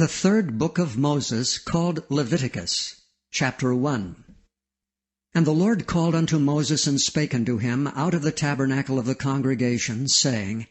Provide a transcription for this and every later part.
The third book of Moses, called Leviticus, chapter 1. And the Lord called unto Moses, and spake unto him out of the tabernacle of the congregation, saying,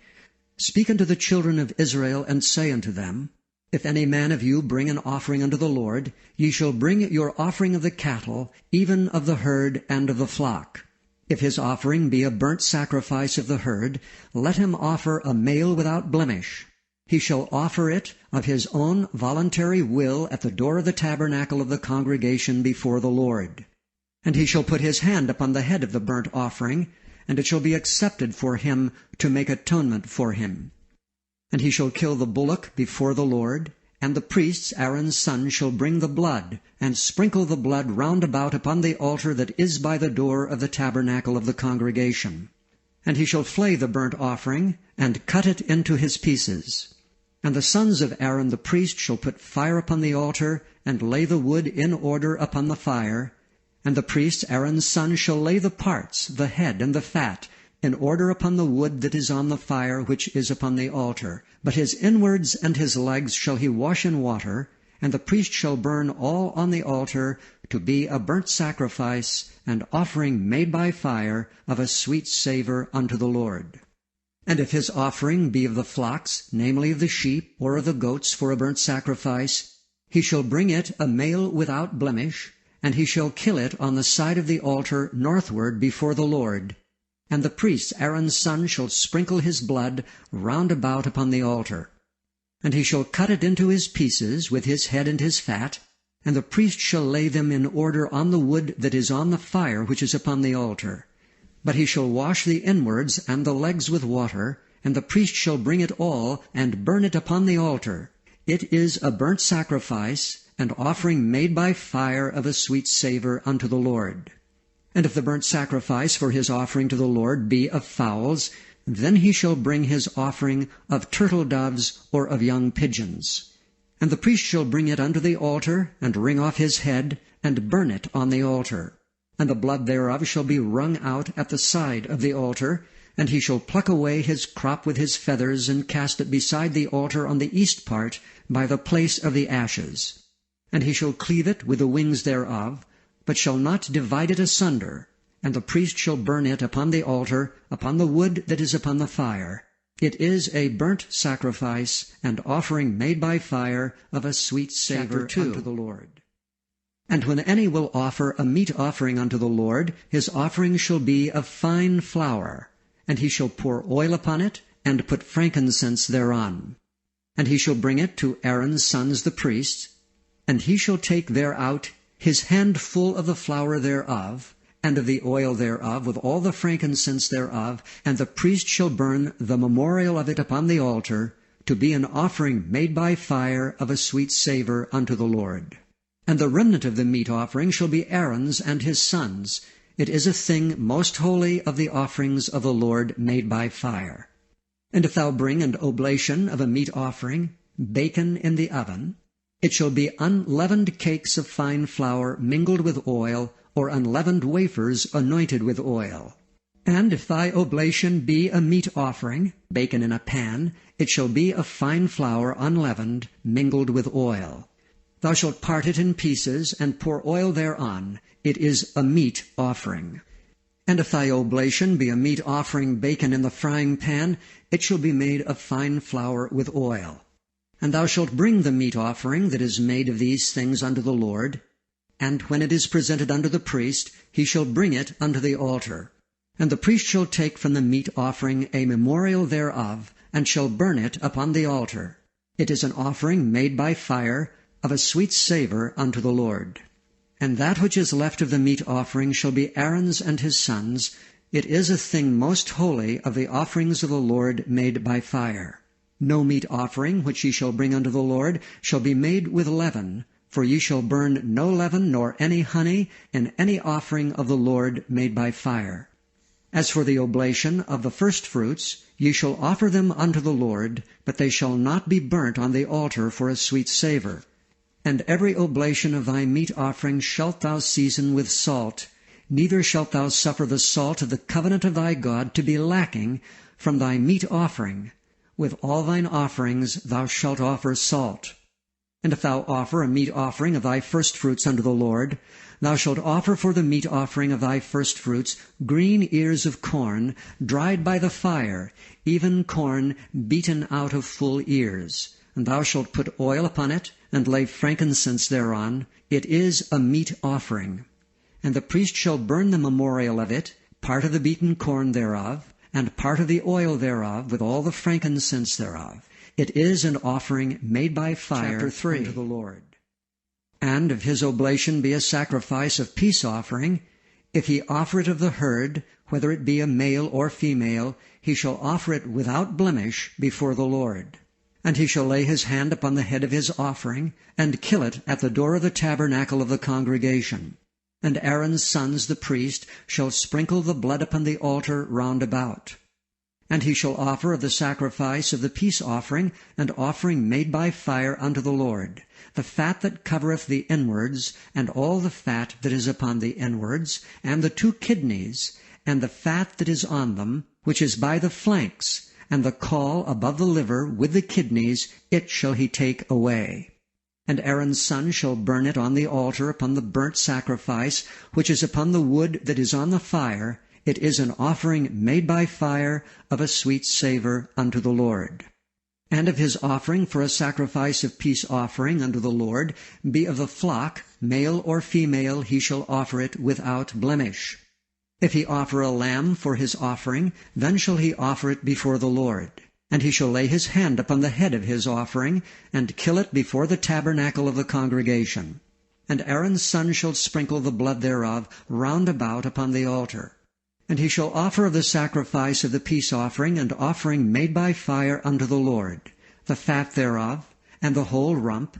Speak unto the children of Israel, and say unto them, If any man of you bring an offering unto the Lord, ye shall bring your offering of the cattle, even of the herd and of the flock. If his offering be a burnt sacrifice of the herd, let him offer a male without blemish. He shall offer it of his own voluntary will at the door of the tabernacle of the congregation before the Lord. And he shall put his hand upon the head of the burnt offering, and it shall be accepted for him to make atonement for him. And he shall kill the bullock before the Lord, and the priests Aaron's sons shall bring the blood, and sprinkle the blood round about upon the altar that is by the door of the tabernacle of the congregation. And he shall flay the burnt offering, and cut it into his pieces. And the sons of Aaron the priest shall put fire upon the altar, and lay the wood in order upon the fire. And the priest Aaron's son shall lay the parts, the head and the fat, in order upon the wood that is on the fire which is upon the altar. But his inwards and his legs shall he wash in water, and the priest shall burn all on the altar, to be a burnt sacrifice, and offering made by fire, of a sweet savour unto the Lord. And if his offering be of the flocks, namely of the sheep, or of the goats for a burnt sacrifice, he shall bring it a male without blemish, and he shall kill it on the side of the altar northward before the Lord. And the priest Aaron's son shall sprinkle his blood round about upon the altar. And he shall cut it into his pieces with his head and his fat, and the priest shall lay them in order on the wood that is on the fire which is upon the altar. But he shall wash the inwards and the legs with water, and the priest shall bring it all, and burn it upon the altar. It is a burnt sacrifice, and offering made by fire of a sweet savour unto the Lord. And if the burnt sacrifice for his offering to the Lord be of fowls, then he shall bring his offering of turtle doves or of young pigeons. And the priest shall bring it unto the altar, and wring off his head, and burn it on the altar. And the blood thereof shall be wrung out at the side of the altar, and he shall pluck away his crop with his feathers, and cast it beside the altar on the east part, by the place of the ashes. And he shall cleave it with the wings thereof, but shall not divide it asunder. And the priest shall burn it upon the altar, upon the wood that is upon the fire. It is a burnt sacrifice, and offering made by fire, of a sweet savour unto the Lord. And when any will offer a meat offering unto the Lord, his offering shall be of fine flour, and he shall pour oil upon it, and put frankincense thereon. And he shall bring it to Aaron's sons the priests, and he shall take thereout his handful of the flour thereof, and of the oil thereof, with all the frankincense thereof, and the priest shall burn the memorial of it upon the altar, to be an offering made by fire of a sweet savour unto the Lord. And the remnant of the meat offering shall be Aaron's and his sons. It is a thing most holy of the offerings of the Lord made by fire. And if thou bring an oblation of a meat offering, bacon in the oven, it shall be unleavened cakes of fine flour mingled with oil, or unleavened wafers anointed with oil. And if thy oblation be a meat offering, bacon in a pan, it shall be of fine flour unleavened, mingled with oil. Thou shalt part it in pieces, and pour oil thereon. It is a meat offering. And if thy oblation be a meat offering bacon in the frying pan, it shall be made of fine flour with oil. And thou shalt bring the meat offering that is made of these things unto the Lord, and when it is presented unto the priest, he shall bring it unto the altar. And the priest shall take from the meat offering a memorial thereof, and shall burn it upon the altar. It is an offering made by fire, of a sweet savour unto the Lord. And that which is left of the meat offering shall be Aaron's and his sons. It is a thing most holy of the offerings of the Lord made by fire. No meat offering which ye shall bring unto the Lord shall be made with leaven, for ye shall burn no leaven nor any honey in any offering of the Lord made by fire. As for the oblation of the firstfruits, ye shall offer them unto the Lord, but they shall not be burnt on the altar for a sweet savour. And every oblation of thy meat offering shalt thou season with salt, neither shalt thou suffer the salt of the covenant of thy God to be lacking from thy meat offering. With all thine offerings thou shalt offer salt. And if thou offer a meat offering of thy firstfruits unto the Lord, thou shalt offer for the meat offering of thy firstfruits green ears of corn, dried by the fire, even corn beaten out of full ears. And thou shalt put oil upon it, and lay frankincense thereon. It is a meat offering. And the priest shall burn the memorial of it, part of the beaten corn thereof, and part of the oil thereof, with all the frankincense thereof. It is an offering made by fire unto the Lord. And if his oblation be a sacrifice of peace offering, if he offer it of the herd, whether it be a male or female, he shall offer it without blemish before the Lord. And he shall lay his hand upon the head of his offering, and kill it at the door of the tabernacle of the congregation. And Aaron's sons the priest shall sprinkle the blood upon the altar round about. And he shall offer of the sacrifice of the peace offering, and offering made by fire unto the Lord, the fat that covereth the inwards, and all the fat that is upon the inwards, and the 2 kidneys, and the fat that is on them, which is by the flanks, and the caul above the liver with the kidneys, it shall he take away. And Aaron's son shall burn it on the altar upon the burnt sacrifice, which is upon the wood that is on the fire. It is an offering made by fire of a sweet savour unto the Lord. And if his offering for a sacrifice of peace offering unto the Lord be of the flock, male or female, he shall offer it without blemish. If he offer a lamb for his offering, then shall he offer it before the Lord. And he shall lay his hand upon the head of his offering, and kill it before the tabernacle of the congregation. And Aaron's son shall sprinkle the blood thereof round about upon the altar. And he shall offer of the sacrifice of the peace offering and offering made by fire unto the Lord, the fat thereof, and the whole rump.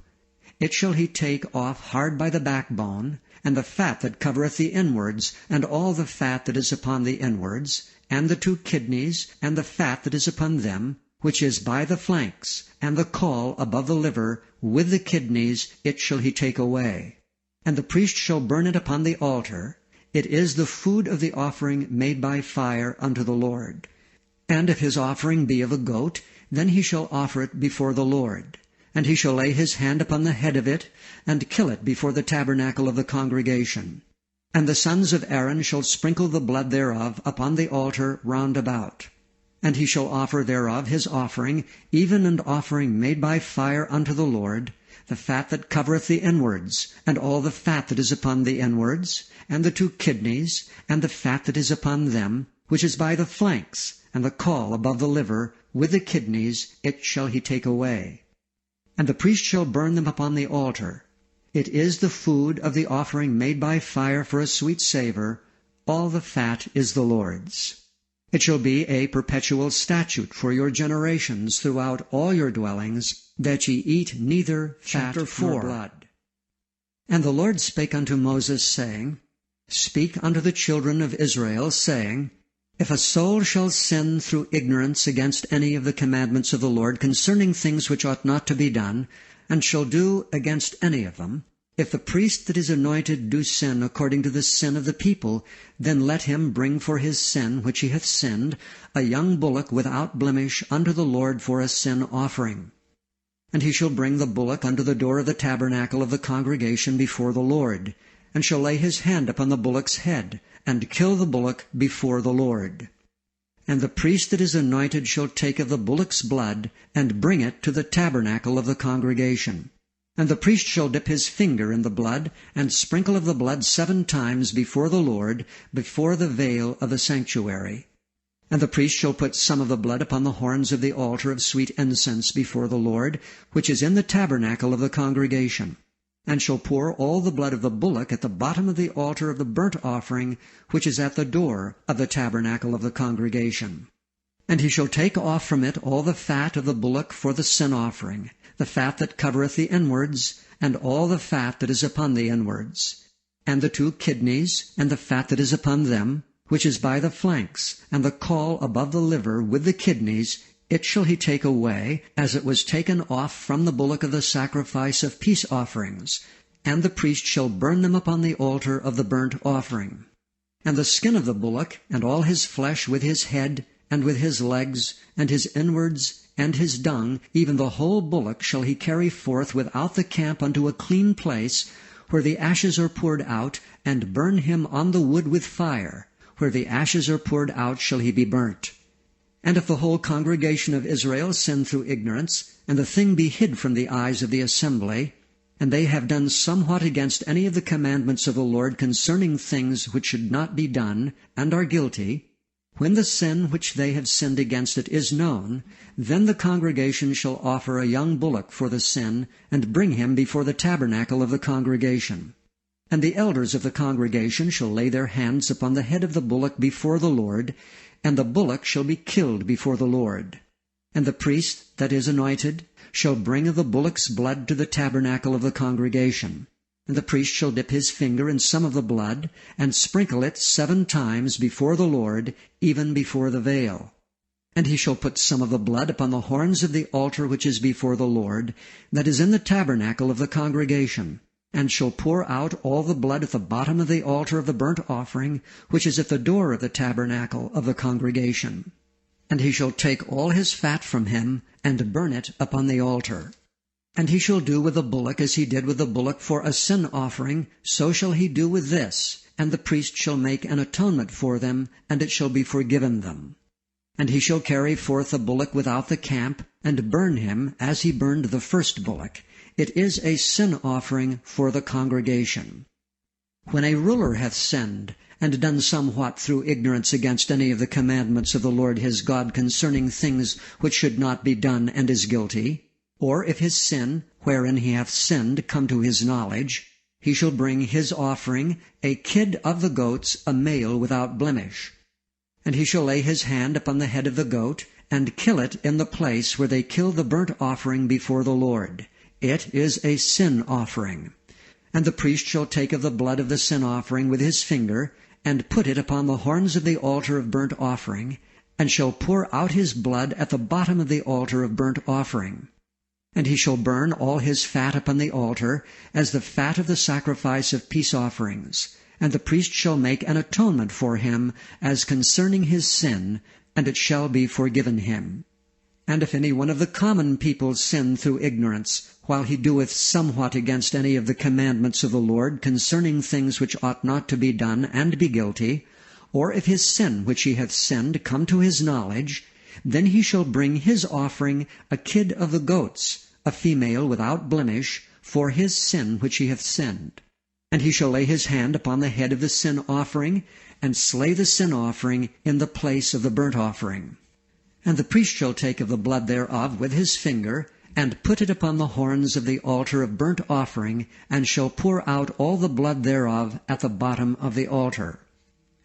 It shall he take off hard by the backbone, and the fat that covereth the inwards, and all the fat that is upon the inwards, and the 2 kidneys, and the fat that is upon them, which is by the flanks, and the caul above the liver, with the kidneys, it shall he take away. And the priest shall burn it upon the altar. It is the food of the offering made by fire unto the Lord. And if his offering be of a goat, then he shall offer it before the Lord. And he shall lay his hand upon the head of it, and kill it before the tabernacle of the congregation. And the sons of Aaron shall sprinkle the blood thereof upon the altar round about. And he shall offer thereof his offering, even an offering made by fire unto the Lord, the fat that covereth the inwards, and all the fat that is upon the inwards, and the 2 kidneys, and the fat that is upon them, which is by the flanks, and the caul above the liver, with the kidneys, it shall he take away. And the priest shall burn them upon the altar. It is the food of the offering made by fire for a sweet savour. All the fat is the Lord's. It shall be a perpetual statute for your generations throughout all your dwellings, that ye eat neither fat nor blood. And the Lord spake unto Moses, saying, Speak unto the children of Israel, saying, If a soul shall sin through ignorance against any of the commandments of the Lord concerning things which ought not to be done, and shall do against any of them, if the priest that is anointed do sin according to the sin of the people, then let him bring for his sin which he hath sinned a young bullock without blemish unto the Lord for a sin offering. And he shall bring the bullock unto the door of the tabernacle of the congregation before the Lord, and shall lay his hand upon the bullock's head, and kill the bullock before the Lord. And the priest that is anointed shall take of the bullock's blood, and bring it to the tabernacle of the congregation. And the priest shall dip his finger in the blood, and sprinkle of the blood 7 times before the Lord, before the veil of the sanctuary. And the priest shall put some of the blood upon the horns of the altar of sweet incense before the Lord, which is in the tabernacle of the congregation, and shall pour all the blood of the bullock at the bottom of the altar of the burnt offering, which is at the door of the tabernacle of the congregation. And he shall take off from it all the fat of the bullock for the sin offering, the fat that covereth the inwards, and all the fat that is upon the inwards, and the 2 kidneys, and the fat that is upon them, which is by the flanks, and the caul above the liver with the kidneys, it shall he take away, as it was taken off from the bullock of the sacrifice of peace offerings, and the priest shall burn them upon the altar of the burnt offering. And the skin of the bullock, and all his flesh with his head, and with his legs, and his inwards, and his dung, even the whole bullock shall he carry forth without the camp unto a clean place, where the ashes are poured out, and burn him on the wood with fire. Where the ashes are poured out shall he be burnt. And if the whole congregation of Israel sin through ignorance, and the thing be hid from the eyes of the assembly, and they have done somewhat against any of the commandments of the Lord concerning things which should not be done, and are guilty, when the sin which they have sinned against it is known, then the congregation shall offer a young bullock for the sin, and bring him before the tabernacle of the congregation. And the elders of the congregation shall lay their hands upon the head of the bullock before the Lord, and the bullock shall be killed before the Lord. And the priest that is anointed shall bring of the bullock's blood to the tabernacle of the congregation. And the priest shall dip his finger in some of the blood, and sprinkle it 7 times before the Lord, even before the veil. And he shall put some of the blood upon the horns of the altar which is before the Lord, that is in the tabernacle of the congregation, and shall pour out all the blood at the bottom of the altar of the burnt offering, which is at the door of the tabernacle of the congregation. And he shall take all his fat from him, and burn it upon the altar. And he shall do with the bullock as he did with the bullock for a sin offering, so shall he do with this, and the priest shall make an atonement for them, and it shall be forgiven them. And he shall carry forth the bullock without the camp, and burn him as he burned the first bullock. It is a sin offering for the congregation. When a ruler hath sinned, and done somewhat through ignorance against any of the commandments of the Lord his God concerning things which should not be done, and is guilty, or if his sin, wherein he hath sinned, come to his knowledge, he shall bring his offering, a kid of the goats, a male without blemish. And he shall lay his hand upon the head of the goat, and kill it in the place where they kill the burnt offering before the Lord. It is a sin offering. And the priest shall take of the blood of the sin offering with his finger, and put it upon the horns of the altar of burnt offering, and shall pour out his blood at the bottom of the altar of burnt offering. And he shall burn all his fat upon the altar, as the fat of the sacrifice of peace offerings. And the priest shall make an atonement for him, as concerning his sin, and it shall be forgiven him. And if any one of the common people sin through ignorance, while he doeth somewhat against any of the commandments of the Lord concerning things which ought not to be done, and be guilty, or if his sin which he hath sinned come to his knowledge, then he shall bring his offering, a kid of the goats, a female without blemish, for his sin which he hath sinned. And he shall lay his hand upon the head of the sin offering, and slay the sin offering in the place of the burnt offering. And the priest shall take of the blood thereof with his finger, and put it upon the horns of the altar of burnt offering, and shall pour out all the blood thereof at the bottom of the altar.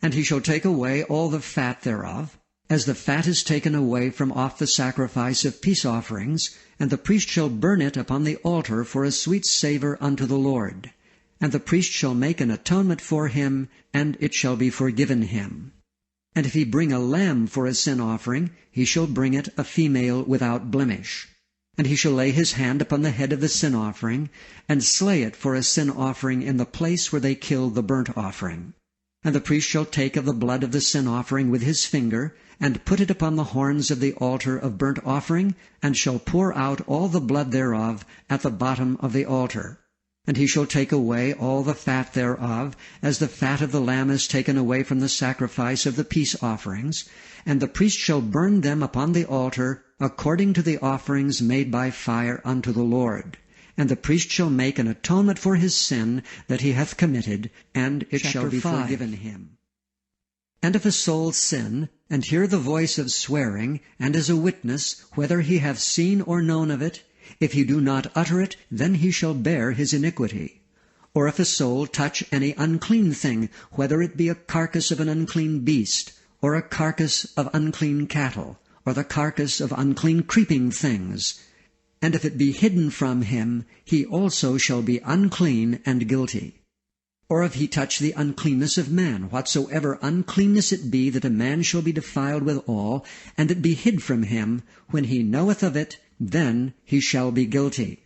And he shall take away all the fat thereof, as the fat is taken away from off the sacrifice of peace offerings, and the priest shall burn it upon the altar for a sweet savour unto the Lord. And the priest shall make an atonement for him, and it shall be forgiven him. And if he bring a lamb for a sin offering, he shall bring it a female without blemish. And he shall lay his hand upon the head of the sin offering, and slay it for a sin offering in the place where they kill the burnt offering. And the priest shall take of the blood of the sin offering with his finger, and put it upon the horns of the altar of burnt offering, and shall pour out all the blood thereof at the bottom of the altar. And he shall take away all the fat thereof, as the fat of the lamb is taken away from the sacrifice of the peace offerings, and the priest shall burn them upon the altar, according to the offerings made by fire unto the Lord. And the priest shall make an atonement for his sin that he hath committed, and it shall be forgiven him. And if a soul sin, and hear the voice of swearing, and is a witness, whether he hath seen or known of it, if he do not utter it, then he shall bear his iniquity. Or if a soul touch any unclean thing, whether it be a carcass of an unclean beast, or a carcass of unclean cattle, or the carcass of unclean creeping things, and if it be hidden from him, he also shall be unclean and guilty. Or if he touch the uncleanness of man, whatsoever uncleanness it be, that a man shall be defiled withal, and it be hid from him, when he knoweth of it, then he shall be guilty.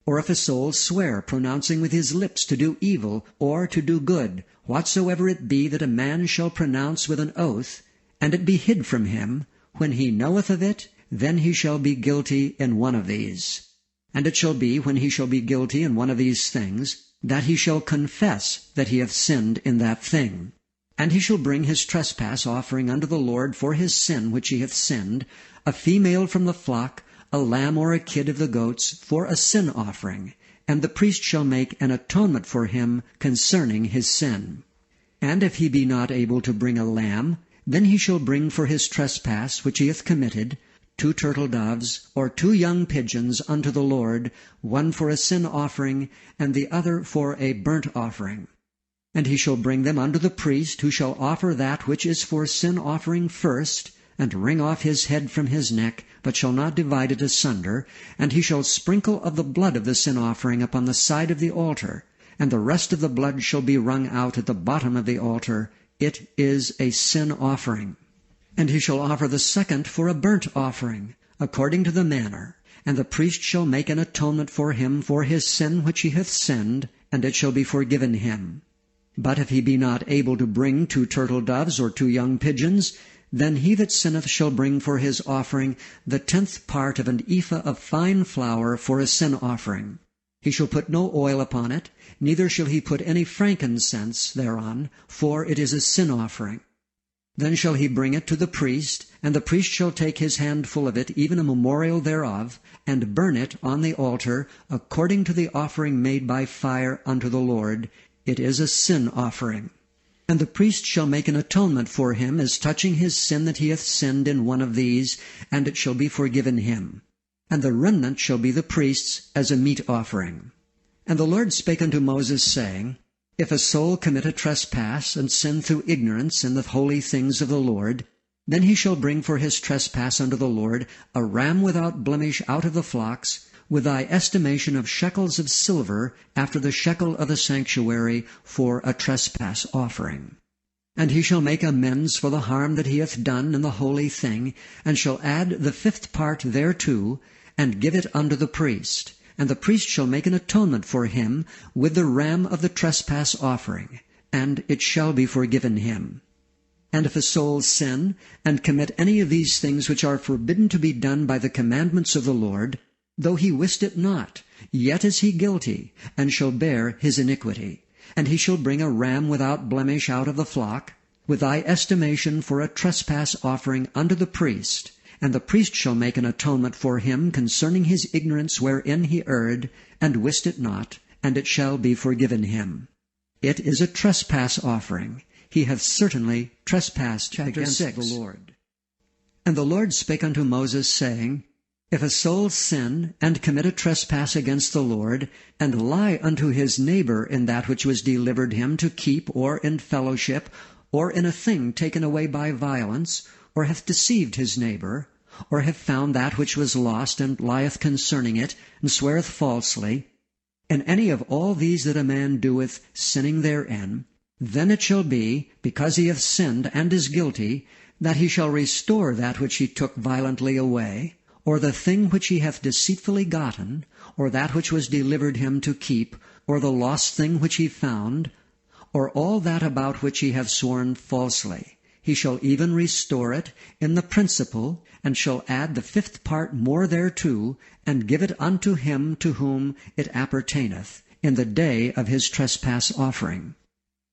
Or if a soul swear, pronouncing with his lips to do evil, or to do good, whatsoever it be that a man shall pronounce with an oath, and it be hid from him, when he knoweth of it, then he shall be guilty in one of these. And it shall be, when he shall be guilty in one of these things, that he shall confess that he hath sinned in that thing. And he shall bring his trespass offering unto the Lord for his sin which he hath sinned, a female from the flock, a lamb or a kid of the goats, for a sin offering. And the priest shall make an atonement for him concerning his sin. And if he be not able to bring a lamb, then he shall bring for his trespass which he hath committed 2 turtle doves, or 2 young pigeons unto the Lord, one for a sin offering, and the other for a burnt offering. And he shall bring them unto the priest, who shall offer that which is for sin offering first, and wring off his head from his neck, but shall not divide it asunder, and he shall sprinkle of the blood of the sin offering upon the side of the altar, and the rest of the blood shall be wrung out at the bottom of the altar. It is a sin offering. And he shall offer the second for a burnt offering, according to the manner, and the priest shall make an atonement for him for his sin which he hath sinned, and it shall be forgiven him. But if he be not able to bring 2 turtle doves or 2 young pigeons, then he that sinneth shall bring for his offering the 10th part of an ephah of fine flour for a sin offering. He shall put no oil upon it, neither shall he put any frankincense thereon, for it is a sin offering. Then shall he bring it to the priest, and the priest shall take his handful of it, even a memorial thereof, and burn it on the altar, according to the offering made by fire unto the Lord. It is a sin offering. And the priest shall make an atonement for him as touching his sin that he hath sinned in one of these, and it shall be forgiven him. And the remnant shall be the priest's as a meat offering. And the Lord spake unto Moses, saying, If a soul commit a trespass, and sin through ignorance in the holy things of the Lord, then he shall bring for his trespass unto the Lord a ram without blemish out of the flocks, with thy estimation of shekels of silver, after the shekel of the sanctuary, for a trespass offering. And he shall make amends for the harm that he hath done in the holy thing, and shall add the 5th part thereto, and give it unto the priest. And the priest shall make an atonement for him with the ram of the trespass offering, and it shall be forgiven him. And if a soul sin, and commit any of these things which are forbidden to be done by the commandments of the Lord, though he wist it not, yet is he guilty, and shall bear his iniquity. And he shall bring a ram without blemish out of the flock, with thy estimation for a trespass offering unto the priest. And the priest shall make an atonement for him concerning his ignorance wherein he erred, and wist it not, and it shall be forgiven him. It is a trespass offering. He hath certainly trespassed against the Lord. And the Lord spake unto Moses, saying, If a soul sin, and commit a trespass against the Lord, and lie unto his neighbor in that which was delivered him to keep, or in fellowship, or in a thing taken away by violence, or hath deceived his neighbor, or hath found that which was lost, and lieth concerning it, and sweareth falsely, in any of all these that a man doeth, sinning therein, then it shall be, because he hath sinned and is guilty, that he shall restore that which he took violently away, or the thing which he hath deceitfully gotten, or that which was delivered him to keep, or the lost thing which he found, or all that about which he hath sworn falsely. He shall even restore it in the principal, and shall add the 5th part more thereto, and give it unto him to whom it appertaineth, in the day of his trespass offering.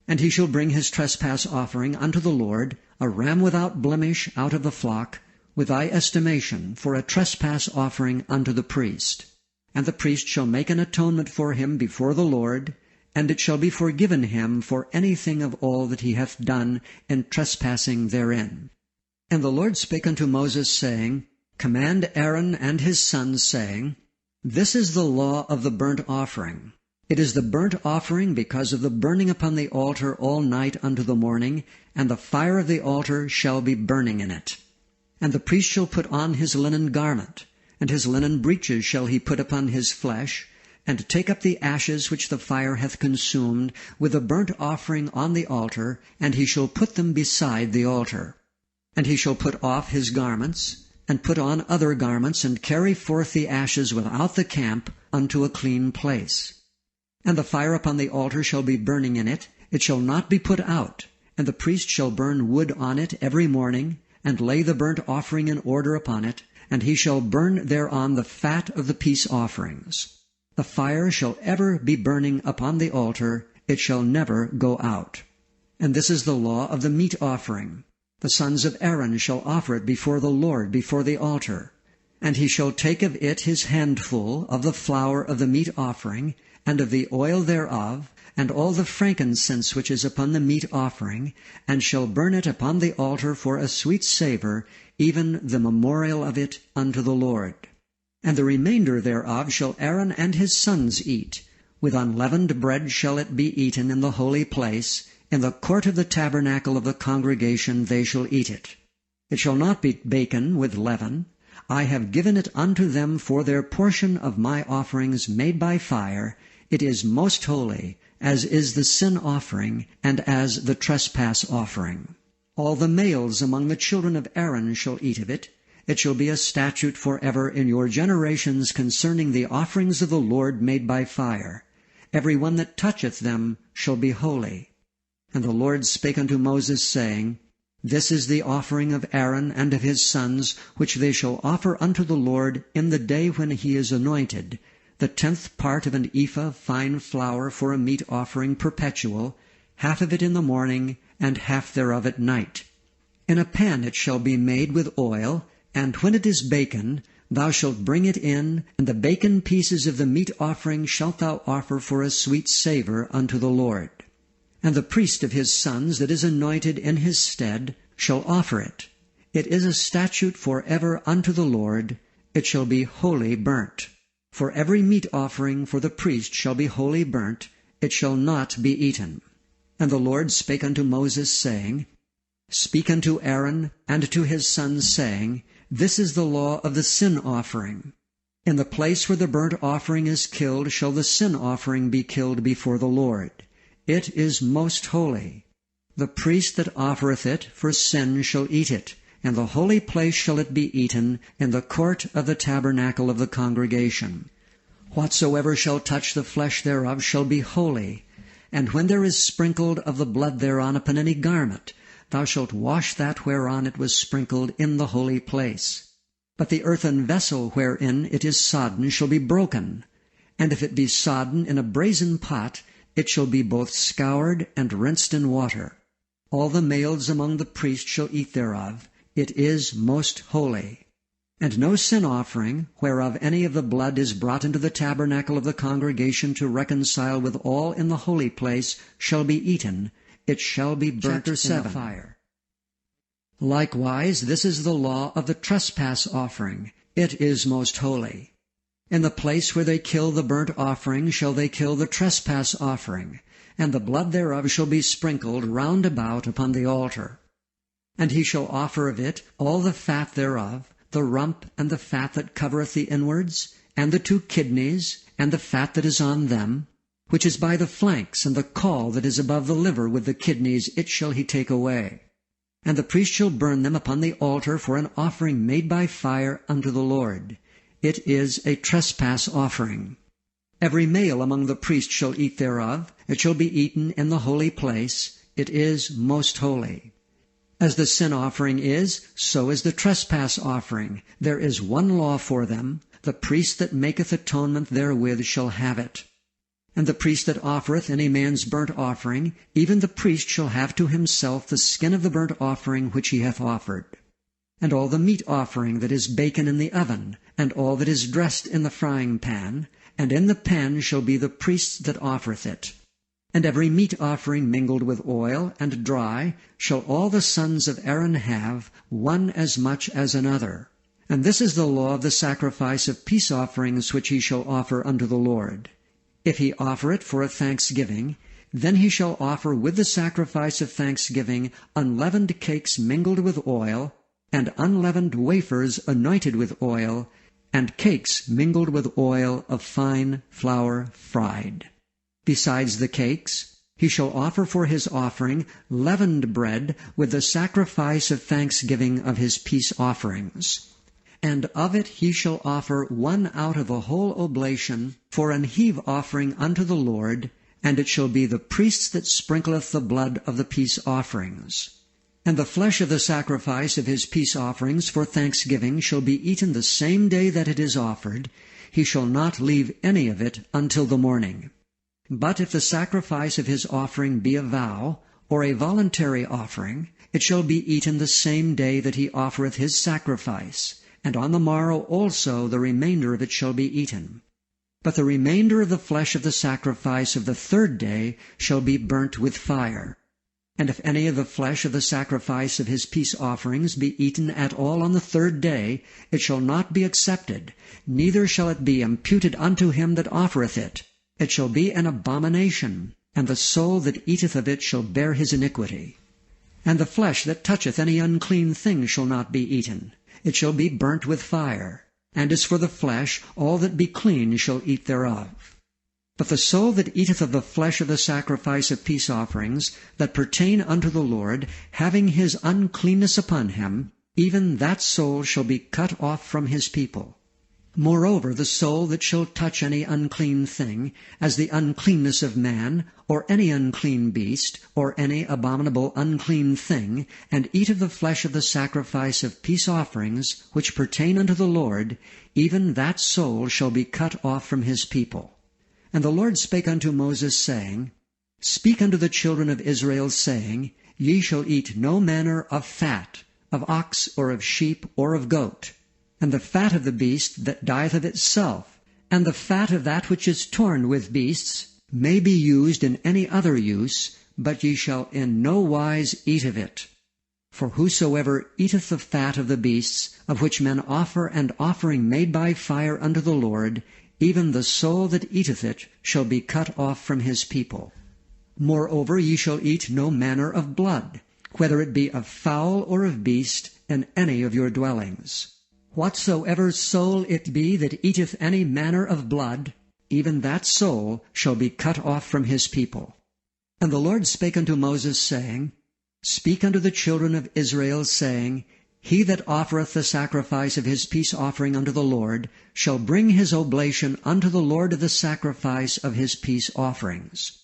And he shall bring his trespass offering unto the Lord, a ram without blemish out of the flock, with thy estimation for a trespass offering unto the priest. And the priest shall make an atonement for him before the Lord, and it shall be forgiven him for anything of all that he hath done in trespassing therein. And the Lord spake unto Moses, saying, Command Aaron and his sons, saying, This is the law of the burnt offering. It is the burnt offering because of the burning upon the altar all night unto the morning, and the fire of the altar shall be burning in it. And the priest shall put on his linen garment, and his linen breeches shall he put upon his flesh, and take up the ashes which the fire hath consumed, with the burnt offering on the altar, and he shall put them beside the altar. And he shall put off his garments, and put on other garments, and carry forth the ashes without the camp unto a clean place. And the fire upon the altar shall be burning in it, it shall not be put out, And the priest shall burn wood on it every morning, and lay the burnt offering in order upon it, and he shall burn thereon the fat of the peace offerings. The fire shall ever be burning upon the altar, it shall never go out. And this is the law of the meat offering. The sons of Aaron shall offer it before the Lord, before the altar. And he shall take of it his handful of the flour of the meat offering, and of the oil thereof, and all the frankincense which is upon the meat offering, and shall burn it upon the altar for a sweet savour, even the memorial of it unto the Lord. And the remainder thereof shall Aaron and his sons eat. With unleavened bread shall it be eaten in the holy place. In the court of the tabernacle of the congregation they shall eat it. It shall not be baken with leaven. I have given it unto them for their portion of my offerings made by fire. It is most holy, as is the sin offering, and as the trespass offering. All the males among the children of Aaron shall eat of it. It shall be a statute forever in your generations concerning the offerings of the Lord made by fire. Every one that toucheth them shall be holy. And the Lord spake unto Moses, saying, This is the offering of Aaron and of his sons, which they shall offer unto the Lord in the day when he is anointed, the 10th part of an ephah of fine flour for a meat offering perpetual, half of it in the morning, and half thereof at night. In a pan it shall be made with oil, and when it is baken, thou shalt bring it in, and the baken pieces of the meat offering shalt thou offer for a sweet savour unto the Lord. And the priest of his sons that is anointed in his stead shall offer it. It is a statute forever unto the Lord. It shall be wholly burnt. For every meat offering for the priest shall be wholly burnt. It shall not be eaten. And the Lord spake unto Moses, saying, Speak unto Aaron and to his sons, saying, This is the law of the sin offering. In the place where the burnt offering is killed shall the sin offering be killed before the Lord. It is most holy. The priest that offereth it for sin shall eat it. In the holy place shall it be eaten, in the court of the tabernacle of the congregation. Whatsoever shall touch the flesh thereof shall be holy. And when there is sprinkled of the blood thereon upon any garment, thou shalt wash that whereon it was sprinkled in the holy place. But the earthen vessel wherein it is sodden shall be broken. And if it be sodden in a brazen pot, it shall be both scoured and rinsed in water. All the males among the priests shall eat thereof. It is most holy. And no sin offering, whereof any of the blood is brought into the tabernacle of the congregation to reconcile with all in the holy place, shall be eaten. It shall be burnt in the fire. Likewise, this is the law of the trespass offering. It is most holy. In the place where they kill the burnt offering shall they kill the trespass offering, and the blood thereof shall be sprinkled round about upon the altar. And he shall offer of it all the fat thereof, the rump and the fat that covereth the inwards, and the 2 kidneys, and the fat that is on them, which is by the flanks, and the caul that is above the liver with the kidneys, it shall he take away. And the priest shall burn them upon the altar for an offering made by fire unto the Lord. It is a trespass offering. Every male among the priests shall eat thereof. It shall be eaten in the holy place. It is most holy. As the sin offering is, so is the trespass offering. There is one law for them. The priest that maketh atonement therewith shall have it. And the priest that offereth any man's burnt offering, even the priest shall have to himself the skin of the burnt offering which he hath offered. And all the meat offering that is baken in the oven, and all that is dressed in the frying pan, and in the pan shall be the priest that offereth it. And every meat offering mingled with oil and dry shall all the sons of Aaron have, one as much as another. And this is the law of the sacrifice of peace offerings which he shall offer unto the Lord. If he offer it for a thanksgiving, then he shall offer with the sacrifice of thanksgiving unleavened cakes mingled with oil, and unleavened wafers anointed with oil, and cakes mingled with oil of fine flour fried. Besides the cakes, he shall offer for his offering leavened bread with the sacrifice of thanksgiving of his peace offerings. And of it he shall offer one out of a whole oblation for an heave offering unto the Lord, and it shall be the priest that sprinkleth the blood of the peace offerings. And the flesh of the sacrifice of his peace offerings for thanksgiving shall be eaten the same day that it is offered. He shall not leave any of it until the morning. But if the sacrifice of his offering be a vow, or a voluntary offering, it shall be eaten the same day that he offereth his sacrifice, and on the morrow also the remainder of it shall be eaten. But the remainder of the flesh of the sacrifice of the third day shall be burnt with fire. And if any of the flesh of the sacrifice of his peace offerings be eaten at all on the third day, it shall not be accepted, neither shall it be imputed unto him that offereth it. It shall be an abomination, and the soul that eateth of it shall bear his iniquity. And the flesh that toucheth any unclean thing shall not be eaten. It shall be burnt with fire. And as for the flesh, all that be clean shall eat thereof. But the soul that eateth of the flesh of the sacrifice of peace offerings, that pertain unto the Lord, having his uncleanness upon him, even that soul shall be cut off from his people. Moreover, the soul that shall touch any unclean thing, as the uncleanness of man, or any unclean beast, or any abominable unclean thing, and eat of the flesh of the sacrifice of peace offerings, which pertain unto the Lord, even that soul shall be cut off from his people. And the Lord spake unto Moses, saying, Speak unto the children of Israel, saying, Ye shall eat no manner of fat, of ox, or of sheep, or of goat, and the fat of the beast that dieth of itself, and the fat of that which is torn with beasts, may be used in any other use, but ye shall in no wise eat of it. For whosoever eateth the fat of the beasts, of which men offer an offering made by fire unto the Lord, even the soul that eateth it shall be cut off from his people. Moreover, ye shall eat no manner of blood, whether it be of fowl or of beast, in any of your dwellings. Whatsoever soul it be that eateth any manner of blood, even that soul shall be cut off from his people. And the Lord spake unto Moses, saying, Speak unto the children of Israel, saying, He that offereth the sacrifice of his peace offering unto the Lord shall bring his oblation unto the Lord of the sacrifice of his peace offerings.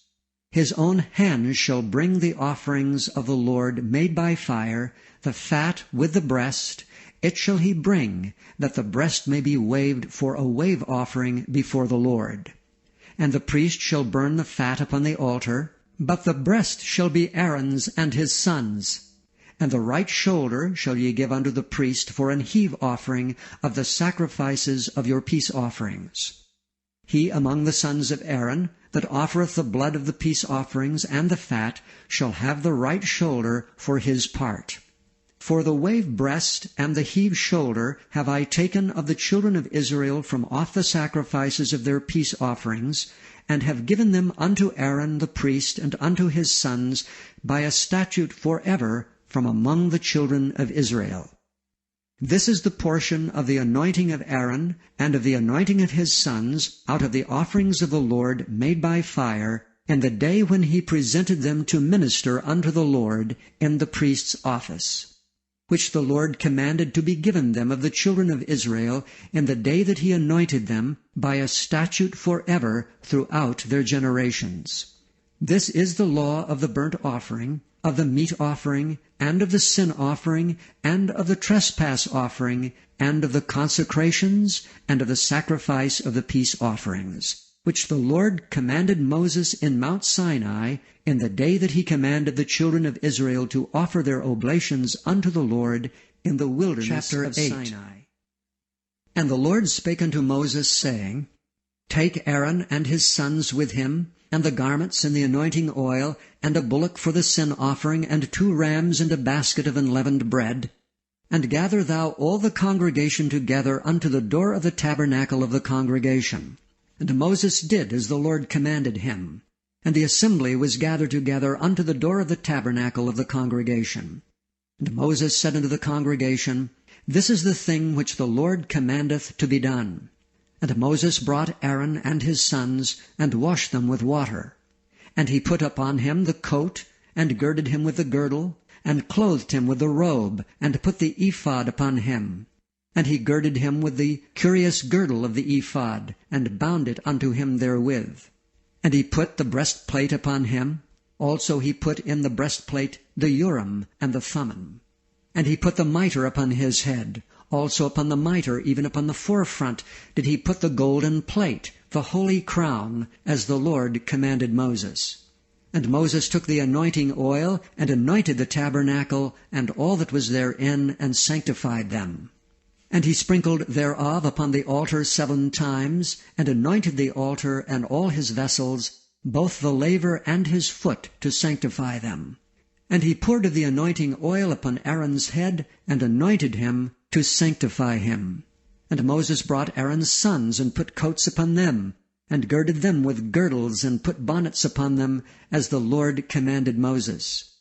His own hands shall bring the offerings of the Lord made by fire, the fat with the breast. It shall he bring, that the breast may be waved for a wave offering before the Lord. And the priest shall burn the fat upon the altar, but the breast shall be Aaron's and his sons'. And the right shoulder shall ye give unto the priest for an heave offering of the sacrifices of your peace offerings. He among the sons of Aaron, that offereth the blood of the peace offerings and the fat, shall have the right shoulder for his part. For the wave breast and the heave shoulder have I taken of the children of Israel from off the sacrifices of their peace offerings, and have given them unto Aaron the priest and unto his sons by a statute forever from among the children of Israel. This is the portion of the anointing of Aaron and of the anointing of his sons out of the offerings of the Lord made by fire, in the day when he presented them to minister unto the Lord in the priest's office, which the Lord commanded to be given them of the children of Israel in the day that he anointed them by a statute forever throughout their generations. This is the law of the burnt offering, of the meat offering, and of the sin offering, and of the trespass offering, and of the consecrations, and of the sacrifice of the peace offerings, which the Lord commanded Moses in Mount Sinai in the day that he commanded the children of Israel to offer their oblations unto the Lord in the wilderness of Sinai. And the Lord spake unto Moses, saying, Take Aaron and his sons with him, and the garments and the anointing oil, and a bullock for the sin offering, and 2 rams, and a basket of unleavened bread. And gather thou all the congregation together unto the door of the tabernacle of the congregation. And Moses did as the Lord commanded him. And the assembly was gathered together unto the door of the tabernacle of the congregation. And Moses said unto the congregation, This is the thing which the Lord commandeth to be done. And Moses brought Aaron and his sons, and washed them with water. And he put upon him the coat, and girded him with the girdle, and clothed him with the robe, and put the ephod upon him. And he girded him with the curious girdle of the ephod, and bound it unto him therewith. And he put the breastplate upon him. Also he put in the breastplate the Urim and the Thummim. And he put the mitre upon his head. Also upon the mitre, even upon the forefront, did he put the golden plate, the holy crown, as the Lord commanded Moses. And Moses took the anointing oil, and anointed the tabernacle, and all that was therein, and sanctified them. And he sprinkled thereof upon the altar 7 times, and anointed the altar and all his vessels, both the laver and his foot, to sanctify them. And he poured of the anointing oil upon Aaron's head, and anointed him to sanctify him. And Moses brought Aaron's sons, and put coats upon them, and girded them with girdles, and put bonnets upon them, as the Lord commanded Moses.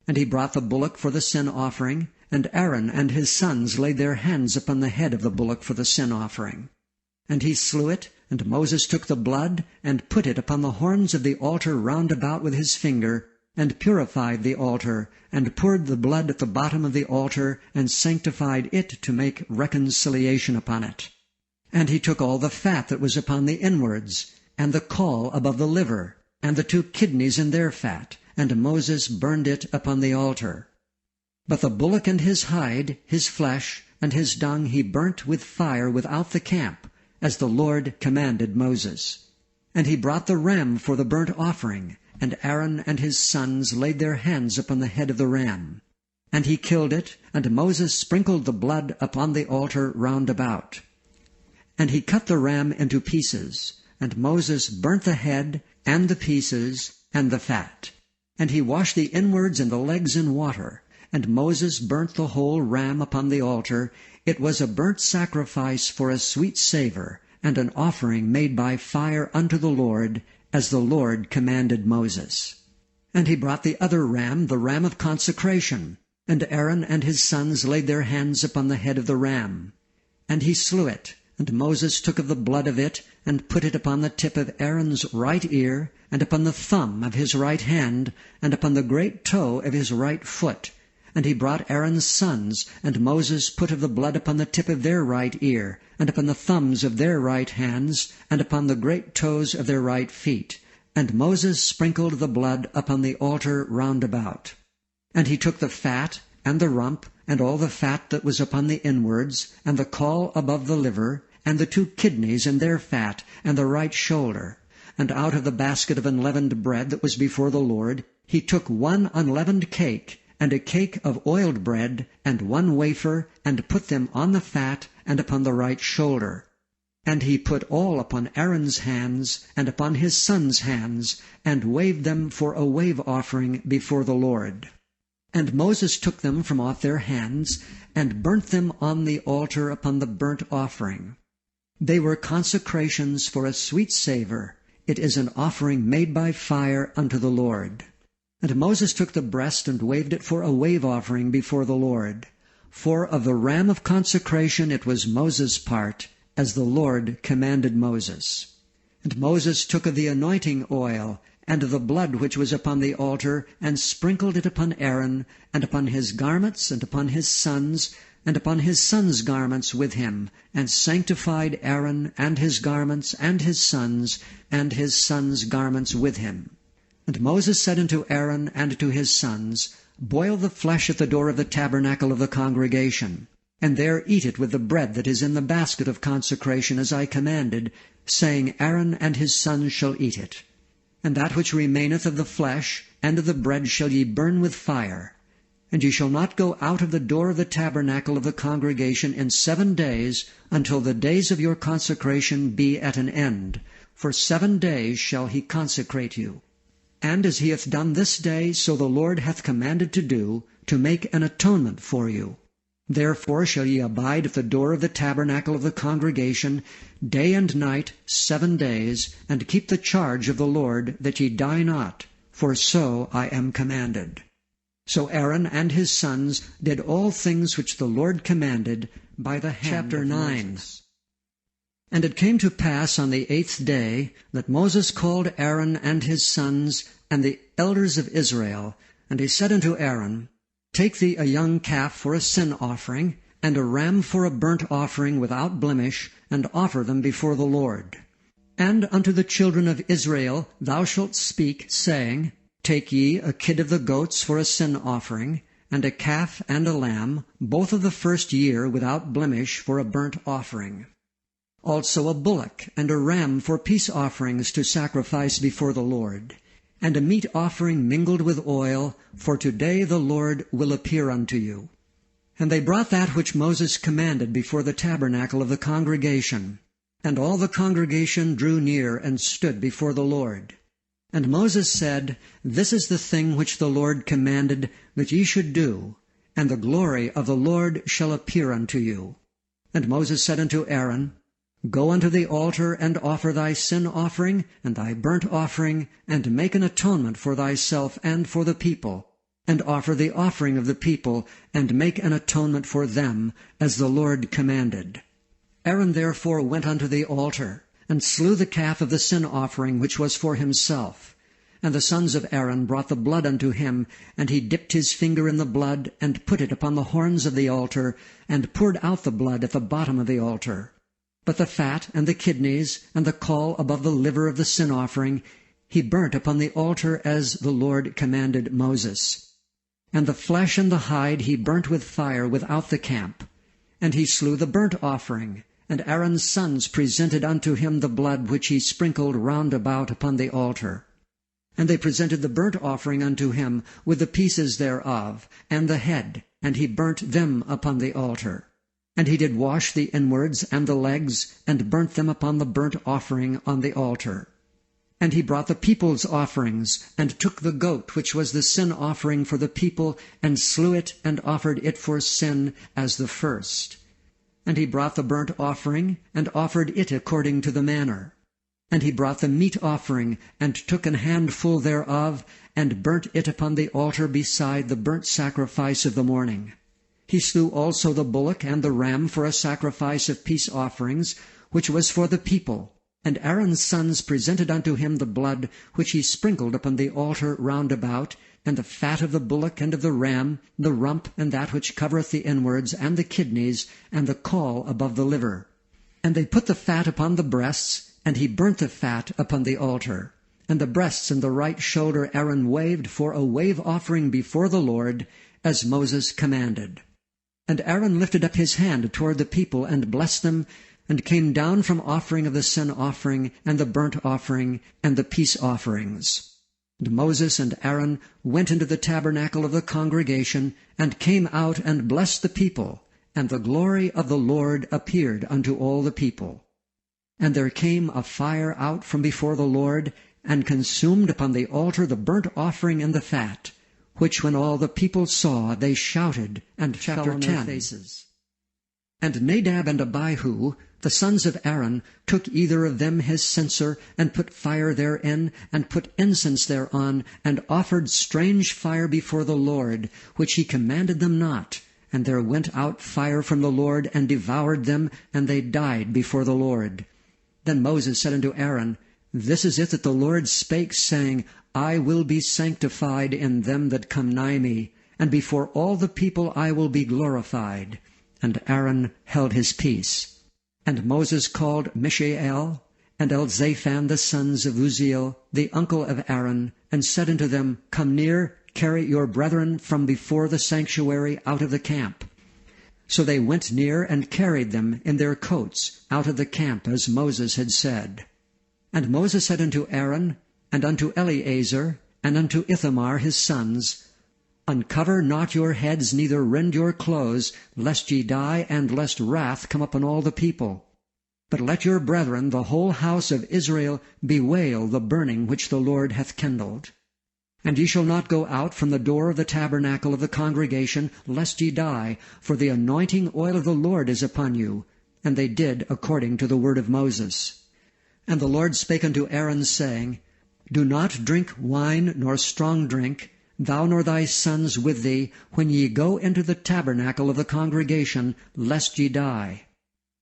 And he brought the bullock for the sin offering, and Aaron and his sons laid their hands upon the head of the bullock for the sin offering. And he slew it, and Moses took the blood, and put it upon the horns of the altar round about with his finger, and purified the altar, and poured the blood at the bottom of the altar, and sanctified it to make reconciliation upon it. And he took all the fat that was upon the inwards, and the caul above the liver, and the 2 kidneys in their fat, and Moses burned it upon the altar. But the bullock and his hide, his flesh, and his dung he burnt with fire without the camp, as the Lord commanded Moses. And he brought the ram for the burnt offering, and Aaron and his sons laid their hands upon the head of the ram. And he killed it, and Moses sprinkled the blood upon the altar round about. And he cut the ram into pieces, and Moses burnt the head, and the pieces, and the fat. And he washed the inwards and the legs in water. And Moses burnt the whole ram upon the altar. It was a burnt sacrifice for a sweet savour, and an offering made by fire unto the Lord, as the Lord commanded Moses. And he brought the other ram, the ram of consecration. And Aaron and his sons laid their hands upon the head of the ram. And he slew it. And Moses took of the blood of it, and put it upon the tip of Aaron's right ear, and upon the thumb of his right hand, and upon the great toe of his right foot. And he brought Aaron's sons, and Moses put of the blood upon the tip of their right ear, and upon the thumbs of their right hands, and upon the great toes of their right feet. And Moses sprinkled the blood upon the altar round about. And he took the fat, and the rump, and all the fat that was upon the inwards, and the caul above the liver, and the 2 kidneys and their fat, and the right shoulder. And out of the basket of unleavened bread that was before the Lord, he took 1 unleavened cake, and a cake of oiled bread, and 1 wafer, and put them on the fat, and upon the right shoulder. And he put all upon Aaron's hands, and upon his sons' hands, and waved them for a wave offering before the Lord. And Moses took them from off their hands, and burnt them on the altar upon the burnt offering. They were consecrations for a sweet savour. It is an offering made by fire unto the Lord. And Moses took the breast, and waved it for a wave offering before the Lord. For of the ram of consecration it was Moses' part, as the Lord commanded Moses. And Moses took of the anointing oil, and of the blood which was upon the altar, and sprinkled it upon Aaron, and upon his garments, and upon his sons, and upon his sons' garments with him, and sanctified Aaron, and his garments, and his sons garments with him. And Moses said unto Aaron and to his sons, Boil the flesh at the door of the tabernacle of the congregation, and there eat it with the bread that is in the basket of consecration, as I commanded, saying, Aaron and his sons shall eat it. And that which remaineth of the flesh and of the bread shall ye burn with fire. And ye shall not go out of the door of the tabernacle of the congregation in 7 days, until the days of your consecration be at an end. For 7 days shall he consecrate you. And as he hath done this day, so the Lord hath commanded to do, to make an atonement for you. Therefore shall ye abide at the door of the tabernacle of the congregation, day and night 7 days, and keep the charge of the Lord, that ye die not, for so I am commanded. So Aaron and his sons did all things which the Lord commanded by the hand of Moses. And it came to pass on the 8th day that Moses called Aaron and his sons and the elders of Israel, and he said unto Aaron, Take thee a young calf for a sin offering, and a ram for a burnt offering without blemish, and offer them before the Lord. And unto the children of Israel thou shalt speak, saying, Take ye a kid of the goats for a sin offering, and a calf and a lamb, both of the first year without blemish, for a burnt offering. Also a bullock and a ram for peace offerings to sacrifice before the Lord, and a meat offering mingled with oil, for today the Lord will appear unto you. And they brought that which Moses commanded before the tabernacle of the congregation. And all the congregation drew near and stood before the Lord. And Moses said, This is the thing which the Lord commanded that ye should do, and the glory of the Lord shall appear unto you. And Moses said unto Aaron, Go unto the altar, and offer thy sin offering, and thy burnt offering, and make an atonement for thyself and for the people, and offer the offering of the people, and make an atonement for them, as the Lord commanded. Aaron therefore went unto the altar, and slew the calf of the sin offering which was for himself. And the sons of Aaron brought the blood unto him, and he dipped his finger in the blood, and put it upon the horns of the altar, and poured out the blood at the bottom of the altar. But the fat and the kidneys, and the caul above the liver of the sin offering, he burnt upon the altar as the Lord commanded Moses. And the flesh and the hide he burnt with fire without the camp. And he slew the burnt offering, and Aaron's sons presented unto him the blood which he sprinkled round about upon the altar. And they presented the burnt offering unto him, with the pieces thereof, and the head, and he burnt them upon the altar. And he did wash the inwards and the legs, and burnt them upon the burnt offering on the altar. And he brought the people's offerings, and took the goat which was the sin offering for the people, and slew it, and offered it for sin as the first. And he brought the burnt offering, and offered it according to the manner. And he brought the meat offering, and took an handful thereof, and burnt it upon the altar beside the burnt sacrifice of the morning. He slew also the bullock and the ram for a sacrifice of peace offerings, which was for the people. And Aaron's sons presented unto him the blood which he sprinkled upon the altar round about, and the fat of the bullock and of the ram, the rump and that which covereth the inwards, and the kidneys, and the caul above the liver. And they put the fat upon the breasts, and he burnt the fat upon the altar. And the breasts and the right shoulder Aaron waved for a wave offering before the Lord, as Moses commanded. And Aaron lifted up his hand toward the people, and blessed them, and came down from offering of the sin offering, and the burnt offering, and the peace offerings. And Moses and Aaron went into the tabernacle of the congregation, and came out and blessed the people, and the glory of the Lord appeared unto all the people. And there came a fire out from before the Lord, and consumed upon the altar the burnt offering and the fat, which when all the people saw, they shouted, and fell on their faces. And Nadab and Abihu, the sons of Aaron, took either of them his censer, and put fire therein, and put incense thereon, and offered strange fire before the Lord, which he commanded them not. And there went out fire from the Lord, and devoured them, and they died before the Lord. Then Moses said unto Aaron, This is it that the Lord spake, saying, I will be sanctified in them that come nigh me, and before all the people I will be glorified. And Aaron held his peace. And Moses called Mishael and Elzaphan the sons of Uzziel, the uncle of Aaron, and said unto them, Come near, carry your brethren from before the sanctuary out of the camp. So they went near and carried them in their coats out of the camp, as Moses had said. And Moses said unto Aaron, and unto Eleazar, and unto Ithamar his sons, Uncover not your heads, neither rend your clothes, lest ye die, and lest wrath come upon all the people. But let your brethren, the whole house of Israel, bewail the burning which the Lord hath kindled. And ye shall not go out from the door of the tabernacle of the congregation, lest ye die, for the anointing oil of the Lord is upon you. And they did according to the word of Moses. And the Lord spake unto Aaron, saying, Do not drink wine nor strong drink, thou nor thy sons with thee, when ye go into the tabernacle of the congregation, lest ye die.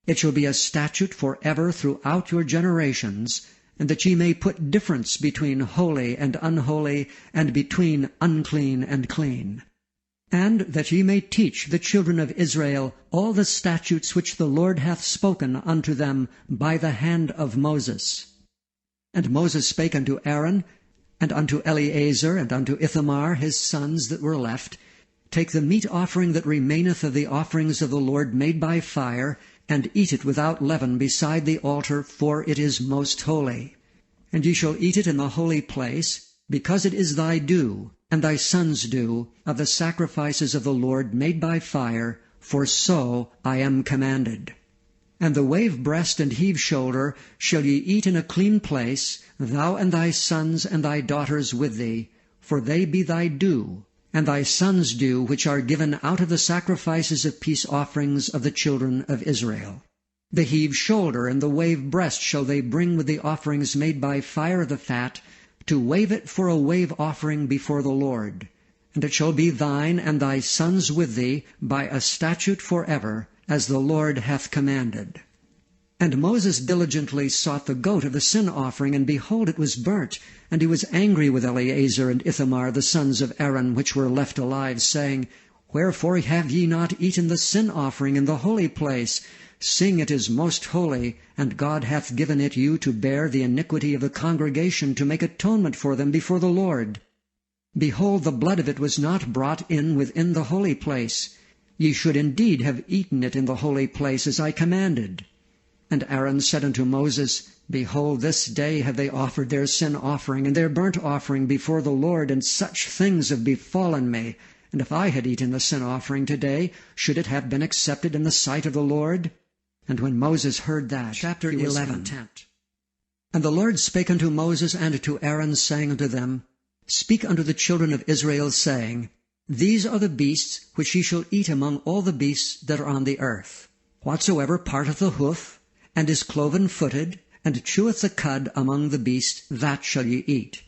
It shall be a statute for ever throughout your generations, and that ye may put difference between holy and unholy, and between unclean and clean. And that ye may teach the children of Israel all the statutes which the Lord hath spoken unto them by the hand of Moses. And Moses spake unto Aaron, and unto Eleazar, and unto Ithamar his sons that were left, Take the meat offering that remaineth of the offerings of the Lord made by fire, and eat it without leaven beside the altar, for it is most holy. And ye shall eat it in the holy place, because it is thy due, and thy sons' due, of the sacrifices of the Lord made by fire, for so I am commanded. And the wave breast and heave shoulder shall ye eat in a clean place, thou and thy sons and thy daughters with thee, for they be thy due, and thy sons' due, which are given out of the sacrifices of peace offerings of the children of Israel. The heave shoulder and the wave breast shall they bring with the offerings made by fire of the fat, to wave it for a wave offering before the Lord. And it shall be thine and thy sons with thee by a statute forever, as the Lord hath commanded. And Moses diligently sought the goat of the sin offering, and behold, it was burnt. And he was angry with Eleazar and Ithamar, the sons of Aaron, which were left alive, saying, Wherefore have ye not eaten the sin offering in the holy place, seeing it is most holy, and God hath given it you to bear the iniquity of the congregation, to make atonement for them before the Lord? Behold, the blood of it was not brought in within the holy place. Ye should indeed have eaten it in the holy place, as I commanded. And Aaron said unto Moses, Behold, this day have they offered their sin offering and their burnt offering before the Lord, and such things have befallen me. And if I had eaten the sin offering today, should it have been accepted in the sight of the Lord? And when Moses heard that, Chapter he was 11. content. And the Lord spake unto Moses and to Aaron, saying unto them, Speak unto the children of Israel, saying, These are the beasts which ye shall eat among all the beasts that are on the earth. Whatsoever parteth the hoof, and is cloven-footed, and cheweth the cud among the beasts, that shall ye eat.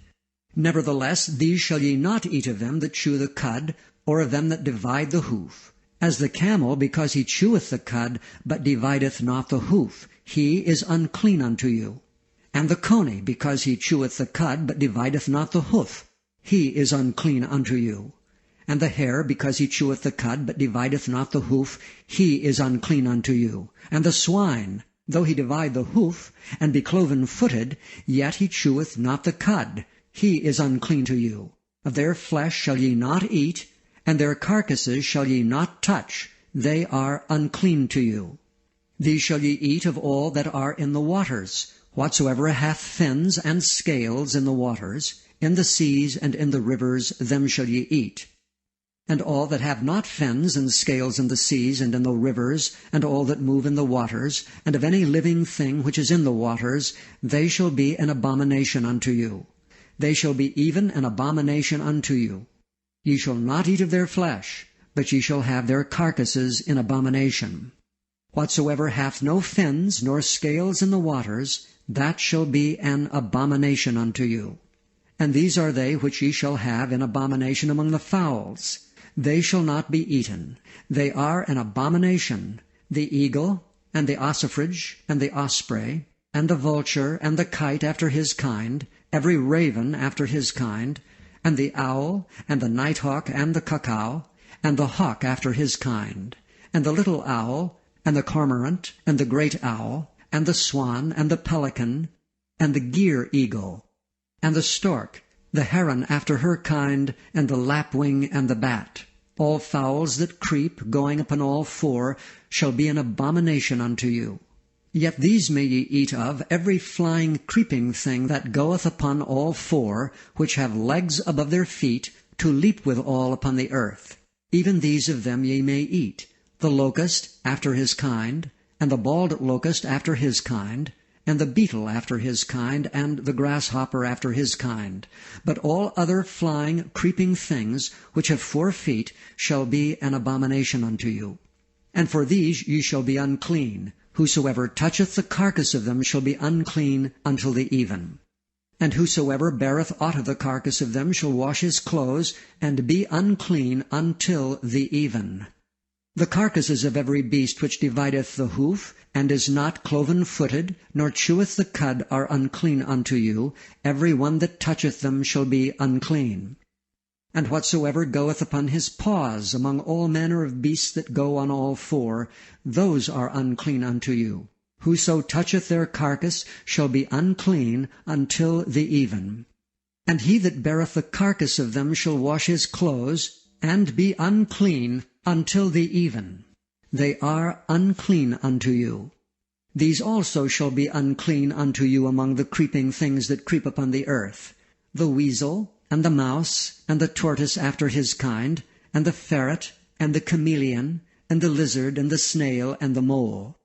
Nevertheless, these shall ye not eat of them that chew the cud, or of them that divide the hoof. As the camel, because he cheweth the cud, but divideth not the hoof, he is unclean unto you. And the coney, because he cheweth the cud, but divideth not the hoof, he is unclean unto you. And the hare, because he cheweth the cud, but divideth not the hoof, he is unclean unto you. And the swine, though he divide the hoof, and be cloven-footed, yet he cheweth not the cud, he is unclean to you. Of their flesh shall ye not eat, and their carcasses shall ye not touch, they are unclean to you. These shall ye eat of all that are in the waters, whatsoever hath fins and scales in the waters, in the seas and in the rivers, them shall ye eat. And all that have not fins and scales in the seas and in the rivers, and all that move in the waters, and of any living thing which is in the waters, they shall be an abomination unto you. They shall be even an abomination unto you. Ye shall not eat of their flesh, but ye shall have their carcasses in abomination. Whatsoever hath no fins nor scales in the waters, that shall be an abomination unto you. And these are they which ye shall have in abomination among the fowls. They shall not be eaten. They are an abomination, the eagle, and the ossifrage, and the osprey, and the vulture, and the kite after his kind, every raven after his kind, and the owl, and the nighthawk, and the cuckoo, and the hawk after his kind, and the little owl, and the cormorant, and the great owl, and the swan, and the pelican, and the gyre eagle, and the stork, the heron after her kind, and the lapwing, and the bat. All fowls that creep, going upon all four, shall be an abomination unto you. Yet these may ye eat of, every flying creeping thing that goeth upon all four, which have legs above their feet, to leap withal upon the earth. Even these of them ye may eat, the locust after his kind, and the bald locust after his kind, and the beetle after his kind, and the grasshopper after his kind. But all other flying, creeping things, which have 4 feet, shall be an abomination unto you. And for these ye shall be unclean. Whosoever toucheth the carcass of them shall be unclean until the even. And whosoever beareth aught of the carcass of them shall wash his clothes, and be unclean until the even. The carcasses of every beast which divideth the hoof, and is not cloven-footed, nor cheweth the cud, are unclean unto you. Every one that toucheth them shall be unclean. And whatsoever goeth upon his paws among all manner of beasts that go on all four, those are unclean unto you. Whoso toucheth their carcass shall be unclean until the even. And he that beareth the carcass of them shall wash his clothes, and be unclean until the even. They are unclean unto you. These also shall be unclean unto you among the creeping things that creep upon the earth, the weasel, and the mouse, and the tortoise after his kind, and the ferret, and the chameleon, and the lizard, and the snail, and the mole.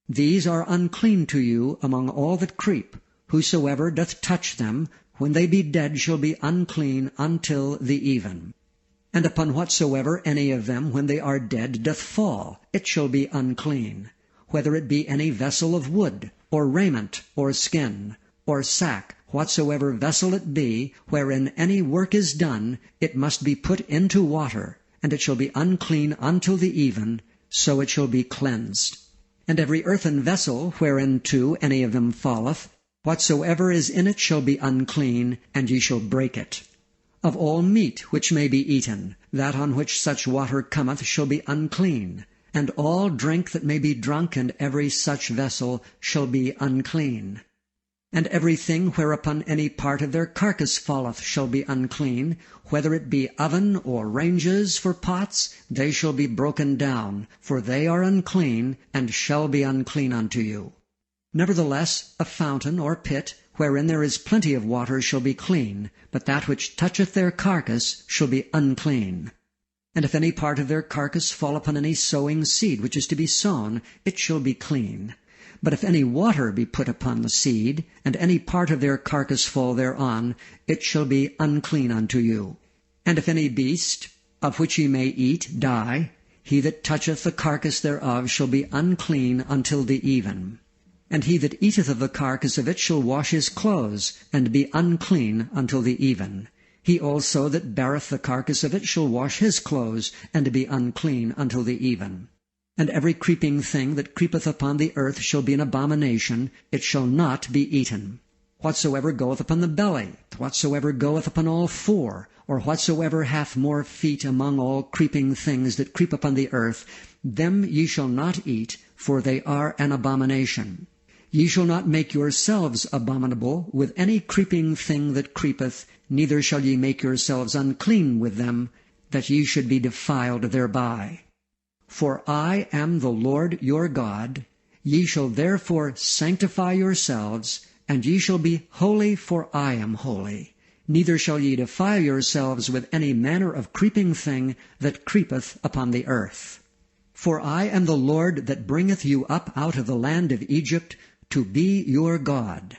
These are unclean to you among all that creep. Whosoever doth touch them, when they be dead, shall be unclean until the even. And upon whatsoever any of them, when they are dead, doth fall, it shall be unclean, whether it be any vessel of wood, or raiment, or skin, or sack, whatsoever vessel it be, wherein any work is done, it must be put into water, and it shall be unclean until the even, so it shall be cleansed. And every earthen vessel, whereinto any of them falleth, whatsoever is in it shall be unclean, and ye shall break it. Of all meat which may be eaten, that on which such water cometh shall be unclean, and all drink that may be drunk in every such vessel shall be unclean. And everything whereupon any part of their carcass falleth shall be unclean, whether it be oven or ranges for pots, they shall be broken down, for they are unclean, and shall be unclean unto you. Nevertheless, a fountain or pit, wherein there is plenty of water, shall be clean, but that which toucheth their carcass shall be unclean. And if any part of their carcass fall upon any sowing seed which is to be sown, it shall be clean. But if any water be put upon the seed, and any part of their carcass fall thereon, it shall be unclean unto you. And if any beast, of which ye may eat, die, he that toucheth the carcass thereof shall be unclean until the even. And he that eateth of the carcass of it shall wash his clothes, and be unclean until the even. He also that beareth the carcass of it shall wash his clothes, and be unclean until the even. And every creeping thing that creepeth upon the earth shall be an abomination, it shall not be eaten. Whatsoever goeth upon the belly, whatsoever goeth upon all four, or whatsoever hath more feet among all creeping things that creep upon the earth, them ye shall not eat, for they are an abomination. Ye shall not make yourselves abominable with any creeping thing that creepeth, neither shall ye make yourselves unclean with them, that ye should be defiled thereby. For I am the Lord your God. Ye shall therefore sanctify yourselves, and ye shall be holy, for I am holy. Neither shall ye defile yourselves with any manner of creeping thing that creepeth upon the earth. For I am the Lord that bringeth you up out of the land of Egypt, to be your God.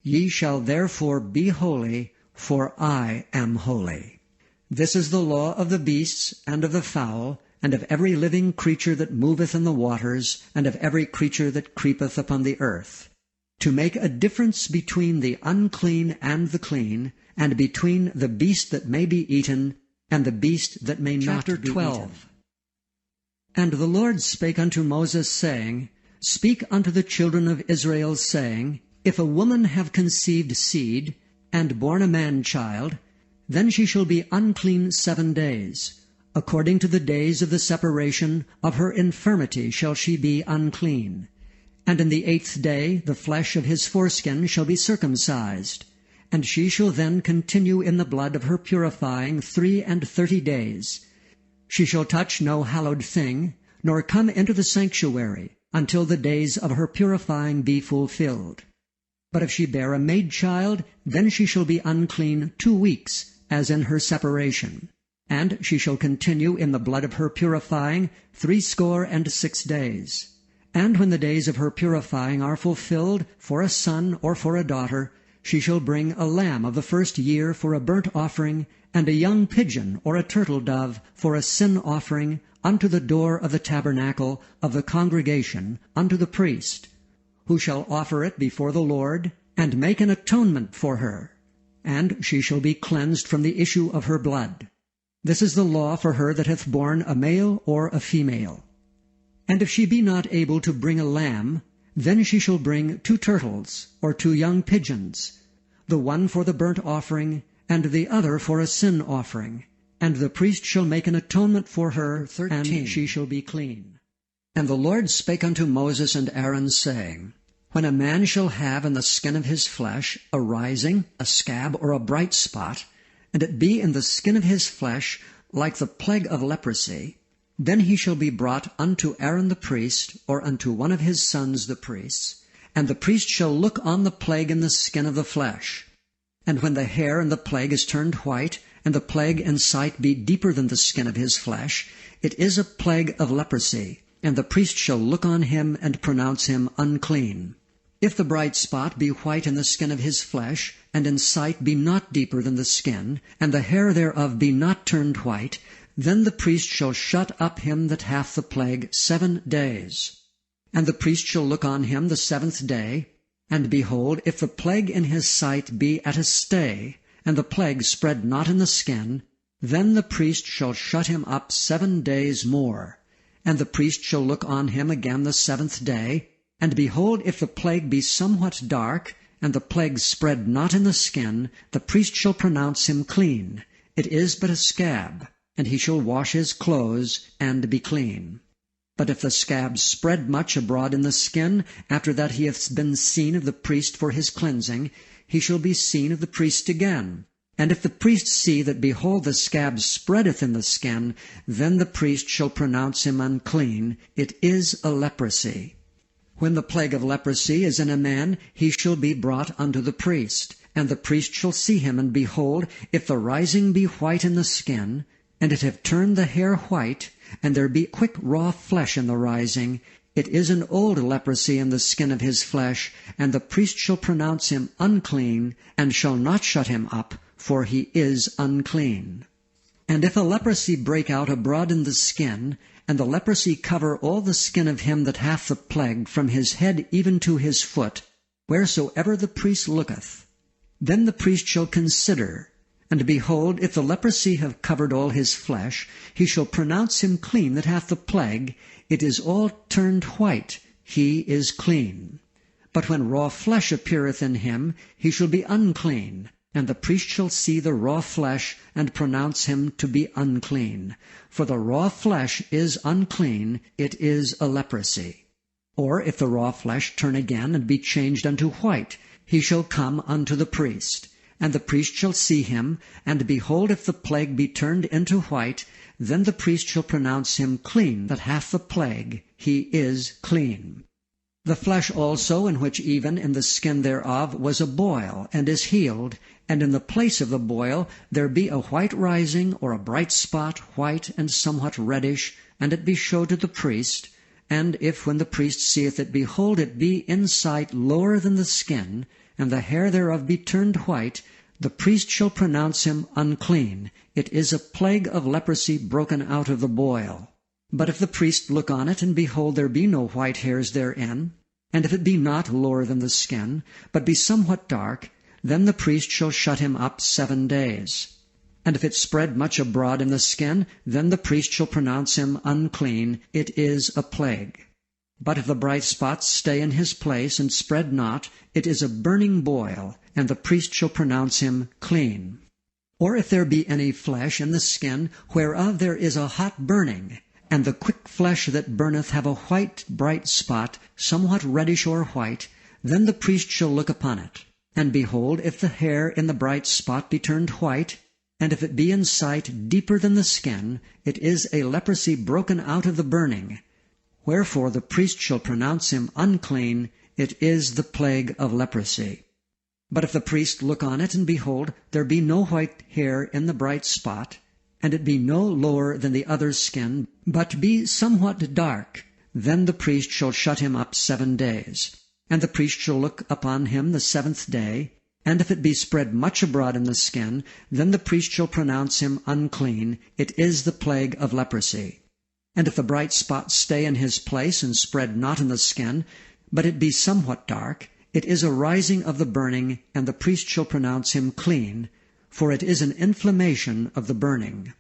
Ye shall therefore be holy, for I am holy. This is the law of the beasts, and of the fowl, and of every living creature that moveth in the waters, and of every creature that creepeth upon the earth, to make a difference between the unclean and the clean, and between the beast that may be eaten, and the beast that may not be eaten. Chapter 12. And the Lord spake unto Moses, saying, Speak unto the children of Israel, saying, If a woman have conceived seed, and born a man-child, then she shall be unclean 7 days. According to the days of the separation of her infirmity shall she be unclean. And in the 8th day the flesh of his foreskin shall be circumcised. And she shall then continue in the blood of her purifying 33 days. She shall touch no hallowed thing, nor come into the sanctuary, until the days of her purifying be fulfilled. But if she bear a maid-child, then she shall be unclean 2 weeks, as in her separation. And she shall continue in the blood of her purifying 66 days. And when the days of her purifying are fulfilled, for a son or for a daughter, she shall bring a lamb of the first year for a burnt offering, and a young pigeon or a turtle dove for a sin offering unto the door of the tabernacle of the congregation unto the priest, who shall offer it before the Lord, and make an atonement for her. And she shall be cleansed from the issue of her blood. This is the law for her that hath borne a male or a female. And if she be not able to bring a lamb, then she shall bring 2 turtles, or 2 young pigeons, the one for the burnt offering, and the other for a sin offering. And the priest shall make an atonement for her, and she shall be clean. And the Lord spake unto Moses and Aaron, saying, When a man shall have in the skin of his flesh a rising, a scab, or a bright spot, and it be in the skin of his flesh like the plague of leprosy, then he shall be brought unto Aaron the priest, or unto one of his sons the priests, and the priest shall look on the plague in the skin of the flesh. And when the hair in the plague is turned white, and the plague in sight be deeper than the skin of his flesh, it is a plague of leprosy, and the priest shall look on him and pronounce him unclean. If the bright spot be white in the skin of his flesh, and in sight be not deeper than the skin, and the hair thereof be not turned white, then the priest shall shut up him that hath the plague 7 days. And the priest shall look on him the 7th day, and behold, if the plague in his sight be at a stay, and the plague spread not in the skin, then the priest shall shut him up 7 days more. And the priest shall look on him again the 7th day, and behold, if the plague be somewhat dark, and the plague spread not in the skin, the priest shall pronounce him clean. It is but a scab, and he shall wash his clothes, and be clean. But if the scab spread much abroad in the skin, after that he hath been seen of the priest for his cleansing, he shall be seen of the priest again. And if the priest see that, behold, the scab spreadeth in the skin, then the priest shall pronounce him unclean. It is a leprosy. When the plague of leprosy is in a man, he shall be brought unto the priest. And the priest shall see him, and behold, if the rising be white in the skin, and it have turned the hair white, and there be quick raw flesh in the rising, it is an old leprosy in the skin of his flesh, and the priest shall pronounce him unclean, and shall not shut him up, for he is unclean. And if a leprosy break out abroad in the skin, and the leprosy cover all the skin of him that hath the plague, from his head even to his foot, wheresoever the priest looketh, then the priest shall consider, and behold, if the leprosy have covered all his flesh, he shall pronounce him clean that hath the plague. It is all turned white, he is clean. But when raw flesh appeareth in him, he shall be unclean, and the priest shall see the raw flesh, and pronounce him to be unclean. For the raw flesh is unclean, it is a leprosy. Or if the raw flesh turn again, and be changed unto white, he shall come unto the priest. And the priest shall see him, and behold, if the plague be turned into white, then the priest shall pronounce him clean that hath the plague, he is clean. The flesh also, in which even in the skin thereof was a boil, and is healed, and in the place of the boil there be a white rising, or a bright spot, white and somewhat reddish, and it be showed to the priest, and if when the priest seeth it, behold, it be in sight lower than the skin, and the hair thereof be turned white, the priest shall pronounce him unclean. It is a plague of leprosy broken out of the boil. But if the priest look on it, and behold, there be no white hairs therein, and if it be not lower than the skin, but be somewhat dark, then the priest shall shut him up 7 days. And if it spread much abroad in the skin, then the priest shall pronounce him unclean. It is a plague. But if the bright spots stay in his place, and spread not, it is a burning boil, and the priest shall pronounce him clean. Or if there be any flesh in the skin, whereof there is a hot burning, and the quick flesh that burneth have a white bright spot, somewhat reddish or white, then the priest shall look upon it. And behold, if the hair in the bright spot be turned white, and if it be in sight deeper than the skin, it is a leprosy broken out of the burning. Wherefore the priest shall pronounce him unclean. It is the plague of leprosy. But if the priest look on it, and behold, there be no white hair in the bright spot, and it be no lower than the other skin, but be somewhat dark, then the priest shall shut him up 7 days. And the priest shall look upon him the 7th day, and if it be spread much abroad in the skin, then the priest shall pronounce him unclean. It is the plague of leprosy. And if the bright spot stay in his place, and spread not in the skin, but it be somewhat dark, it is a rising of the burning, and the priest shall pronounce him clean, for it is an inflammation of the burning.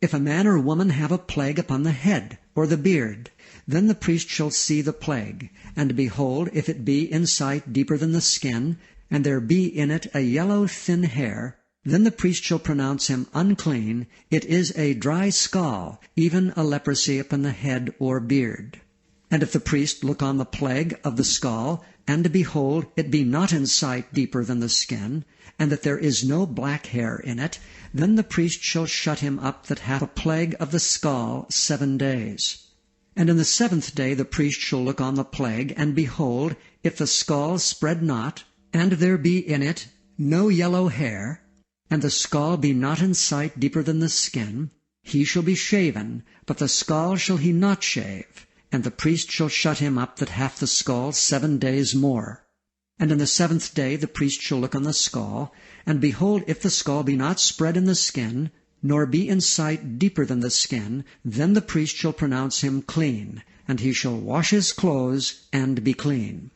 If a man or woman have a plague upon the head, or the beard, then the priest shall see the plague, and behold, if it be in sight deeper than the skin, and there be in it a yellow thin hair, then the priest shall pronounce him unclean. It is a dry scall, even a leprosy upon the head or beard. And if the priest look on the plague of the skull, and behold, it be not in sight deeper than the skin, and that there is no black hair in it, then the priest shall shut him up that hath a plague of the skull 7 days. And in the 7th day the priest shall look on the plague, and behold, if the skull spread not, and there be in it no yellow hair, and the skull be not in sight deeper than the skin, he shall be shaven, but the skull shall he not shave. And the priest shall shut him up that hath the skull 7 days more. And in the 7th day the priest shall look on the skull, and behold, if the skull be not spread in the skin, nor be in sight deeper than the skin, then the priest shall pronounce him clean, and he shall wash his clothes, and be clean.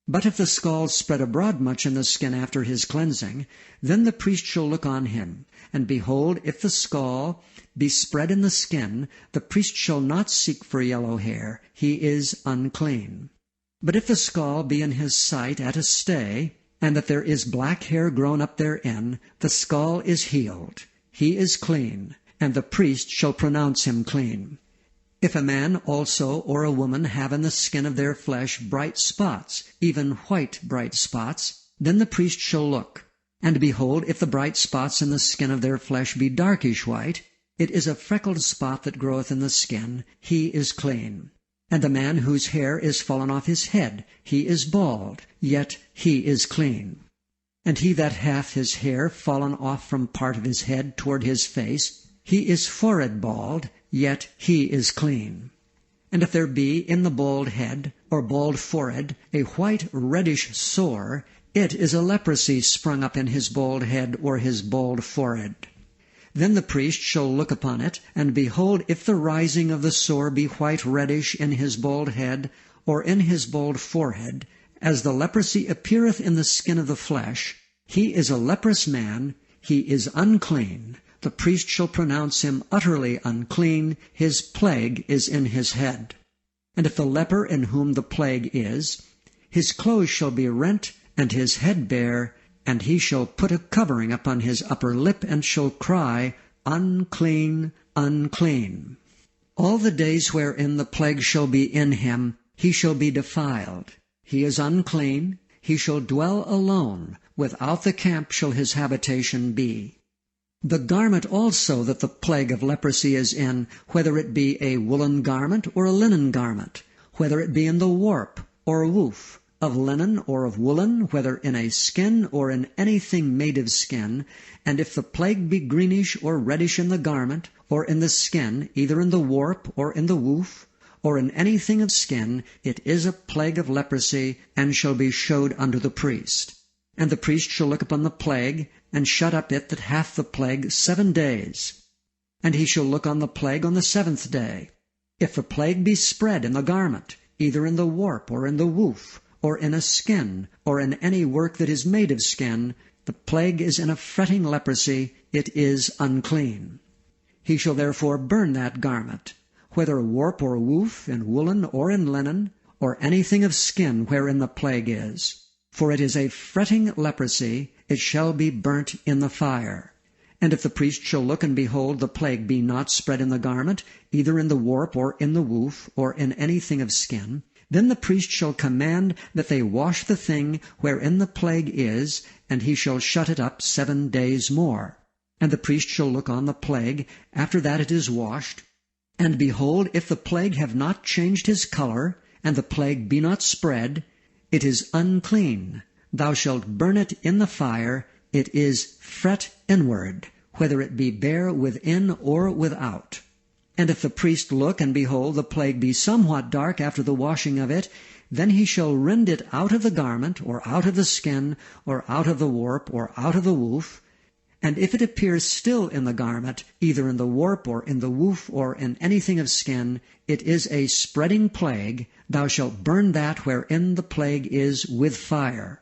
But if the skull spread abroad much in the skin after his cleansing, then the priest shall look on him, and behold, if the skull be spread in the skin, the priest shall not seek for yellow hair, he is unclean. But if the skull be in his sight at a stay, and that there is black hair grown up therein, the skull is healed, he is clean, and the priest shall pronounce him clean. If a man also or a woman have in the skin of their flesh bright spots, even white bright spots, then the priest shall look. And behold, if the bright spots in the skin of their flesh be darkish white, it is a freckled spot that groweth in the skin, he is clean. And the man whose hair is fallen off his head, he is bald, yet he is clean. And he that hath his hair fallen off from part of his head toward his face, he is forehead bald, yet he is clean. And if there be in the bald head, or bald forehead, a white reddish sore, it is a leprosy sprung up in his bald head or his bald forehead. Then the priest shall look upon it, and behold, if the rising of the sore be white reddish in his bald head, or in his bald forehead, as the leprosy appeareth in the skin of the flesh, he is a leprous man, he is unclean. The priest shall pronounce him utterly unclean, his plague is in his head. And if the leper in whom the plague is, his clothes shall be rent, and his head bare, and he shall put a covering upon his upper lip, and shall cry, Unclean, unclean. All the days wherein the plague shall be in him, he shall be defiled. He is unclean, he shall dwell alone, without the camp shall his habitation be. The garment also that the plague of leprosy is in, whether it be a woolen garment or a linen garment, whether it be in the warp or woof, of linen or of woolen, whether in a skin or in anything made of skin, and if the plague be greenish or reddish in the garment, or in the skin, either in the warp or in the woof, or in anything of skin, it is a plague of leprosy, and shall be showed unto the priest. And the priest shall look upon the plague, and shut up it that hath the plague 7 days. And he shall look on the plague on the 7th day. If the plague be spread in the garment, either in the warp or in the woof, or in a skin, or in any work that is made of skin, the plague is in a fretting leprosy, it is unclean. He shall therefore burn that garment, whether warp or woof, in woolen or in linen, or anything of skin wherein the plague is. For it is a fretting leprosy, it shall be burnt in the fire. And if the priest shall look and behold the plague be not spread in the garment, either in the warp or in the woof, or in anything of skin, then the priest shall command that they wash the thing wherein the plague is, and he shall shut it up 7 days more. And the priest shall look on the plague, after that it is washed, and behold, if the plague have not changed his color, and the plague be not spread, it is unclean. Thou shalt burn it in the fire, it is fret inward, whether it be bare within or without. And if the priest look, and behold, the plague be somewhat dark after the washing of it, then he shall rend it out of the garment, or out of the skin, or out of the warp, or out of the woof. And if it appears still in the garment, either in the warp, or in the woof, or in anything of skin, it is a spreading plague. Thou shalt burn that wherein the plague is with fire.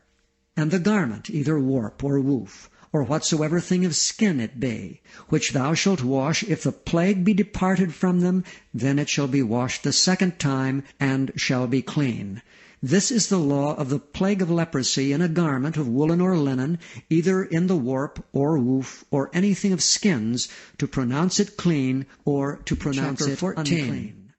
And the garment, either warp or woof, or whatsoever thing of skin it be, which thou shalt wash, if the plague be departed from them, then it shall be washed the 2nd time, and shall be clean. This is the law of the plague of leprosy in a garment of woolen or linen, either in the warp or woof, or anything of skins, to pronounce it clean, or to pronounce it unclean.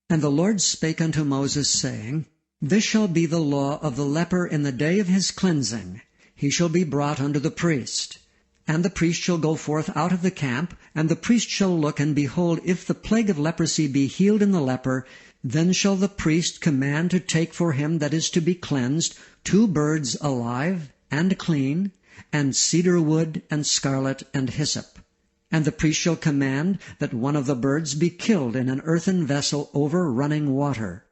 And the Lord spake unto Moses, saying, This shall be the law of the leper in the day of his cleansing. He shall be brought unto the priest. And the priest shall go forth out of the camp, and the priest shall look, and behold, if the plague of leprosy be healed in the leper, then shall the priest command to take for him that is to be cleansed 2 birds alive and clean, and cedar wood, and scarlet, and hyssop. And the priest shall command that one of the birds be killed in an earthen vessel over running water.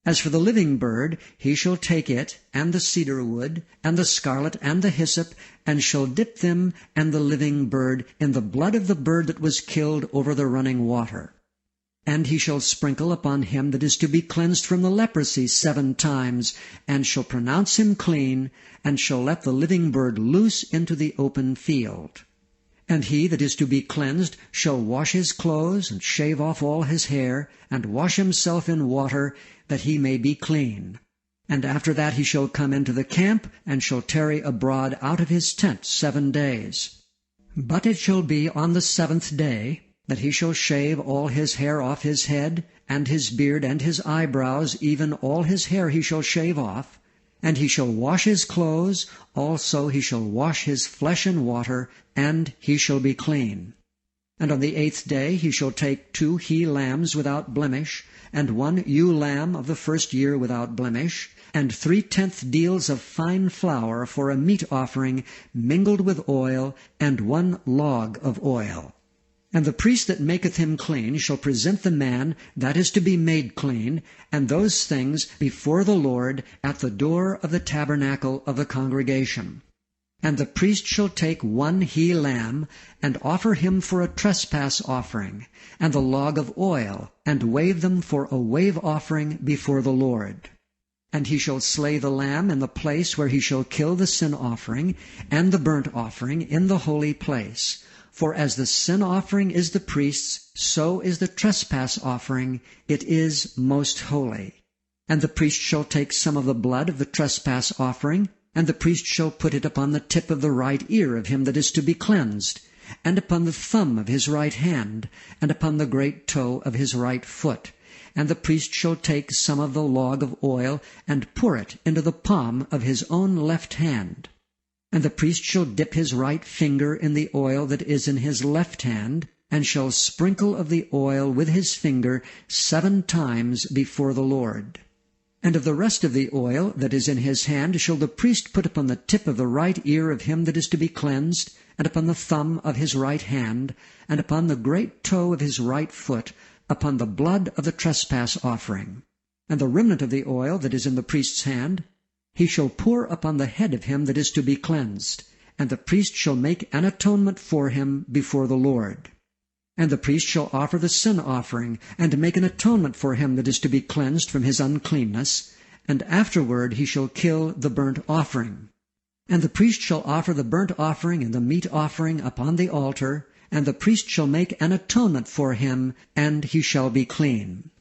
As for the living bird, he shall take it, and the cedar wood, and the scarlet, and the hyssop, and shall dip them and the living bird in the blood of the bird that was killed over the running water. And he shall sprinkle upon him that is to be cleansed from the leprosy 7 times, and shall pronounce him clean, and shall let the living bird loose into the open field. And he that is to be cleansed shall wash his clothes, and shave off all his hair, and wash himself in water, that he may be clean. And after that he shall come into the camp, and shall tarry abroad out of his tent 7 days. But it shall be on the 7th day, that he shall shave all his hair off his head, and his beard, and his eyebrows, even all his hair he shall shave off. And he shall wash his clothes, also he shall wash his flesh in water, and he shall be clean. And on the 8th day he shall take 2 he-lambs without blemish, and 1 ewe lamb of the 1st year without blemish, and 3/10 deals of fine flour for a meat offering mingled with oil, and 1 log of oil. And the priest that maketh him clean shall present the man that is to be made clean, and those things before the Lord at the door of the tabernacle of the congregation. And the priest shall take 1 he-lamb, and offer him for a trespass offering, and the log of oil, and wave them for a wave offering before the Lord. And he shall slay the lamb in the place where he shall kill the sin offering, and the burnt offering in the holy place. For as the sin offering is the priest's, so is the trespass offering, it is most holy. And the priest shall take some of the blood of the trespass offering, and the priest shall put it upon the tip of the right ear of him that is to be cleansed, and upon the thumb of his right hand, and upon the great toe of his right foot. And the priest shall take some of the log of oil, and pour it into the palm of his own left hand. And the priest shall dip his right finger in the oil that is in his left hand, and shall sprinkle of the oil with his finger 7 times before the Lord. And of the rest of the oil that is in his hand shall the priest put upon the tip of the right ear of him that is to be cleansed, and upon the thumb of his right hand, and upon the great toe of his right foot, upon the blood of the trespass offering. And the remnant of the oil that is in the priest's hand he shall pour upon the head of him that is to be cleansed, and the priest shall make an atonement for him before the Lord. And the priest shall offer the sin offering, and make an atonement for him that is to be cleansed from his uncleanness, and afterward he shall kill the burnt offering. And the priest shall offer the burnt offering and the meat offering upon the altar, and the priest shall make an atonement for him, and he shall be clean.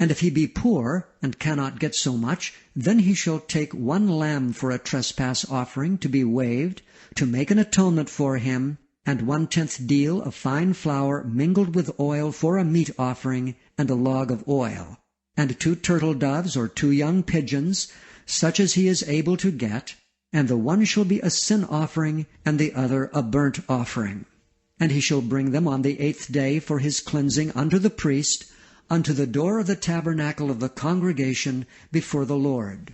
And if he be poor, and cannot get so much, then he shall take 1 lamb for a trespass offering to be waved, to make an atonement for him, and 1/10 deal of fine flour mingled with oil for a meat offering, and a log of oil, and 2 turtle doves or 2 young pigeons, such as he is able to get, and the one shall be a sin offering, and the other a burnt offering. And he shall bring them on the 8th day for his cleansing unto the priest, unto the door of the tabernacle of the congregation before the Lord.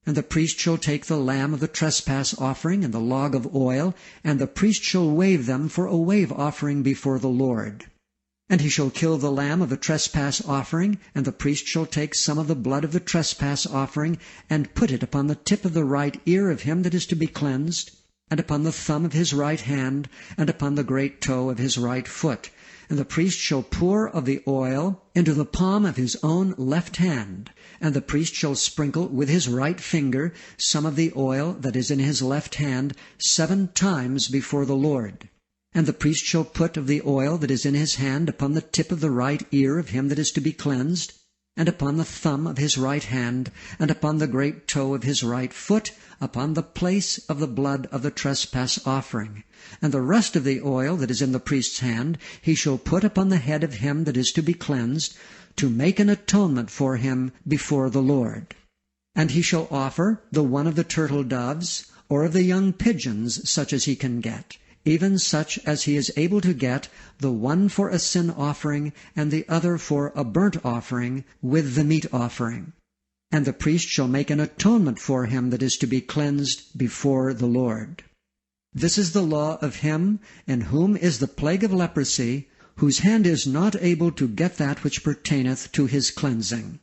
And the priest shall take the lamb of the trespass offering and the log of oil, and the priest shall wave them for a wave offering before the Lord. And he shall kill the lamb of the trespass offering, and the priest shall take some of the blood of the trespass offering, and put it upon the tip of the right ear of him that is to be cleansed, and upon the thumb of his right hand, and upon the great toe of his right foot. And the priest shall pour of the oil into the palm of his own left hand, and the priest shall sprinkle with his right finger some of the oil that is in his left hand 7 times before the Lord. And the priest shall put of the oil that is in his hand upon the tip of the right ear of him that is to be cleansed, and upon the thumb of his right hand, and upon the great toe of his right foot, upon the place of the blood of the trespass offering. And the rest of the oil that is in the priest's hand he shall put upon the head of him that is to be cleansed, to make an atonement for him before the Lord. And he shall offer the one of the turtle doves, or of the young pigeons, such as he can get, even such as he is able to get, the one for a sin offering, and the other for a burnt offering, with the meat offering. And the priest shall make an atonement for him that is to be cleansed before the Lord. This is the law of him in whom is the plague of leprosy, whose hand is not able to get that which pertaineth to his cleansing.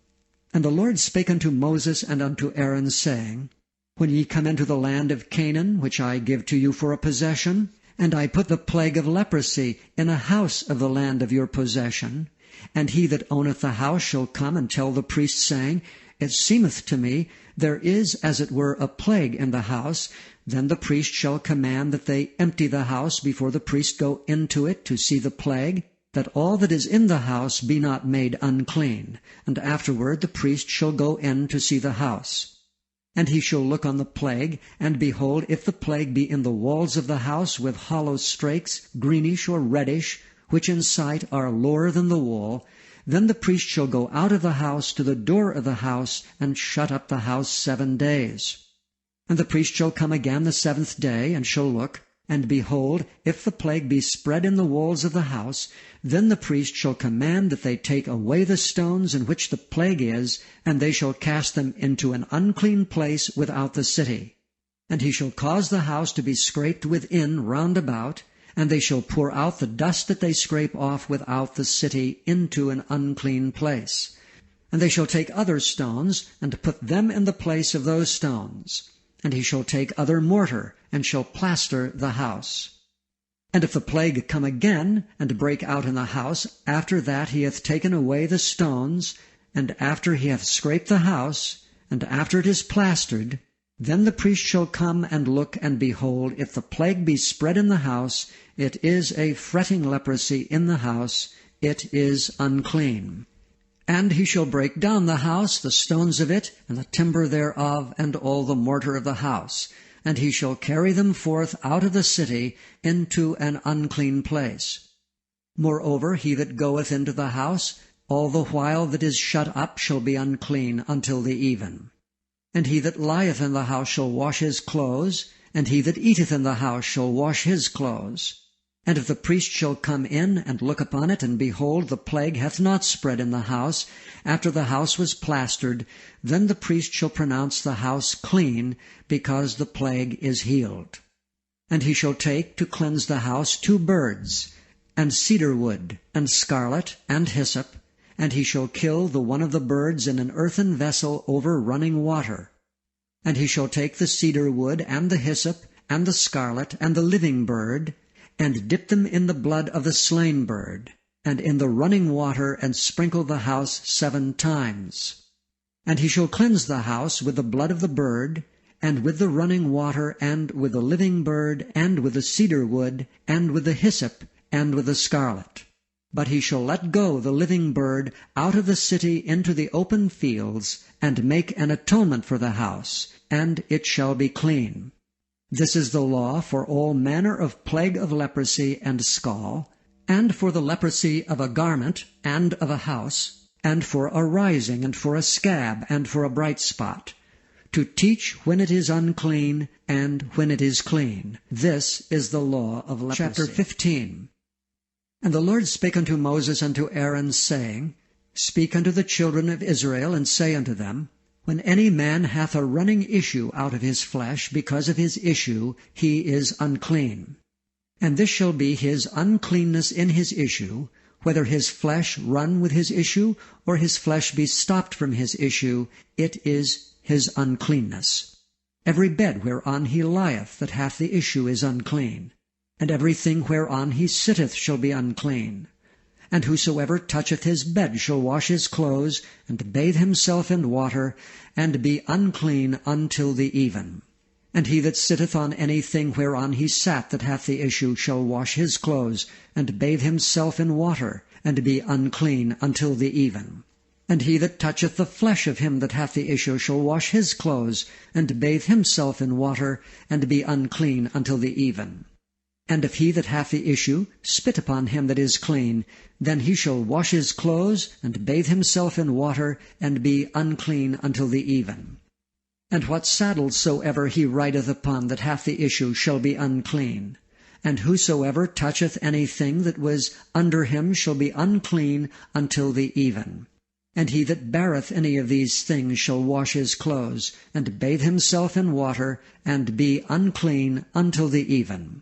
And the Lord spake unto Moses and unto Aaron, saying, When ye come into the land of Canaan, which I give to you for a possession, and I put the plague of leprosy in a house of the land of your possession, and he that owneth the house shall come and tell the priest, saying, It seemeth to me there is as it were a plague in the house, then the priest shall command that they empty the house before the priest go into it to see the plague, that all that is in the house be not made unclean, and afterward the priest shall go in to see the house. And he shall look on the plague, and behold, if the plague be in the walls of the house with hollow strakes, greenish or reddish, which in sight are lower than the wall, then the priest shall go out of the house to the door of the house, and shut up the house 7 days. And the priest shall come again the 7th day, and shall look, and behold, if the plague be spread in the walls of the house, then the priest shall command that they take away the stones in which the plague is, and they shall cast them into an unclean place without the city. And he shall cause the house to be scraped within round about, and they shall pour out the dust that they scrape off without the city into an unclean place. And they shall take other stones, and put them in the place of those stones. And he shall take other mortar, and shall plaster the house. And if the plague come again, and break out in the house, after that he hath taken away the stones, and after he hath scraped the house, and after it is plastered, then the priest shall come and look, and behold, if the plague be spread in the house, it is a fretting leprosy in the house, it is unclean. And he shall break down the house, the stones of it, and the timber thereof, and all the mortar of the house. And he shall carry them forth out of the city into an unclean place. Moreover, he that goeth into the house, all the while that is shut up, shall be unclean until the even. And he that lieth in the house shall wash his clothes, and he that eateth in the house shall wash his clothes. And if the priest shall come in and look upon it, and behold, the plague hath not spread in the house, after the house was plastered, then the priest shall pronounce the house clean, because the plague is healed. And he shall take to cleanse the house 2 birds, and cedar wood, and scarlet, and hyssop, and he shall kill the one of the birds in an earthen vessel over running water. And he shall take the cedar wood, and the hyssop, and the scarlet, and the living bird, and dip them in the blood of the slain bird, and in the running water, and sprinkle the house 7 times. And he shall cleanse the house with the blood of the bird, and with the running water, and with the living bird, and with the cedar wood, and with the hyssop, and with the scarlet. But he shall let go the living bird out of the city into the open fields, and make an atonement for the house, and it shall be clean. This is the law for all manner of plague of leprosy and scall, and for the leprosy of a garment and of a house, and for a rising, and for a scab, and for a bright spot, to teach when it is unclean and when it is clean. This is the law of leprosy. Chapter 15. And the Lord spake unto Moses and to Aaron, saying, Speak unto the children of Israel, and say unto them, When any man hath a running issue out of his flesh, because of his issue he is unclean. And this shall be his uncleanness in his issue, whether his flesh run with his issue, or his flesh be stopped from his issue, it is his uncleanness. Every bed whereon he lieth that hath the issue is unclean, and everything whereon he sitteth shall be unclean. And whosoever toucheth his bed shall wash his clothes, and bathe himself in water, and be unclean until the even. And he that sitteth on anything whereon he sat that hath the issue shall wash his clothes, and bathe himself in water, and be unclean until the even. And he that toucheth the flesh of him that hath the issue shall wash his clothes, and bathe himself in water, and be unclean until the even. And if he that hath the issue spit upon him that is clean, then he shall wash his clothes, and bathe himself in water, and be unclean until the even. And what saddle soever he rideth upon that hath the issue shall be unclean. And whosoever toucheth anything that was under him shall be unclean until the even. And he that beareth any of these things shall wash his clothes, and bathe himself in water, and be unclean until the even.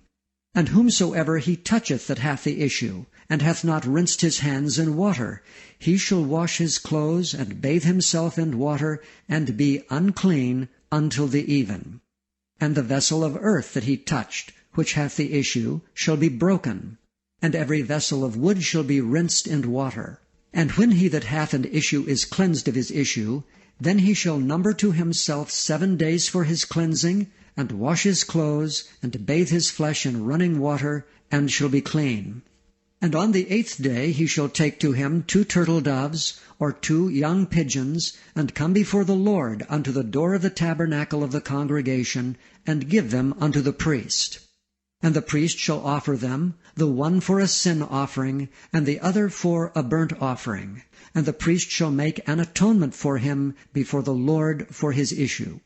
And whomsoever he toucheth that hath the issue, and hath not rinsed his hands in water, he shall wash his clothes, and bathe himself in water, and be unclean until the even. And the vessel of earth that he touched, which hath the issue, shall be broken, and every vessel of wood shall be rinsed in water. And when he that hath an issue is cleansed of his issue, then he shall number to himself 7 days for his cleansing, and wash his clothes, and bathe his flesh in running water, and shall be clean. And on the 8th day he shall take to him 2 turtle doves, or 2 young pigeons, and come before the Lord unto the door of the tabernacle of the congregation, and give them unto the priest. And the priest shall offer them, the one for a sin offering, and the other for a burnt offering. And the priest shall make an atonement for him before the Lord for his issue.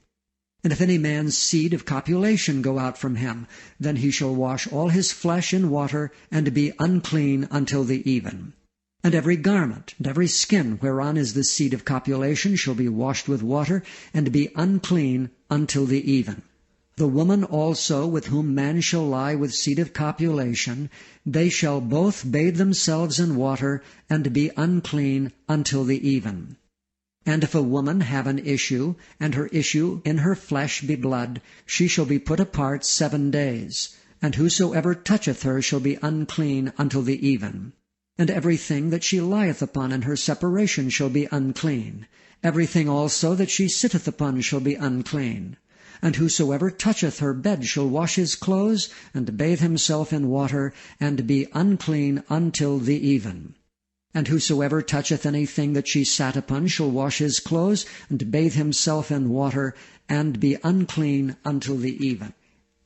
And if any man's seed of copulation go out from him, then he shall wash all his flesh in water, and be unclean until the even. And every garment, and every skin whereon is the seed of copulation shall be washed with water, and be unclean until the even. The woman also with whom man shall lie with seed of copulation, they shall both bathe themselves in water, and be unclean until the even. And if a woman have an issue, and her issue in her flesh be blood, she shall be put apart 7 days. And whosoever toucheth her shall be unclean until the even. And everything that she lieth upon in her separation shall be unclean. Everything also that she sitteth upon shall be unclean. And whosoever toucheth her bed shall wash his clothes, and bathe himself in water, and be unclean until the even. And whosoever toucheth anything that she sat upon shall wash his clothes, and bathe himself in water, and be unclean until the even.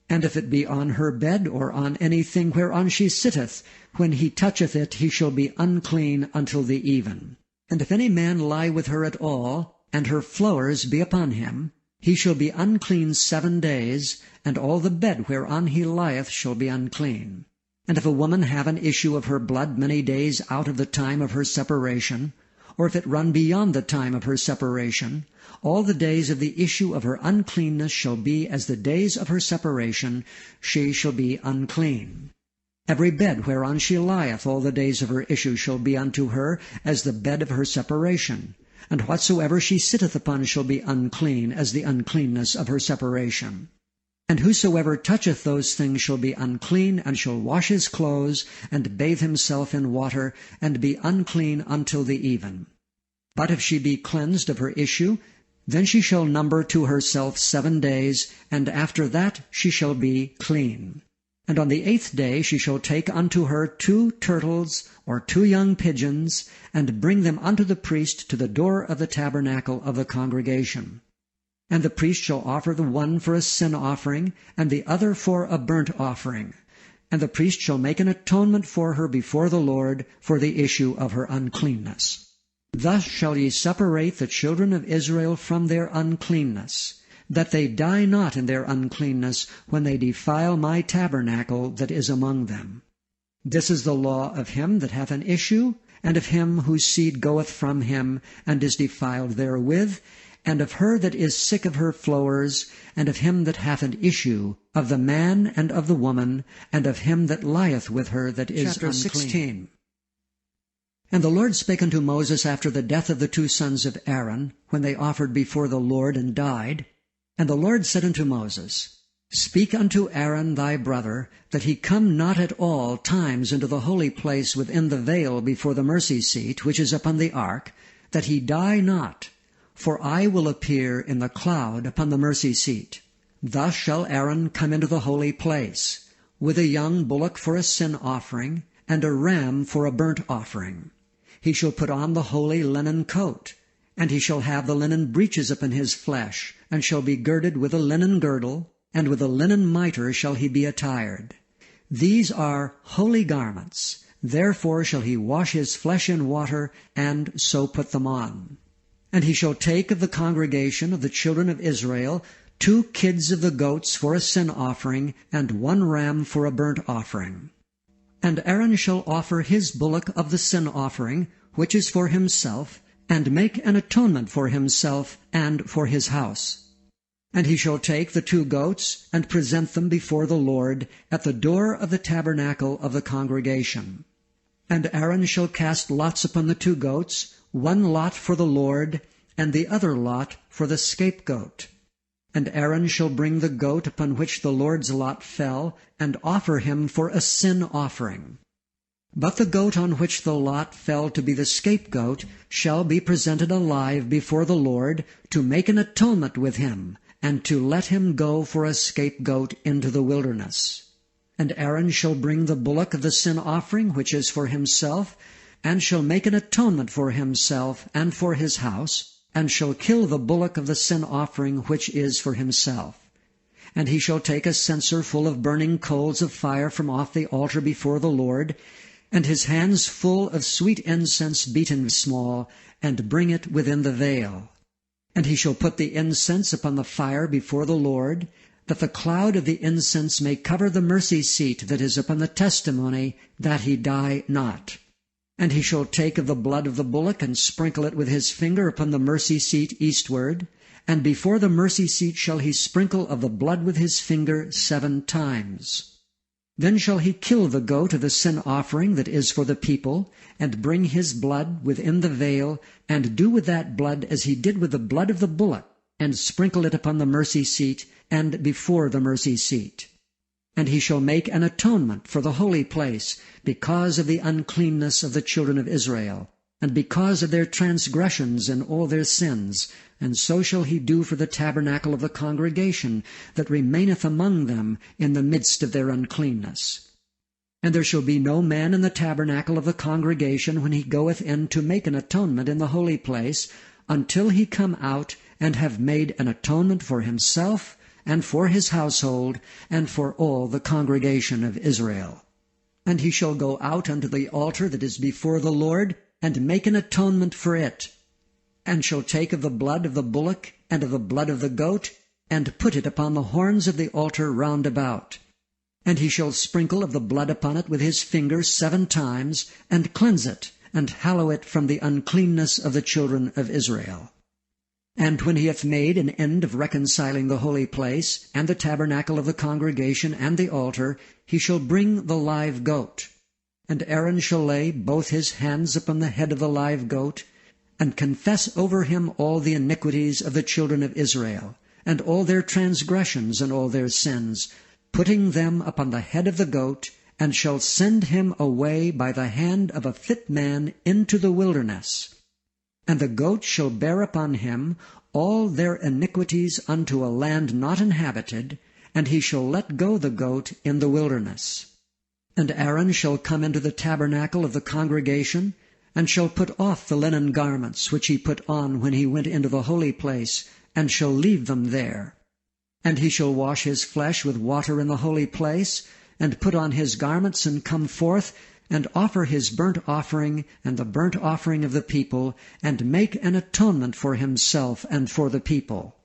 And if it be on her bed, or on anything whereon she sitteth, when he toucheth it, he shall be unclean until the even. And if any man lie with her at all, and her flowers be upon him, he shall be unclean 7 days, and all the bed whereon he lieth shall be unclean. And if a woman have an issue of her blood many days out of the time of her separation, or if it run beyond the time of her separation, all the days of the issue of her uncleanness shall be as the days of her separation, she shall be unclean. Every bed whereon she lieth all the days of her issue shall be unto her as the bed of her separation, and whatsoever she sitteth upon shall be unclean as the uncleanness of her separation. And whosoever toucheth those things shall be unclean, and shall wash his clothes, and bathe himself in water, and be unclean until the even. But if she be cleansed of her issue, then she shall number to herself 7 days, and after that she shall be clean. And on the 8th day she shall take unto her 2 turtles, or 2 young pigeons, and bring them unto the priest to the door of the tabernacle of the congregation. And the priest shall offer the one for a sin offering, and the other for a burnt offering. And the priest shall make an atonement for her before the Lord for the issue of her uncleanness. Thus shall ye separate the children of Israel from their uncleanness, that they die not in their uncleanness when they defile my tabernacle that is among them. This is the law of him that hath an issue, and of him whose seed goeth from him, and is defiled therewith, and of her that is sick of her flowers, and of him that hath an issue, of the man and of the woman, and of him that lieth with her that is Chapter unclean. 16. And the Lord spake unto Moses after the death of the 2 sons of Aaron, when they offered before the Lord and died. And the Lord said unto Moses, Speak unto Aaron thy brother, that he come not at all times into the holy place within the veil before the mercy seat, which is upon the ark, that he die not. For I will appear in the cloud upon the mercy seat. Thus shall Aaron come into the holy place, with a young bullock for a sin offering, and a ram for a burnt offering. he shall put on the holy linen coat, and he shall have the linen breeches upon his flesh, and shall be girded with a linen girdle, and with a linen mitre shall he be attired. These are holy garments. Therefore shall he wash his flesh in water, and so put them on. And he shall take of the congregation of the children of Israel 2 kids of the goats for a sin offering, and 1 ram for a burnt offering. And Aaron shall offer his bullock of the sin offering, which is for himself, and make an atonement for himself and for his house. And he shall take the 2 goats, and present them before the Lord at the door of the tabernacle of the congregation. And Aaron shall cast lots upon the 2 goats, 1 lot for the Lord, and the other lot for the scapegoat. And Aaron shall bring the goat upon which the Lord's lot fell, and offer him for a sin offering. But the goat on which the lot fell to be the scapegoat shall be presented alive before the Lord, to make an atonement with him, and to let him go for a scapegoat into the wilderness. And Aaron shall bring the bullock of the sin offering, which is for himself, and shall make an atonement for himself and for his house, and shall kill the bullock of the sin offering, which is for himself. And he shall take a censer full of burning coals of fire from off the altar before the Lord, and his hands full of sweet incense beaten small, and bring it within the veil. And he shall put the incense upon the fire before the Lord, that the cloud of the incense may cover the mercy seat that is upon the testimony, that he die not. And he shall take of the blood of the bullock, and sprinkle it with his finger upon the mercy seat eastward, and before the mercy seat shall he sprinkle of the blood with his finger 7 times. Then shall he kill the goat of the sin offering that is for the people, and bring his blood within the veil, and do with that blood as he did with the blood of the bullock, and sprinkle it upon the mercy seat, and before the mercy seat. And he shall make an atonement for the holy place, because of the uncleanness of the children of Israel, and because of their transgressions and all their sins. And so shall he do for the tabernacle of the congregation that remaineth among them in the midst of their uncleanness. And there shall be no man in the tabernacle of the congregation when he goeth in to make an atonement in the holy place, until he come out and have made an atonement for himself, and for his household, and for all the congregation of Israel. And he shall go out unto the altar that is before the Lord, and make an atonement for it, and shall take of the blood of the bullock and of the blood of the goat, and put it upon the horns of the altar round about. And he shall sprinkle of the blood upon it with his finger 7 times, and cleanse it, and hallow it from the uncleanness of the children of Israel. And when he hath made an end of reconciling the holy place, and the tabernacle of the congregation, and the altar, he shall bring the live goat. And Aaron shall lay both his hands upon the head of the live goat, and confess over him all the iniquities of the children of Israel, and all their transgressions and all their sins, putting them upon the head of the goat, and shall send him away by the hand of a fit man into the wilderness. And the goat shall bear upon him all their iniquities unto a land not inhabited, and he shall let go the goat in the wilderness. And Aaron shall come into the tabernacle of the congregation, and shall put off the linen garments which he put on when he went into the holy place, and shall leave them there. And he shall wash his flesh with water in the holy place, and put on his garments, and come forth, and offer his burnt offering and the burnt offering of the people, and make an atonement for himself and for the people.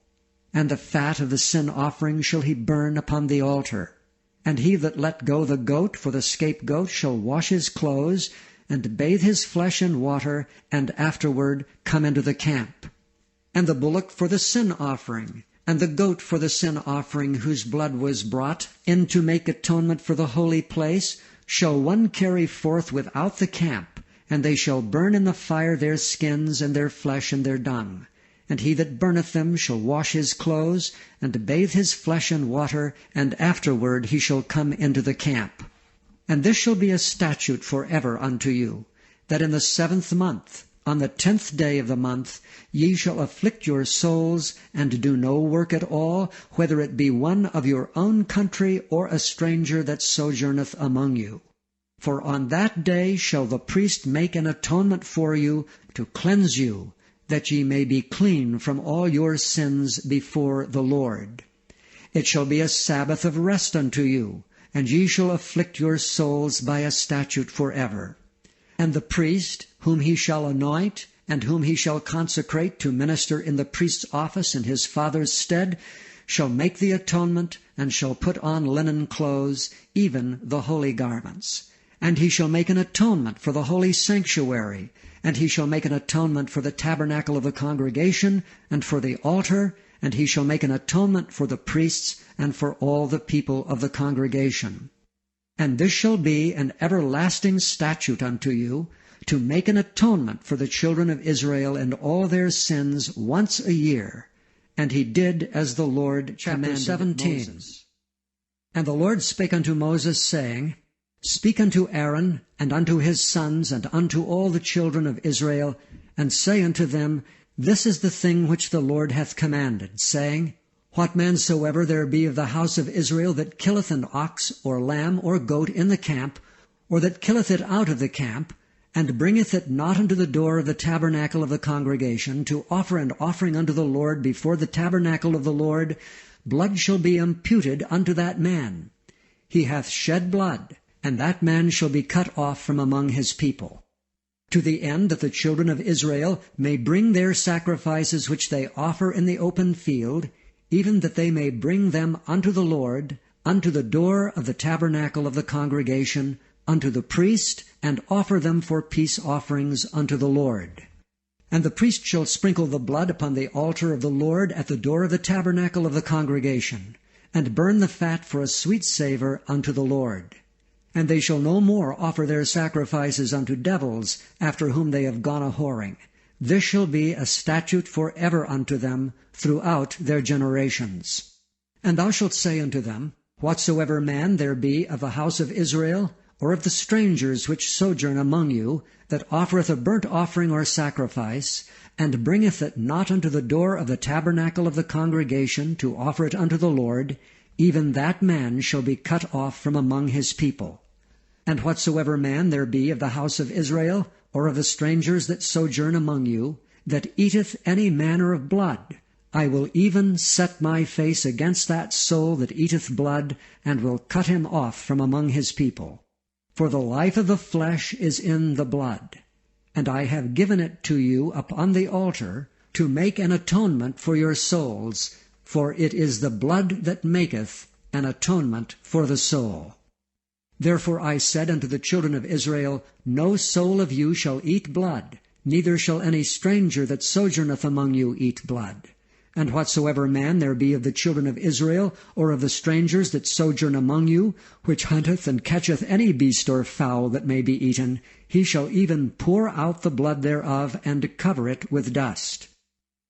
And the fat of the sin offering shall he burn upon the altar. And he that let go the goat for the scapegoat shall wash his clothes, and bathe his flesh in water, and afterward come into the camp. And the bullock for the sin offering, and the goat for the sin offering, whose blood was brought in to make atonement for the holy place, shall one carry forth without the camp, and they shall burn in the fire their skins and their flesh and their dung. And he that burneth them shall wash his clothes, and bathe his flesh in water, and afterward he shall come into the camp. And this shall be a statute forever unto you, that in the 7th month, on the 10th day of the month, ye shall afflict your souls, and do no work at all, whether it be one of your own country, or a stranger that sojourneth among you. For on that day shall the priest make an atonement for you, to cleanse you, that ye may be clean from all your sins before the Lord. It shall be a Sabbath of rest unto you, and ye shall afflict your souls by a statute forever. And the priest, whom he shall anoint, and whom he shall consecrate to minister in the priest's office in his father's stead, shall make the atonement, and shall put on linen clothes, even the holy garments. And he shall make an atonement for the holy sanctuary, and he shall make an atonement for the tabernacle of the congregation, and for the altar, and he shall make an atonement for the priests, and for all the people of the congregation. And this shall be an everlasting statute unto you, to make an atonement for the children of Israel and all their sins once a year. And he did as the Lord commanded. Chapter 17. Moses. And the Lord spake unto Moses, saying, Speak unto Aaron, and unto his sons, and unto all the children of Israel, and say unto them, This is the thing which the Lord hath commanded, saying, What man soever there be of the house of Israel that killeth an ox, or lamb, or goat in the camp, or that killeth it out of the camp, and bringeth it not unto the door of the tabernacle of the congregation, to offer an offering unto the Lord before the tabernacle of the Lord, blood shall be imputed unto that man. He hath shed blood, and that man shall be cut off from among his people. To the end that the children of Israel may bring their sacrifices which they offer in the open field, even that they may bring them unto the Lord, unto the door of the tabernacle of the congregation, unto the priest, and offer them for peace offerings unto the Lord. And the priest shall sprinkle the blood upon the altar of the Lord at the door of the tabernacle of the congregation, and burn the fat for a sweet savor unto the Lord. And they shall no more offer their sacrifices unto devils, after whom they have gone a-whoring. This shall be a statute for ever unto them throughout their generations. And thou shalt say unto them, Whatsoever man there be of the house of Israel, or of the strangers which sojourn among you, that offereth a burnt offering or sacrifice, and bringeth it not unto the door of the tabernacle of the congregation to offer it unto the Lord, even that man shall be cut off from among his people. And whatsoever man there be of the house of Israel, or of the strangers that sojourn among you, that eateth any manner of blood, I will even set my face against that soul that eateth blood, and will cut him off from among his people. For the life of the flesh is in the blood, and I have given it to you upon the altar, to make an atonement for your souls, for it is the blood that maketh an atonement for the soul. Therefore I said unto the children of Israel, No soul of you shall eat blood, neither shall any stranger that sojourneth among you eat blood. And whatsoever man there be of the children of Israel, or of the strangers that sojourn among you, which hunteth and catcheth any beast or fowl that may be eaten, he shall even pour out the blood thereof, and cover it with dust.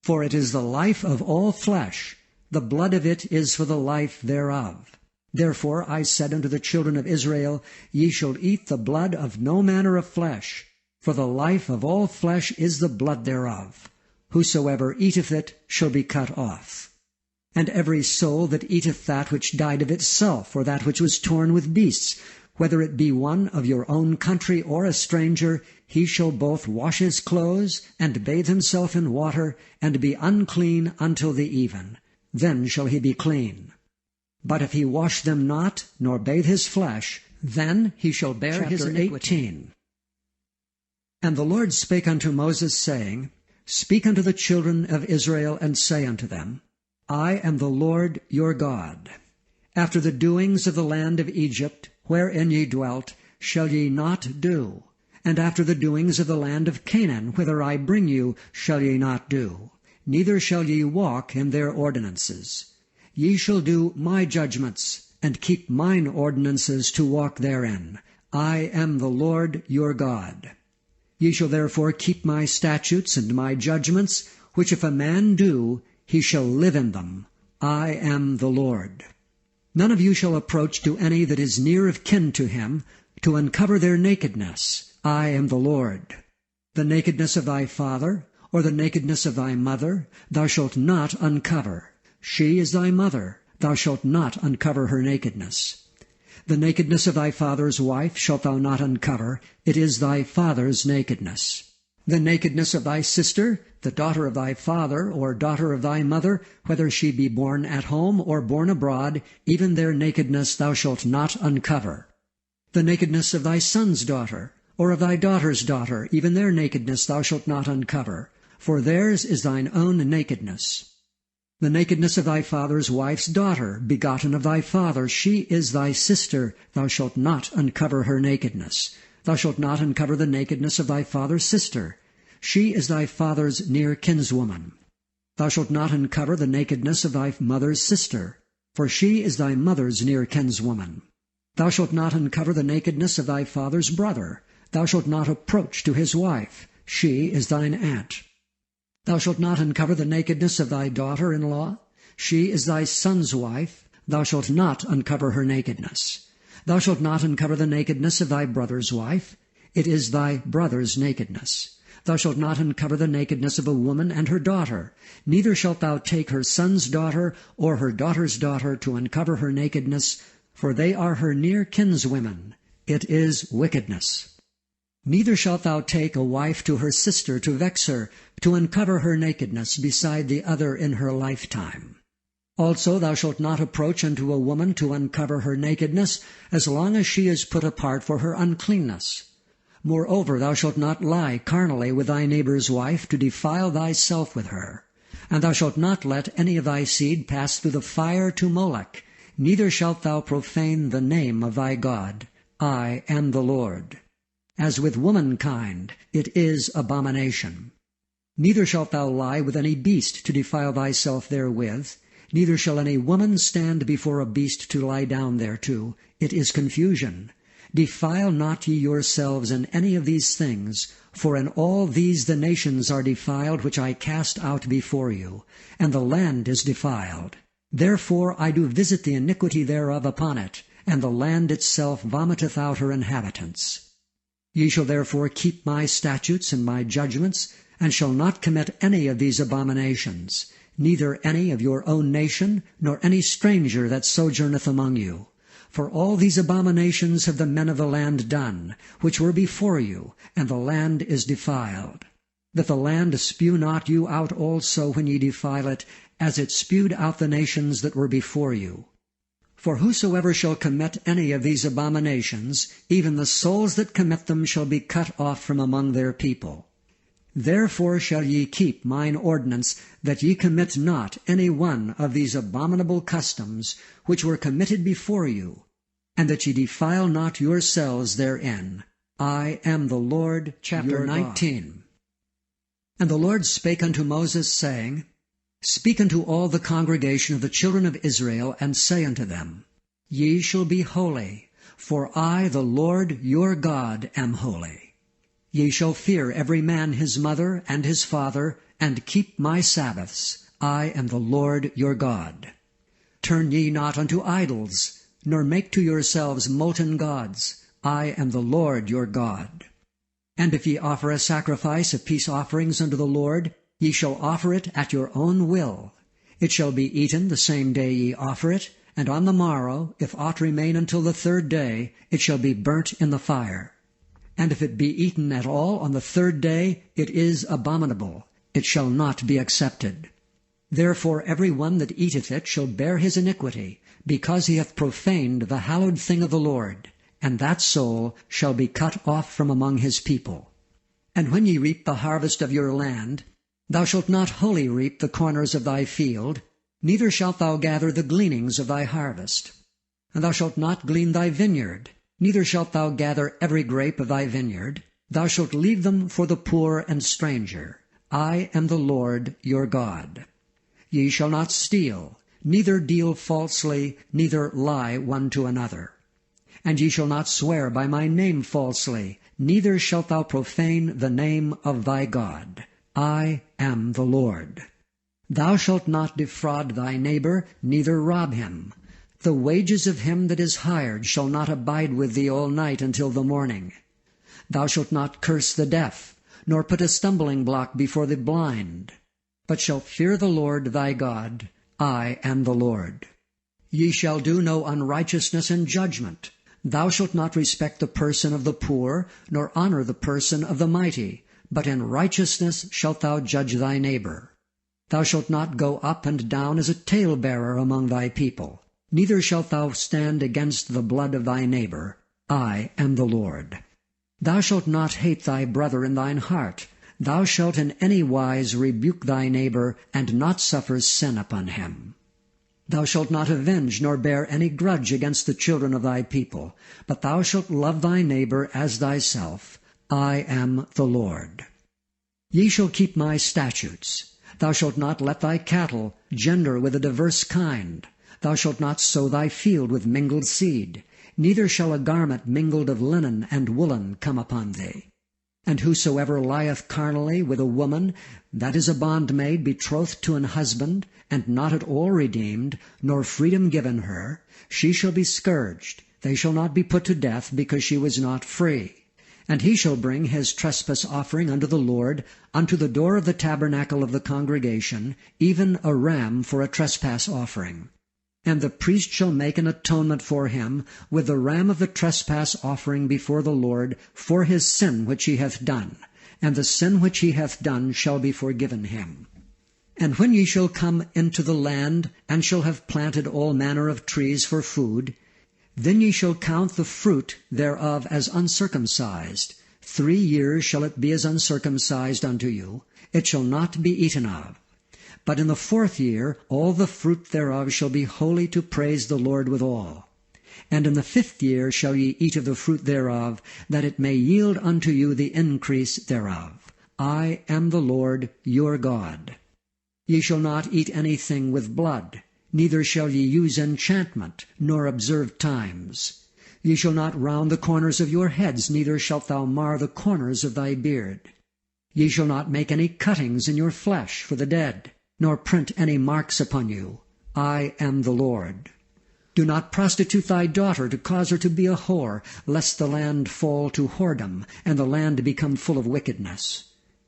For it is the life of all flesh, the blood of it is for the life thereof. Therefore I said unto the children of Israel, Ye shall eat the blood of no manner of flesh, for the life of all flesh is the blood thereof. Whosoever eateth it shall be cut off. And every soul that eateth that which died of itself, or that which was torn with beasts, whether it be one of your own country or a stranger, he shall both wash his clothes, and bathe himself in water, and be unclean until the even. Then shall he be clean. But if he wash them not, nor bathe his flesh, then he shall bear his iniquity. 18. And the Lord spake unto Moses, saying, Speak unto the children of Israel, and say unto them, I am the Lord your God. After the doings of the land of Egypt, wherein ye dwelt, shall ye not do, and after the doings of the land of Canaan, whither I bring you, shall ye not do, neither shall ye walk in their ordinances. Ye shall do my judgments, and keep mine ordinances to walk therein. I am the Lord your God. Ye shall therefore keep my statutes and my judgments, which if a man do, he shall live in them. I am the Lord. None of you shall approach to any that is near of kin to him, to uncover their nakedness. I am the Lord. The nakedness of thy father, or the nakedness of thy mother, thou shalt not uncover. She is thy mother, thou shalt not uncover her nakedness. The nakedness of thy father's wife shalt thou not uncover, it is thy father's nakedness. The nakedness of thy sister, the daughter of thy father, or daughter of thy mother, whether she be born at home or born abroad, even their nakedness thou shalt not uncover. The nakedness of thy son's daughter, or of thy daughter's daughter, even their nakedness thou shalt not uncover, for theirs is thine own nakedness. The nakedness of thy father's wife's daughter, begotten of thy father, she is thy sister, thou shalt not uncover her nakedness. Thou shalt not uncover the nakedness of thy father's sister. She is thy father's near kinswoman. Thou shalt not uncover the nakedness of thy mother's sister, for she is thy mother's near kinswoman. Thou shalt not uncover the nakedness of thy father's brother. Thou shalt not approach to his wife. She is thine aunt. Thou shalt not uncover the nakedness of thy daughter-in-law. She is thy son's wife. Thou shalt not uncover her nakedness. Thou shalt not uncover the nakedness of thy brother's wife. It is thy brother's nakedness. Thou shalt not uncover the nakedness of a woman and her daughter. Neither shalt thou take her son's daughter or her daughter's daughter to uncover her nakedness, for they are her near kinswomen. It is wickedness. Neither shalt thou take a wife to her sister to vex her, to uncover her nakedness beside the other in her lifetime. Also thou shalt not approach unto a woman to uncover her nakedness, as long as she is put apart for her uncleanness. Moreover, thou shalt not lie carnally with thy neighbor's wife, to defile thyself with her. And thou shalt not let any of thy seed pass through the fire to Molech, neither shalt thou profane the name of thy God. I am the Lord. As with womankind, it is abomination. Neither shalt thou lie with any beast to defile thyself therewith, neither shall any woman stand before a beast to lie down thereto. It is confusion. Defile not ye yourselves in any of these things, for in all these the nations are defiled which I cast out before you, and the land is defiled. Therefore I do visit the iniquity thereof upon it, and the land itself vomiteth out her inhabitants. Ye shall therefore keep my statutes and my judgments, and shall not commit any of these abominations, neither any of your own nation, nor any stranger that sojourneth among you. For all these abominations have the men of the land done, which were before you, and the land is defiled. That the land spew not you out also when ye defile it, as it spewed out the nations that were before you. For whosoever shall commit any of these abominations, even the souls that commit them shall be cut off from among their people. Therefore shall ye keep mine ordinance, that ye commit not any one of these abominable customs, which were committed before you, and that ye defile not yourselves therein. I am the Lord. Chapter 19. And the Lord spake unto Moses, saying, Speak unto all the congregation of the children of Israel, and say unto them, Ye shall be holy, for I, the Lord your God, am holy. Ye shall fear every man his mother and his father, and keep my Sabbaths. I am the Lord your God. Turn ye not unto idols, nor make to yourselves molten gods. I am the Lord your God. And if ye offer a sacrifice of peace offerings unto the Lord, ye shall offer it at your own will. It shall be eaten the same day ye offer it, and on the morrow, if aught remain until the third day, it shall be burnt in the fire. And if it be eaten at all on the third day, it is abominable. It shall not be accepted. Therefore every one that eateth it shall bear his iniquity, because he hath profaned the hallowed thing of the Lord, and that soul shall be cut off from among his people. And when ye reap the harvest of your land, thou shalt not wholly reap the corners of thy field, neither shalt thou gather the gleanings of thy harvest. And thou shalt not glean thy vineyard, neither shalt thou gather every grape of thy vineyard. Thou shalt leave them for the poor and stranger. I am the Lord your God. Ye shall not steal, neither deal falsely, neither lie one to another. And ye shall not swear by my name falsely, neither shalt thou profane the name of thy God. I am the Lord. Thou shalt not defraud thy neighbor, neither rob him. The wages of him that is hired shall not abide with thee all night until the morning. Thou shalt not curse the deaf, nor put a stumbling block before the blind, but shalt fear the Lord thy God. I am the Lord. Ye shall do no unrighteousness in judgment. Thou shalt not respect the person of the poor, nor honor the person of the mighty, but in righteousness shalt thou judge thy neighbor. Thou shalt not go up and down as a talebearer among thy people, neither shalt thou stand against the blood of thy neighbor. I am the Lord. Thou shalt not hate thy brother in thine heart. Thou shalt in any wise rebuke thy neighbor, and not suffer sin upon him. Thou shalt not avenge nor bear any grudge against the children of thy people, but thou shalt love thy neighbor as thyself. I am the Lord. Ye shall keep my statutes. Thou shalt not let thy cattle gender with a diverse kind. Thou shalt not sow thy field with mingled seed, neither shall a garment mingled of linen and woolen come upon thee. And whosoever lieth carnally with a woman, that is a bondmaid betrothed to an husband, and not at all redeemed, nor freedom given her, she shall be scourged. They shall not be put to death, because she was not free. And he shall bring his trespass offering unto the Lord, unto the door of the tabernacle of the congregation, even a ram for a trespass offering. And the priest shall make an atonement for him with the ram of the trespass offering before the Lord for his sin which he hath done, and the sin which he hath done shall be forgiven him. And when ye shall come into the land, and shall have planted all manner of trees for food, then ye shall count the fruit thereof as uncircumcised. 3 years shall it be as uncircumcised unto you. It shall not be eaten of. But in the 4th year all the fruit thereof shall be holy to praise the Lord withal. And in the 5th year shall ye eat of the fruit thereof, that it may yield unto you the increase thereof. I am the Lord your God. Ye shall not eat anything with blood, neither shall ye use enchantment, nor observe times. Ye shall not round the corners of your heads, neither shalt thou mar the corners of thy beard. Ye shall not make any cuttings in your flesh for the dead, nor print any marks upon you. I am the Lord. Do not prostitute thy daughter to cause her to be a whore, lest the land fall to whoredom, and the land become full of wickedness.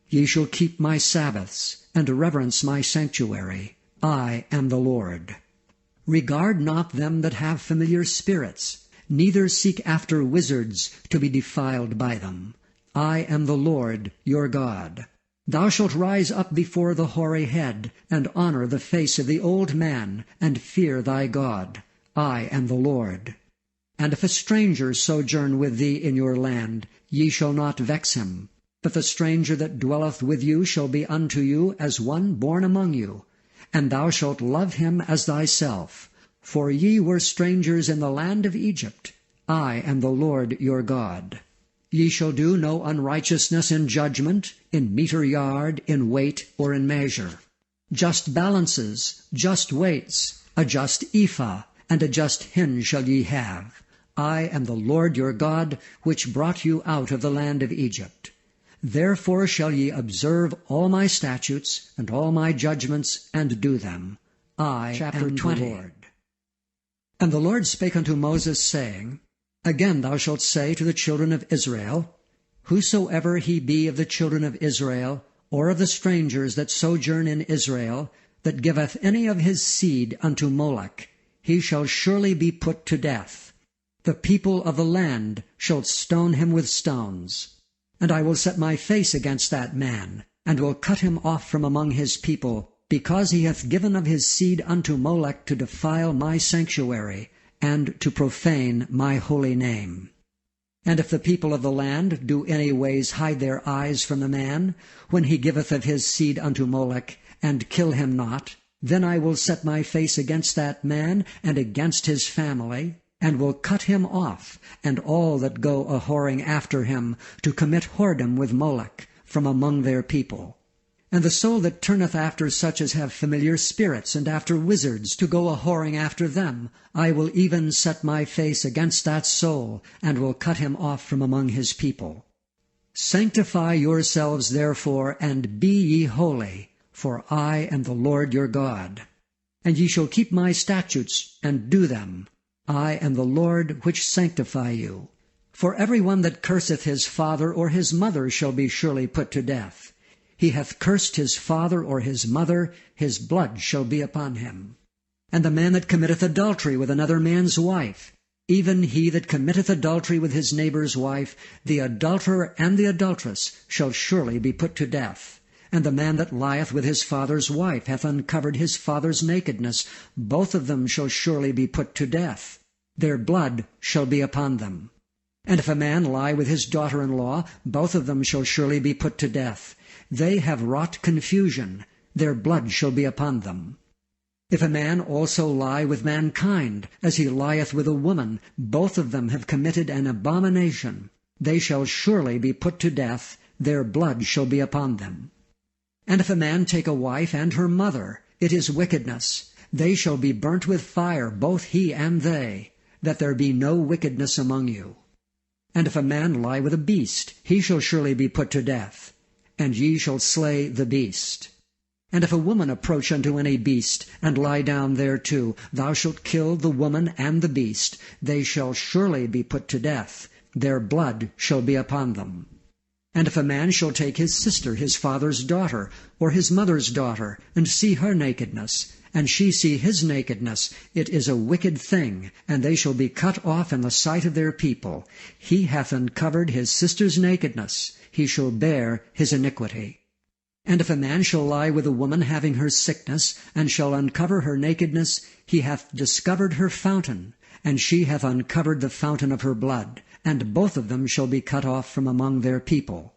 Ye shall keep my Sabbaths, and reverence my sanctuary. I am the Lord. Regard not them that have familiar spirits, neither seek after wizards to be defiled by them. I am the Lord your God. Thou shalt rise up before the hoary head, and honor the face of the old man, and fear thy God. I am the Lord. And if a stranger sojourn with thee in your land, ye shall not vex him. But the stranger that dwelleth with you shall be unto you as one born among you, and thou shalt love him as thyself. For ye were strangers in the land of Egypt. I am the Lord your God. Ye shall do no unrighteousness in judgment, in meter yard, in weight, or in measure. Just balances, just weights, a just ephah, and a just hin shall ye have. I am the Lord your God, which brought you out of the land of Egypt. Therefore shall ye observe all my statutes and all my judgments, and do them. I am 20. The Lord. And the Lord spake unto Moses, saying, Again thou shalt say to the children of Israel, Whosoever he be of the children of Israel, or of the strangers that sojourn in Israel, that giveth any of his seed unto Moloch, he shall surely be put to death. The people of the land shall stone him with stones. And I will set my face against that man, and will cut him off from among his people, because he hath given of his seed unto Moloch to defile my sanctuary, and to profane my holy name. And if the people of the land do any ways hide their eyes from the man, when he giveth of his seed unto Moloch, and kill him not, then I will set my face against that man, and against his family, and will cut him off, and all that go a-whoring after him, to commit whoredom with Moloch, from among their people. And the soul that turneth after such as have familiar spirits, and after wizards, to go a-whoring after them, I will even set my face against that soul, and will cut him off from among his people. Sanctify yourselves therefore, and be ye holy, for I am the Lord your God. And ye shall keep my statutes, and do them. I am the Lord which sanctify you. For every one that curseth his father or his mother shall be surely put to death. He hath cursed his father or his mother, his blood shall be upon him. And the man that committeth adultery with another man's wife, even he that committeth adultery with his neighbour's wife, the adulterer and the adulteress shall surely be put to death. And the man that lieth with his father's wife hath uncovered his father's nakedness. Both of them shall surely be put to death. Their blood shall be upon them. And if a man lie with his daughter-in-law, both of them shall surely be put to death. They have wrought confusion. Their blood shall be upon them. If a man also lie with mankind, as he lieth with a woman, both of them have committed an abomination. They shall surely be put to death. Their blood shall be upon them. And if a man take a wife and her mother, it is wickedness. They shall be burnt with fire, both he and they, that there be no wickedness among you. And if a man lie with a beast, he shall surely be put to death, and ye shall slay the beast. And if a woman approach unto any beast, and lie down thereto, thou shalt kill the woman and the beast. They shall surely be put to death. Their blood shall be upon them. And if a man shall take his sister, his father's daughter, or his mother's daughter, and see her nakedness, and she see his nakedness, it is a wicked thing, and they shall be cut off in the sight of their people. He hath uncovered his sister's nakedness. He shall bear his iniquity. And if a man shall lie with a woman having her sickness, and shall uncover her nakedness, he hath discovered her fountain, and she hath uncovered the fountain of her blood, and both of them shall be cut off from among their people.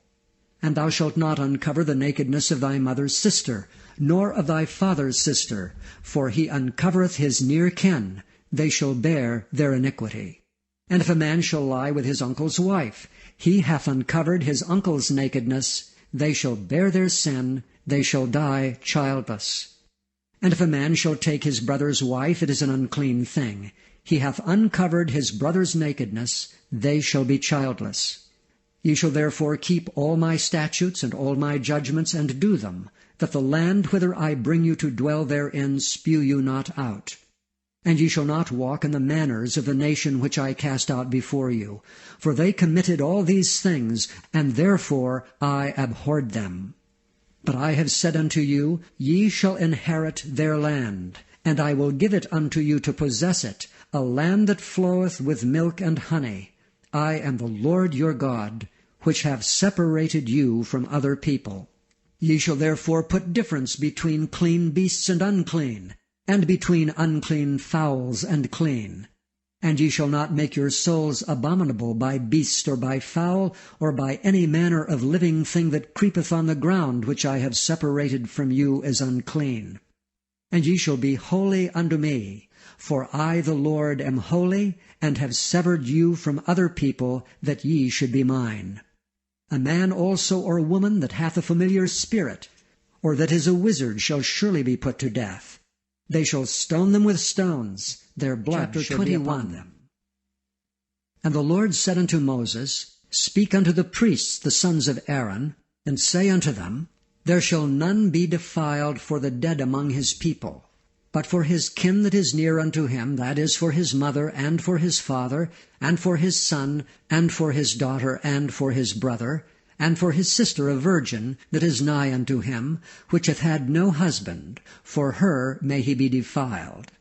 And thou shalt not uncover the nakedness of thy mother's sister, nor of thy father's sister, for he uncovereth his near kin. They shall bear their iniquity. And if a man shall lie with his uncle's wife, he hath uncovered his uncle's nakedness. They shall bear their sin. They shall die childless. And if a man shall take his brother's wife, it is an unclean thing. He hath uncovered his brother's nakedness. They shall be childless. Ye shall therefore keep all my statutes and all my judgments, and do them, that the land whither I bring you to dwell therein spew you not out. And ye shall not walk in the manners of the nation which I cast out before you, for they committed all these things, and therefore I abhorred them. But I have said unto you, ye shall inherit their land, and I will give it unto you to possess it, a land that floweth with milk and honey. I am the Lord your God, which have separated you from other people. Ye shall therefore put difference between clean beasts and unclean, and between unclean fowls and clean. And ye shall not make your souls abominable by beast or by fowl, or by any manner of living thing that creepeth on the ground, which I have separated from you as unclean. And ye shall be holy unto me, for I the Lord am holy, and have severed you from other people, that ye should be mine. A man also or woman that hath a familiar spirit, or that is a wizard, shall surely be put to death. They shall stone them with stones. Their blood shall be upon them. And the Lord said unto Moses, Speak unto the priests, the sons of Aaron, and say unto them, There shall none be defiled for the dead among his people, but for his kin that is near unto him, that is, for his mother, and for his father, and for his son, and for his daughter, and for his brother, and for his sister a virgin, that is nigh unto him, which hath had no husband, for her may he be defiled.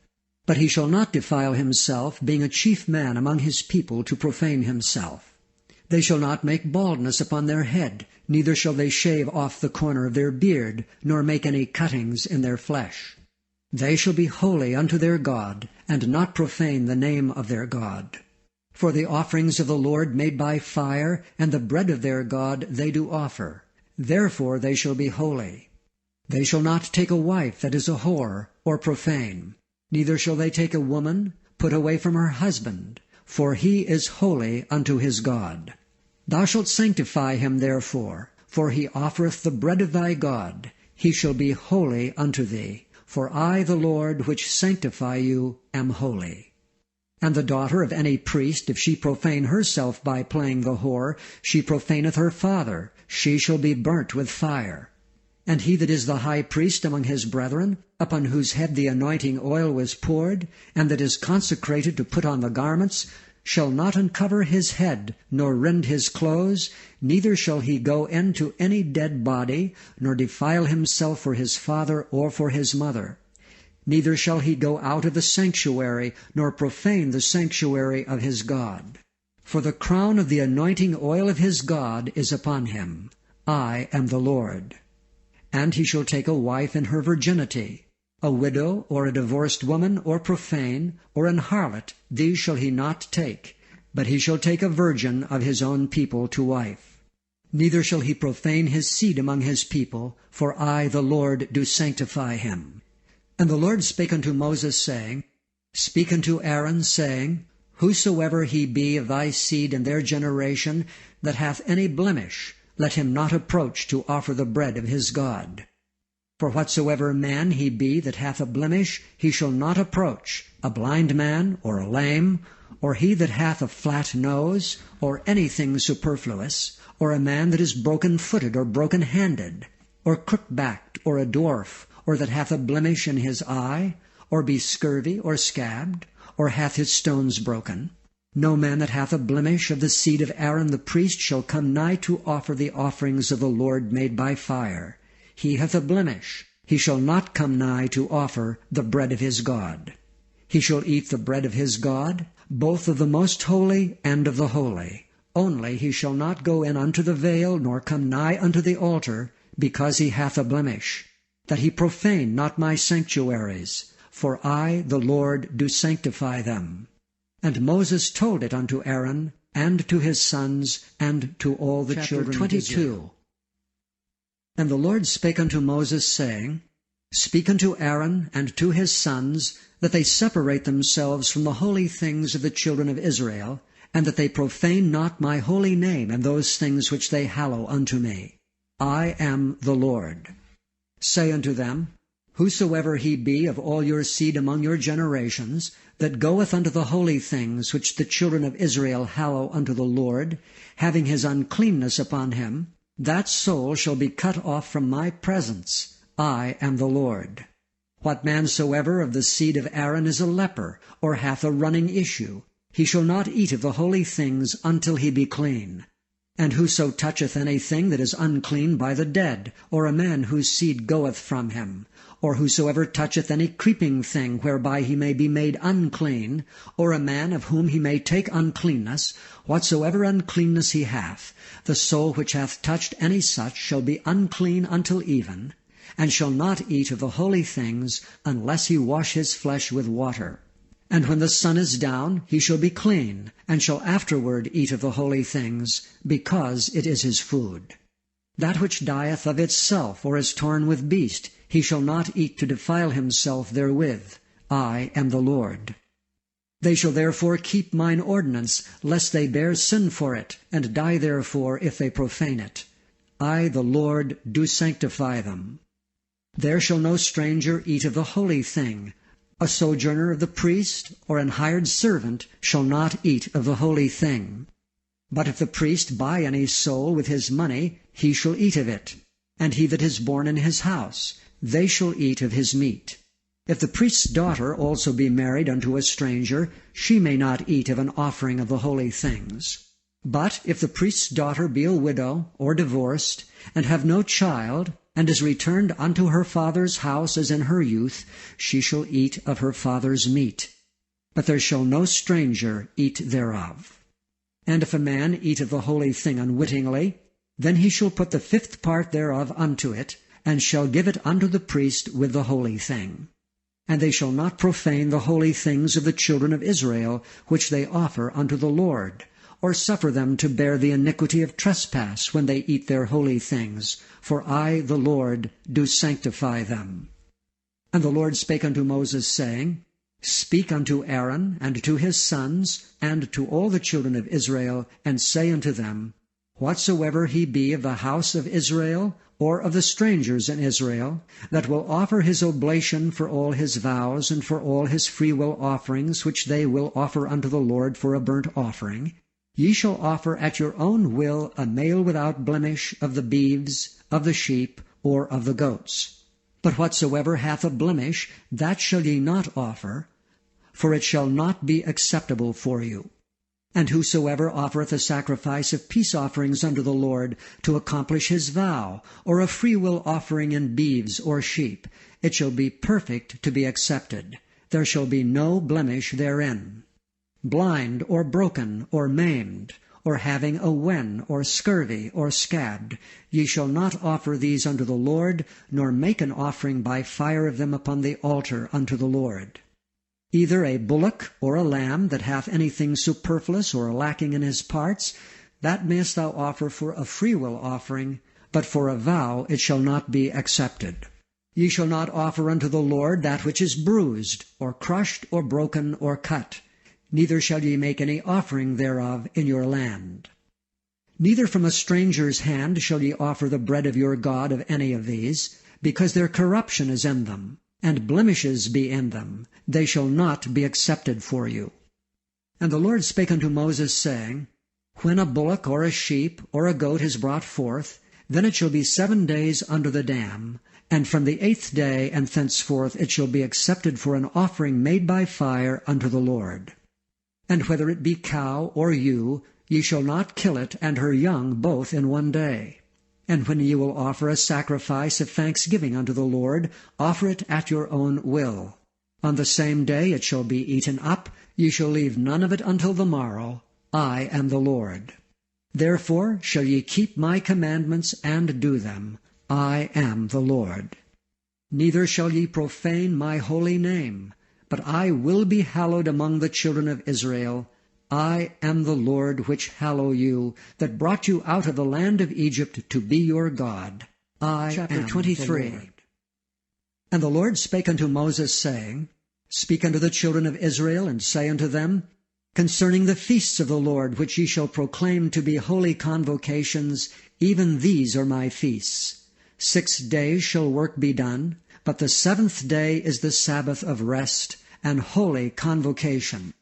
But he shall not defile himself, being a chief man among his people, to profane himself. They shall not make baldness upon their head, neither shall they shave off the corner of their beard, nor make any cuttings in their flesh. They shall be holy unto their God, and not profane the name of their God. For the offerings of the Lord made by fire, and the bread of their God they do offer. Therefore they shall be holy. They shall not take a wife that is a whore, or profane. Neither shall they take a woman put away from her husband, for he is holy unto his God. Thou shalt sanctify him therefore, for he offereth the bread of thy God. He shall be holy unto thee. For I, the Lord, which sanctify you, am holy. And the daughter of any priest, if she profane herself by playing the whore, she profaneth her father. She shall be burnt with fire. And he that is the high priest among his brethren, upon whose head the anointing oil was poured, and that is consecrated to put on the garments, shall not uncover his head, nor rend his clothes, neither shall he go into any dead body, nor defile himself for his father or for his mother. neither shall he go out of the sanctuary, nor profane the sanctuary of his God. For the crown of the anointing oil of his God is upon him. I am the Lord. And he shall take a wife in her virginity. A widow, or a divorced woman, or profane, or an harlot, these shall he not take, but he shall take a virgin of his own people to wife. Neither shall he profane his seed among his people, for I, the Lord, do sanctify him. And the Lord spake unto Moses, saying, Speak unto Aaron, saying, Whosoever he be of thy seed in their generation, that hath any blemish, let him not approach to offer the bread of his God. For whatsoever man he be that hath a blemish, he shall not approach, a blind man, or a lame, or he that hath a flat nose, or anything superfluous, or a man that is broken-footed or broken-handed, or crook-backed, or a dwarf, or that hath a blemish in his eye, or be scurvy, or scabbed, or hath his stones broken. No man that hath a blemish of the seed of Aaron the priest shall come nigh to offer the offerings of the Lord made by fire. He hath a blemish, he shall not come nigh to offer the bread of his God. He shall eat the bread of his God, both of the most holy and of the holy. Only he shall not go in unto the veil, nor come nigh unto the altar, because he hath a blemish, that he profane not my sanctuaries, for I, the Lord, do sanctify them. And Moses told it unto Aaron, and to his sons, and to all the children 22. Of Israel. And the Lord spake unto Moses, saying, Speak unto Aaron and to his sons, that they separate themselves from the holy things of the children of Israel, and that they profane not my holy name and those things which they hallow unto me. I am the Lord. Say unto them, Whosoever he be of all your seed among your generations, that goeth unto the holy things which the children of Israel hallow unto the Lord, having his uncleanness upon him, that soul shall be cut off from my presence. I am the Lord. What man soever of the seed of Aaron is a leper, or hath a running issue, he shall not eat of the holy things until he be clean. And whoso toucheth anything that is unclean by the dead, or a man whose seed goeth from him, or whosoever toucheth any creeping thing whereby he may be made unclean, or a man of whom he may take uncleanness, whatsoever uncleanness he hath, the soul which hath touched any such shall be unclean until even, and shall not eat of the holy things, unless he wash his flesh with water. And when the sun is down, he shall be clean, and shall afterward eat of the holy things, because it is his food. That which dieth of itself, or is torn with beast, he shall not eat to defile himself therewith. I am the Lord. They shall therefore keep mine ordinance, lest they bear sin for it, and die therefore if they profane it. I, the Lord, do sanctify them. There shall no stranger eat of the holy thing. A sojourner of the priest, or an hired servant, shall not eat of the holy thing. But if the priest buy any soul with his money, he shall eat of it. And he that is born in his house, they shall eat of his meat. If the priest's daughter also be married unto a stranger, she may not eat of an offering of the holy things. But if the priest's daughter be a widow, or divorced, and have no child, and is returned unto her father's house as in her youth, she shall eat of her father's meat. But there shall no stranger eat thereof. And if a man eat of the holy thing unwittingly, then he shall put the 5th part thereof unto it, and shall give it unto the priest with the holy thing. And they shall not profane the holy things of the children of Israel, which they offer unto the Lord, or suffer them to bear the iniquity of trespass when they eat their holy things. For I, the Lord, do sanctify them. And the Lord spake unto Moses, saying, Speak unto Aaron, and to his sons, and to all the children of Israel, and say unto them, Whatsoever he be of the house of Israel, or of the strangers in Israel, that will offer his oblation for all his vows, and for all his freewill offerings, which they will offer unto the Lord for a burnt offering, ye shall offer at your own will a male without blemish of the beeves, of the sheep, or of the goats. But whatsoever hath a blemish, that shall ye not offer, for it shall not be acceptable for you. And whosoever offereth a sacrifice of peace offerings unto the Lord to accomplish his vow, or a freewill offering in beeves or sheep, it shall be perfect to be accepted. There shall be no blemish therein. Blind, or broken, or maimed, or having a wen, or scurvy, or scabbed, ye shall not offer these unto the Lord, nor make an offering by fire of them upon the altar unto the Lord. Either a bullock or a lamb that hath anything superfluous or lacking in his parts, that mayest thou offer for a freewill offering, but for a vow it shall not be accepted. Ye shall not offer unto the Lord that which is bruised, or crushed, or broken, or cut. Neither shall ye make any offering thereof in your land. Neither from a stranger's hand shall ye offer the bread of your God of any of these, because their corruption is in them, and blemishes be in them. They shall not be accepted for you. And the Lord spake unto Moses, saying, When a bullock or a sheep or a goat is brought forth, then it shall be 7 days under the dam, and from the 8th day and thenceforth it shall be accepted for an offering made by fire unto the Lord. And whether it be cow or ewe, ye shall not kill it and her young both in 1 day. And when ye will offer a sacrifice of thanksgiving unto the Lord, offer it at your own will. On the same day it shall be eaten up, ye shall leave none of it until the morrow. I am the Lord. Therefore shall ye keep my commandments and do them. I am the Lord. Neither shall ye profane my holy name, but I will be hallowed among the children of Israel. I am the Lord which hallow you, that brought you out of the land of Egypt to be your God. I Chapter am 23. the Lord. And the Lord spake unto Moses, saying, Speak unto the children of Israel, and say unto them, Concerning the feasts of the Lord, which ye shall proclaim to be holy convocations, even these are my feasts. 6 days shall work be done, but the 7th day is the Sabbath of rest, and holy convocation.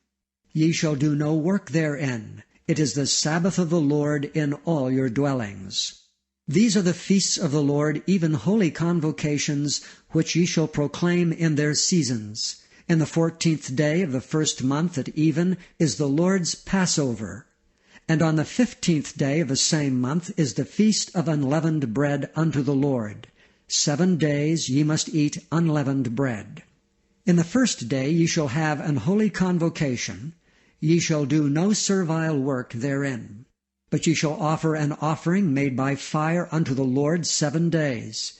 Ye shall do no work therein. It is the Sabbath of the Lord in all your dwellings. These are the feasts of the Lord, even holy convocations, which ye shall proclaim in their seasons. In the 14th day of the 1st month at even is the Lord's Passover. And on the 15th day of the same month is the feast of unleavened bread unto the Lord. 7 days ye must eat unleavened bread. In the 1st day ye shall have an holy convocation. Ye shall do no servile work therein. But ye shall offer an offering made by fire unto the Lord 7 days.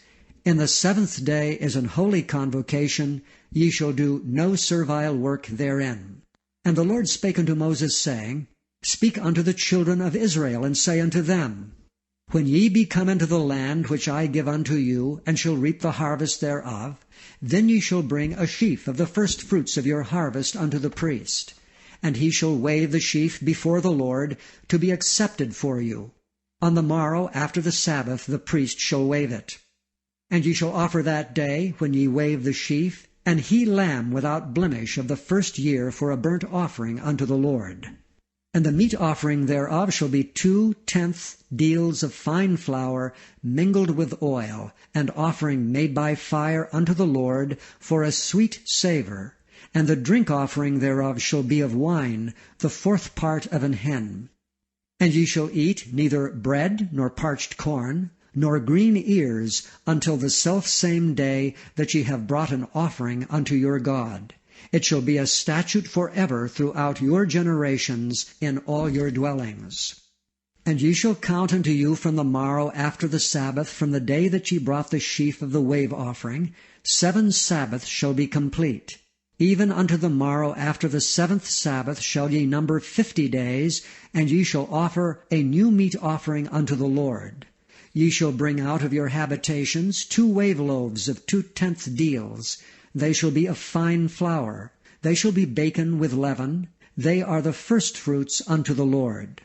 In the 7th day is an holy convocation. Ye shall do no servile work therein. And the Lord spake unto Moses, saying, Speak unto the children of Israel, and say unto them, When ye be come into the land which I give unto you, and shall reap the harvest thereof, then ye shall bring a sheaf of the firstfruits of your harvest unto the priest. And he shall wave the sheaf before the Lord, to be accepted for you. On the morrow after the Sabbath the priest shall wave it. And ye shall offer that day, when ye wave the sheaf, an he lamb without blemish of the 1st year for a burnt offering unto the Lord. And the meat offering thereof shall be 2/10 deals of fine flour mingled with oil, an offering made by fire unto the Lord for a sweet savour. And the drink offering thereof shall be of wine, the 4th part of an hin. And ye shall eat neither bread, nor parched corn, nor green ears, until the selfsame day that ye have brought an offering unto your God. It shall be a statute forever throughout your generations in all your dwellings. And ye shall count unto you from the morrow after the Sabbath, from the day that ye brought the sheaf of the wave offering, 7 Sabbaths shall be complete. Even unto the morrow after the 7th Sabbath shall ye number 50 days, and ye shall offer a new meat offering unto the Lord. Ye shall bring out of your habitations 2 wave loaves of 2/10 deals. They shall be of fine flour. They shall be baken with leaven. They are the firstfruits unto the Lord.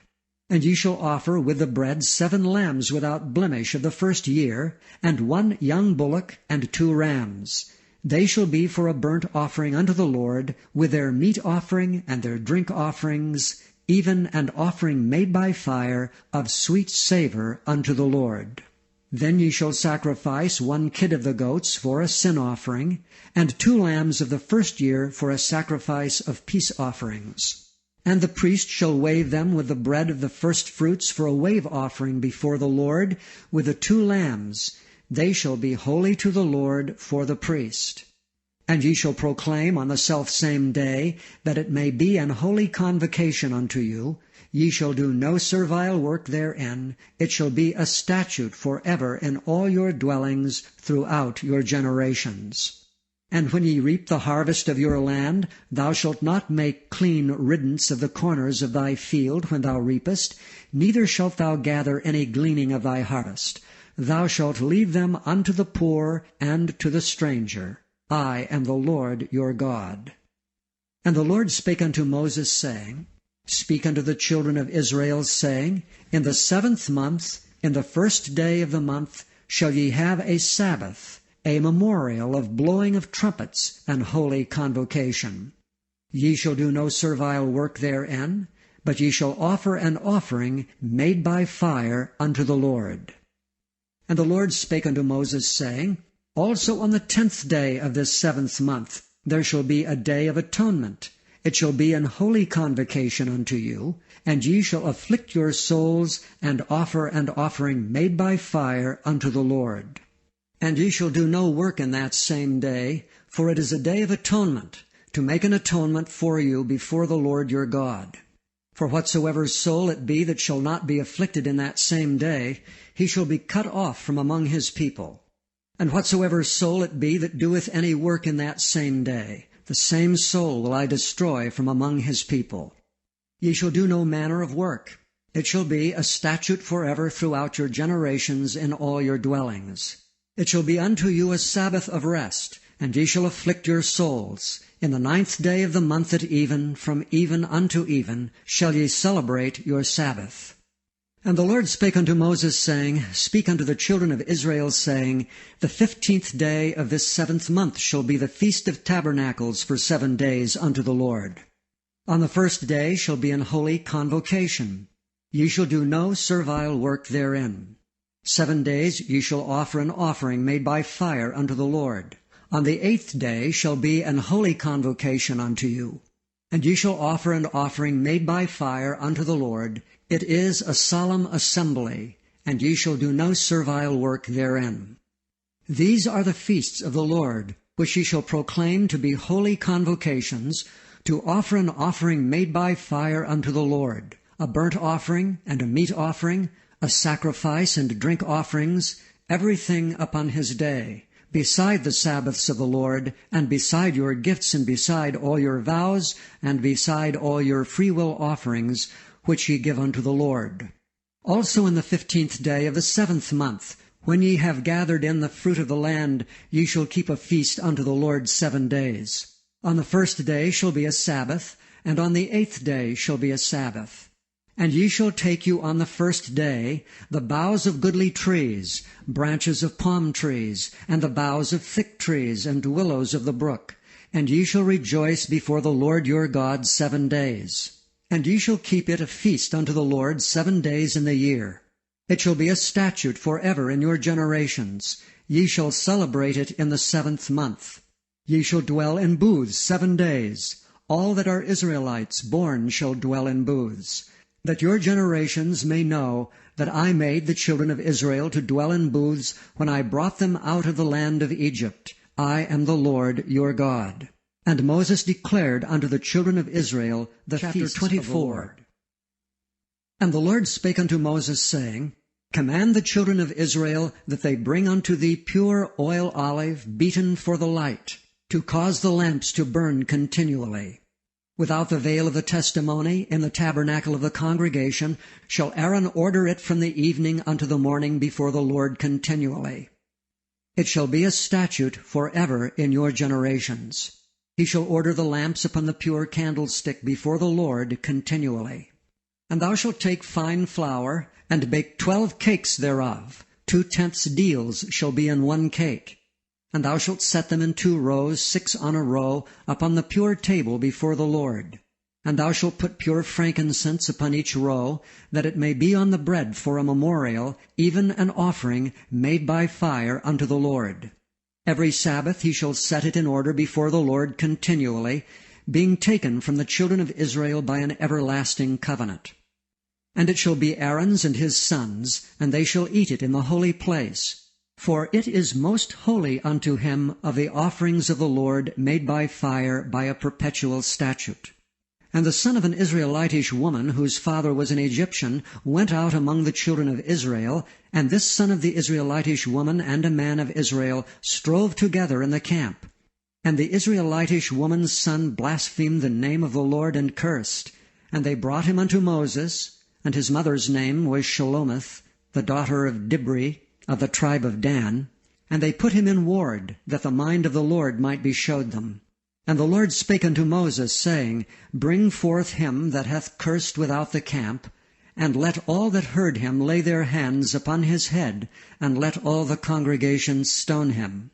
And ye shall offer with the bread 7 lambs without blemish of the 1st year, and 1 young bullock, and 2 rams. They shall be for a burnt offering unto the Lord, with their meat offering and their drink offerings, even an offering made by fire of sweet savour unto the Lord. Then ye shall sacrifice 1 kid of the goats for a sin offering, and 2 lambs of the 1st year for a sacrifice of peace offerings. And the priest shall wave them with the bread of the firstfruits for a wave offering before the Lord, with the 2 lambs. They shall be holy to the Lord for the priest. And ye shall proclaim on the selfsame day, that it may be an holy convocation unto you. Ye shall do no servile work therein. It shall be a statute forever in all your dwellings throughout your generations. And when ye reap the harvest of your land, thou shalt not make clean riddance of the corners of thy field when thou reapest, neither shalt thou gather any gleaning of thy harvest. Thou shalt leave them unto the poor and to the stranger. I am the Lord your God. And the Lord spake unto Moses, saying, Speak unto the children of Israel, saying, In the 7th month, in the 1st day of the month, shall ye have a Sabbath, a memorial of blowing of trumpets, and holy convocation. Ye shall do no servile work therein, but ye shall offer an offering made by fire unto the Lord. And the Lord spake unto Moses, saying, Also on the 10th day of this 7th month there shall be a day of atonement. It shall be an holy convocation unto you, and ye shall afflict your souls, and offer an offering made by fire unto the Lord. And ye shall do no work in that same day, for it is a day of atonement, to make an atonement for you before the Lord your God. For whatsoever soul it be that shall not be afflicted in that same day, he shall be cut off from among his people. And whatsoever soul it be that doeth any work in that same day, the same soul will I destroy from among his people. Ye shall do no manner of work. It shall be a statute forever throughout your generations in all your dwellings. It shall be unto you a Sabbath of rest, and ye shall afflict your souls. In the 9th day of the month at even, from even unto even, shall ye celebrate your Sabbath. And the Lord spake unto Moses, saying, Speak unto the children of Israel, saying, The 15th day of this 7th month shall be the Feast of Tabernacles for 7 days unto the Lord. On the 1st day shall be an holy convocation. Ye shall do no servile work therein. 7 days ye shall offer an offering made by fire unto the Lord. On the 8th day shall be an holy convocation unto you. And ye shall offer an offering made by fire unto the Lord. It is a solemn assembly, and ye shall do no servile work therein. These are the feasts of the Lord, which ye shall proclaim to be holy convocations, to offer an offering made by fire unto the Lord, a burnt offering and a meat offering, a sacrifice and drink offerings, everything upon his day, beside the Sabbaths of the Lord, and beside your gifts, and beside all your vows, and beside all your freewill offerings, which ye give unto the Lord. Also in the 15th day of the 7th month, when ye have gathered in the fruit of the land, ye shall keep a feast unto the Lord 7 days. On the 1st day shall be a Sabbath, and on the 8th day shall be a Sabbath. And ye shall take you on the 1st day the boughs of goodly trees, branches of palm trees, and the boughs of thick trees, and willows of the brook. And ye shall rejoice before the Lord your God 7 days. And ye shall keep it a feast unto the Lord 7 days in the year. It shall be a statute forever in your generations. Ye shall celebrate it in the 7th month. Ye shall dwell in booths 7 days. All that are Israelites born shall dwell in booths. That your generations may know that I made the children of Israel to dwell in booths when I brought them out of the land of Egypt. I am the Lord your God. And Moses declared unto the children of Israel the feasts 24. Of the Lord. And the Lord spake unto Moses, saying, Command the children of Israel that they bring unto thee pure oil olive beaten for the light, to cause the lamps to burn continually. Without the veil of the testimony, in the tabernacle of the congregation, shall Aaron order it from the evening unto the morning before the Lord continually. It shall be a statute forever in your generations. He shall order the lamps upon the pure candlestick before the Lord continually. And thou shalt take fine flour, and bake 12 cakes thereof. 2/10 deals shall be in 1 cake. And thou shalt set them in 2 rows, 6 on a row, upon the pure table before the Lord. And thou shalt put pure frankincense upon each row, that it may be on the bread for a memorial, even an offering made by fire unto the Lord. Every Sabbath he shall set it in order before the Lord continually, being taken from the children of Israel by an everlasting covenant. And it shall be Aaron's and his sons, and they shall eat it in the holy place. For it is most holy unto him of the offerings of the Lord made by fire by a perpetual statute. And the son of an Israelitish woman, whose father was an Egyptian, went out among the children of Israel, and this son of the Israelitish woman and a man of Israel strove together in the camp. And the Israelitish woman's son blasphemed the name of the Lord and cursed. And they brought him unto Moses, and his mother's name was Shelomith, the daughter of Dibri, of the tribe of Dan. And they put him in ward, that the mind of the Lord might be showed them. And the Lord spake unto Moses, saying, Bring forth him that hath cursed without the camp, and let all that heard him lay their hands upon his head, and let all the congregation stone him.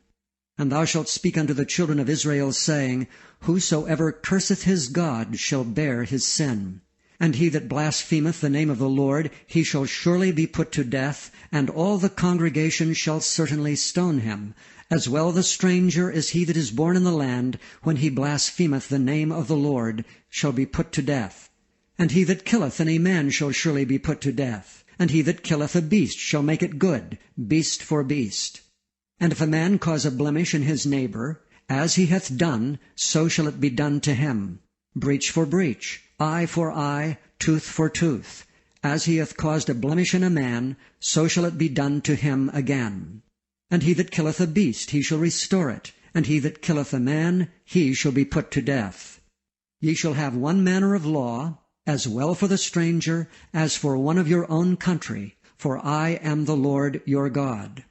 And thou shalt speak unto the children of Israel, saying, Whosoever curseth his God shall bear his sin. And he that blasphemeth the name of the Lord, he shall surely be put to death, and all the congregation shall certainly stone him, as well the stranger as he that is born in the land, when he blasphemeth the name of the Lord, shall be put to death. And he that killeth any man shall surely be put to death. And he that killeth a beast shall make it good, beast for beast. And if a man cause a blemish in his neighbor, as he hath done, so shall it be done to him. Breach for breach, eye for eye, tooth for tooth. As he hath caused a blemish in a man, so shall it be done to him again. And he that killeth a beast, he shall restore it. And he that killeth a man, he shall be put to death. Ye shall have one manner of law, as well for the stranger as for one of your own country, for I am the Lord your God.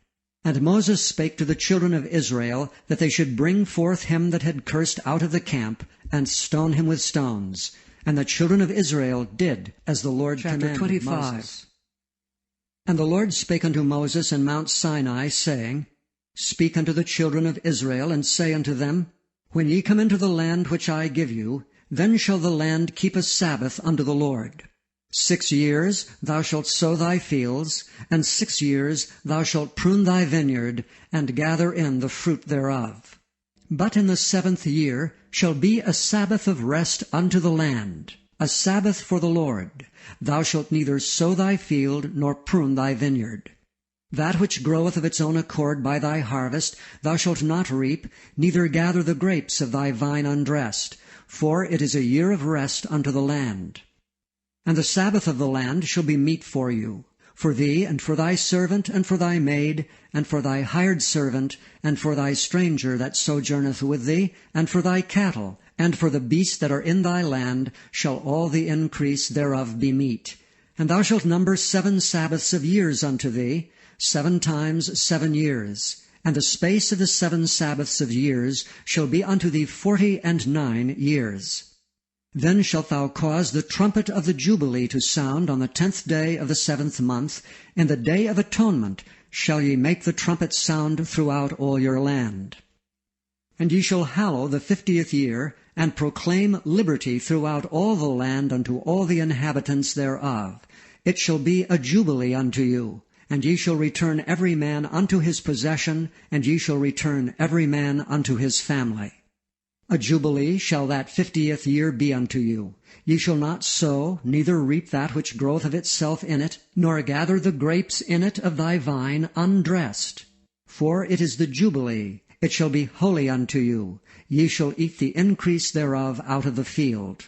And Moses spake to the children of Israel, that they should bring forth him that had cursed out of the camp, and stone him with stones. And the children of Israel did as the Lord commanded 25. Moses. And the Lord spake unto Moses in Mount Sinai, saying, Speak unto the children of Israel, and say unto them, When ye come into the land which I give you, then shall the land keep a Sabbath unto the Lord. 6 years thou shalt sow thy fields, and 6 years thou shalt prune thy vineyard, and gather in the fruit thereof. But in the 7th year shall be a Sabbath of rest unto the land, a Sabbath for the Lord. Thou shalt neither sow thy field, nor prune thy vineyard. That which groweth of its own accord by thy harvest thou shalt not reap, neither gather the grapes of thy vine undressed, for it is a year of rest unto the land. And the Sabbath of the land shall be meat for you, for thee, and for thy servant, and for thy maid, and for thy hired servant, and for thy stranger that sojourneth with thee, and for thy cattle, and for the beasts that are in thy land, shall all the increase thereof be meat. And thou shalt number 7 Sabbaths of years unto thee, 7 times 7 years. And the space of the 7 Sabbaths of years shall be unto thee 49 years. Then shalt thou cause the trumpet of the Jubilee to sound on the 10th day of the 7th month. In the day of atonement shall ye make the trumpet sound throughout all your land. And ye shall hallow the 50th year, and proclaim liberty throughout all the land unto all the inhabitants thereof. It shall be a jubilee unto you, and ye shall return every man unto his possession, and ye shall return every man unto his family. A jubilee shall that 50th year be unto you. Ye shall not sow, neither reap that which groweth of itself in it, nor gather the grapes in it of thy vine undressed. For it is the jubilee. It shall be holy unto you. Ye shall eat the increase thereof out of the field.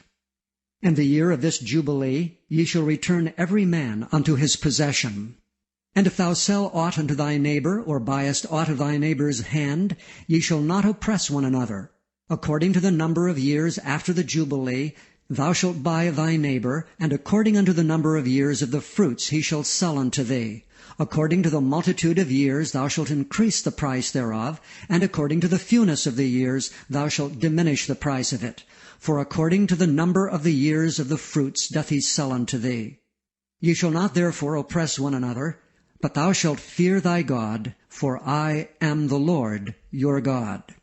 In the year of this jubilee ye shall return every man unto his possession. And if thou sell aught unto thy neighbor, or buyest aught of thy neighbor's hand, ye shall not oppress one another. According to the number of years after the jubilee thou shalt buy of thy neighbor, and according unto the number of years of the fruits he shall sell unto thee. According to the multitude of years thou shalt increase the price thereof, and according to the fewness of the years thou shalt diminish the price of it. For according to the number of the years of the fruits doth he sell unto thee. Ye shall not therefore oppress one another, but thou shalt fear thy God, for I am the Lord your God.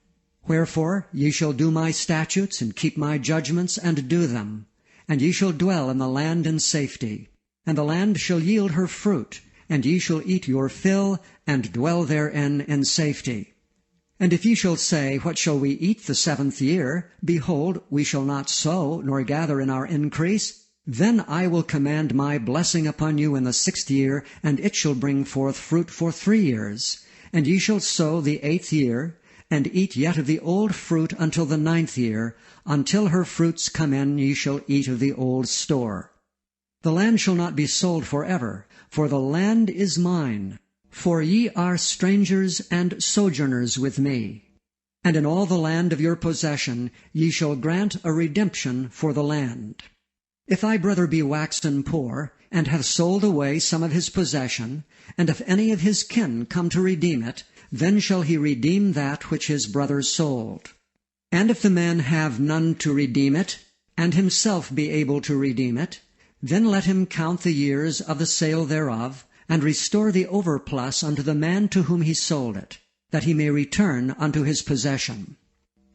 Wherefore ye shall do my statutes, and keep my judgments, and do them. And ye shall dwell in the land in safety. And the land shall yield her fruit, and ye shall eat your fill, and dwell therein in safety. And if ye shall say, What shall we eat the 7th year? Behold, we shall not sow, nor gather in our increase. Then I will command my blessing upon you in the 6th year, and it shall bring forth fruit for 3 years. And ye shall sow the 8th year, and eat yet of the old fruit until the 9th year. Until her fruits come in, ye shall eat of the old store. The land shall not be sold forever, for the land is mine. For ye are strangers and sojourners with me. And in all the land of your possession ye shall grant a redemption for the land. If thy brother be waxen poor, and hath sold away some of his possession, and if any of his kin come to redeem it, then shall he redeem that which his brother sold. And if the man have none to redeem it, and himself be able to redeem it, then let him count the years of the sale thereof, and restore the overplus unto the man to whom he sold it, that he may return unto his possession.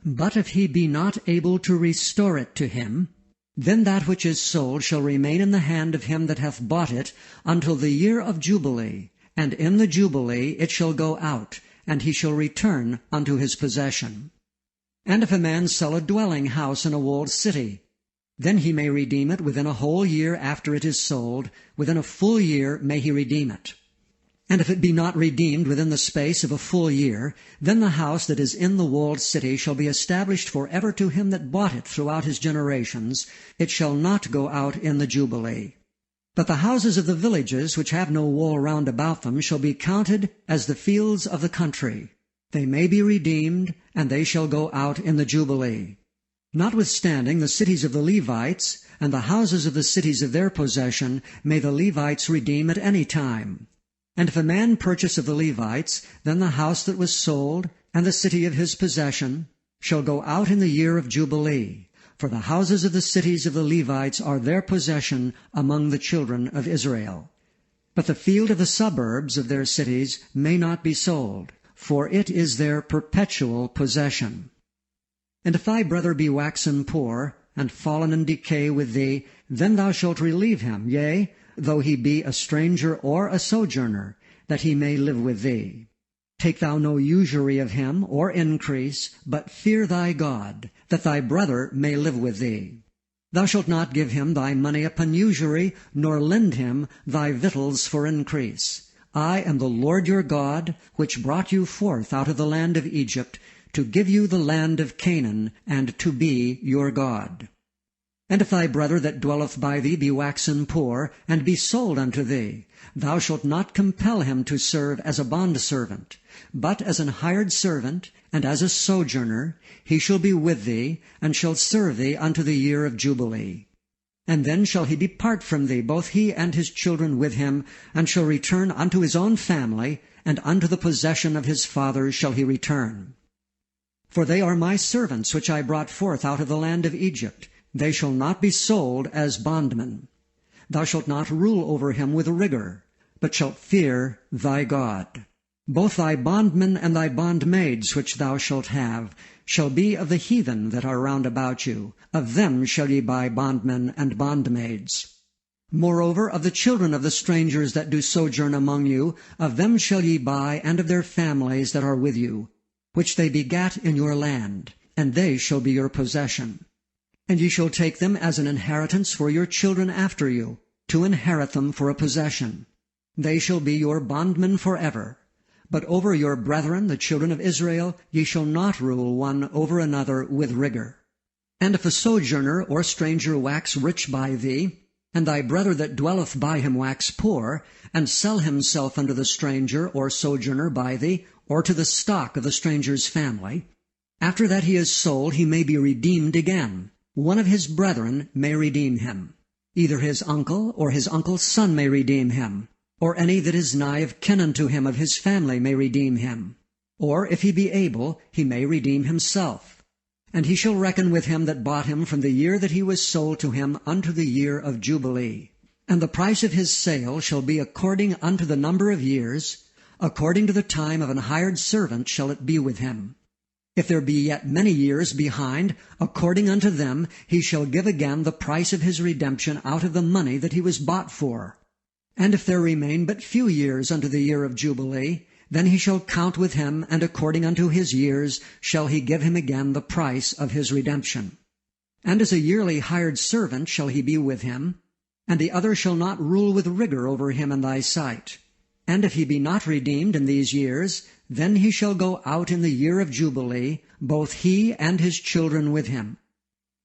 But if he be not able to restore it to him, then that which is sold shall remain in the hand of him that hath bought it until the year of Jubilee, and in the Jubilee it shall go out, and he shall return unto his possession. And if a man sell a dwelling house in a walled city, then he may redeem it within a whole year after it is sold. Within a full year may he redeem it. And if it be not redeemed within the space of a full year, then the house that is in the walled city shall be established forever to him that bought it throughout his generations. It shall not go out in the Jubilee. But the houses of the villages which have no wall round about them shall be counted as the fields of the country. They may be redeemed, and they shall go out in the Jubilee. Notwithstanding, the cities of the Levites, and the houses of the cities of their possession, may the Levites redeem at any time. And if a man purchase of the Levites, then the house that was sold, and the city of his possession, shall go out in the year of Jubilee. For the houses of the cities of the Levites are their possession among the children of Israel. But the field of the suburbs of their cities may not be sold, for it is their perpetual possession. And if thy brother be waxen poor, and fallen in decay with thee, then thou shalt relieve him, yea, though he be a stranger or a sojourner, that he may live with thee. Take thou no usury of him, or increase, but fear thy God, that thy brother may live with thee. Thou shalt not give him thy money upon usury, nor lend him thy victuals for increase. I am the Lord your God, which brought you forth out of the land of Egypt, to give you the land of Canaan, and to be your God. And if thy brother that dwelleth by thee be waxen poor, and be sold unto thee, thou shalt not compel him to serve as a bondservant, but as an hired servant, and as a sojourner, he shall be with thee, and shall serve thee unto the year of Jubilee. And then shall he depart from thee, both he and his children with him, and shall return unto his own family, and unto the possession of his fathers shall he return. For they are my servants which I brought forth out of the land of Egypt. They shall not be sold as bondmen. Thou shalt not rule over him with rigor, but shalt fear thy God. Both thy bondmen and thy bondmaids which thou shalt have shall be of the heathen that are round about you. Of them shall ye buy bondmen and bondmaids. Moreover, of the children of the strangers that do sojourn among you, of them shall ye buy, and of their families that are with you, which they begat in your land, and they shall be your possession. And ye shall take them as an inheritance for your children after you, to inherit them for a possession. They shall be your bondmen forever. But over your brethren, the children of Israel, ye shall not rule one over another with rigor. And if a sojourner or stranger wax rich by thee, and thy brother that dwelleth by him wax poor, and sell himself unto the stranger or sojourner by thee, or to the stock of the stranger's family, after that he is sold he may be redeemed again. One of his brethren may redeem him. Either his uncle or his uncle's son may redeem him, or any that is nigh of kin unto him of his family may redeem him. Or, if he be able, he may redeem himself. And he shall reckon with him that bought him from the year that he was sold to him unto the year of Jubilee. And the price of his sale shall be according unto the number of years, according to the time of an hired servant shall it be with him. If there be yet many years behind, according unto them he shall give again the price of his redemption out of the money that he was bought for. And if there remain but few years unto the year of Jubilee, Then he shall count with him, and according unto his years shall he give him again the price of his redemption. And as a yearly hired servant shall he be with him, and the other shall not rule with rigor over him in thy sight. And if he be not redeemed in these years, then he shall go out in the year of Jubilee, both he and his children with him.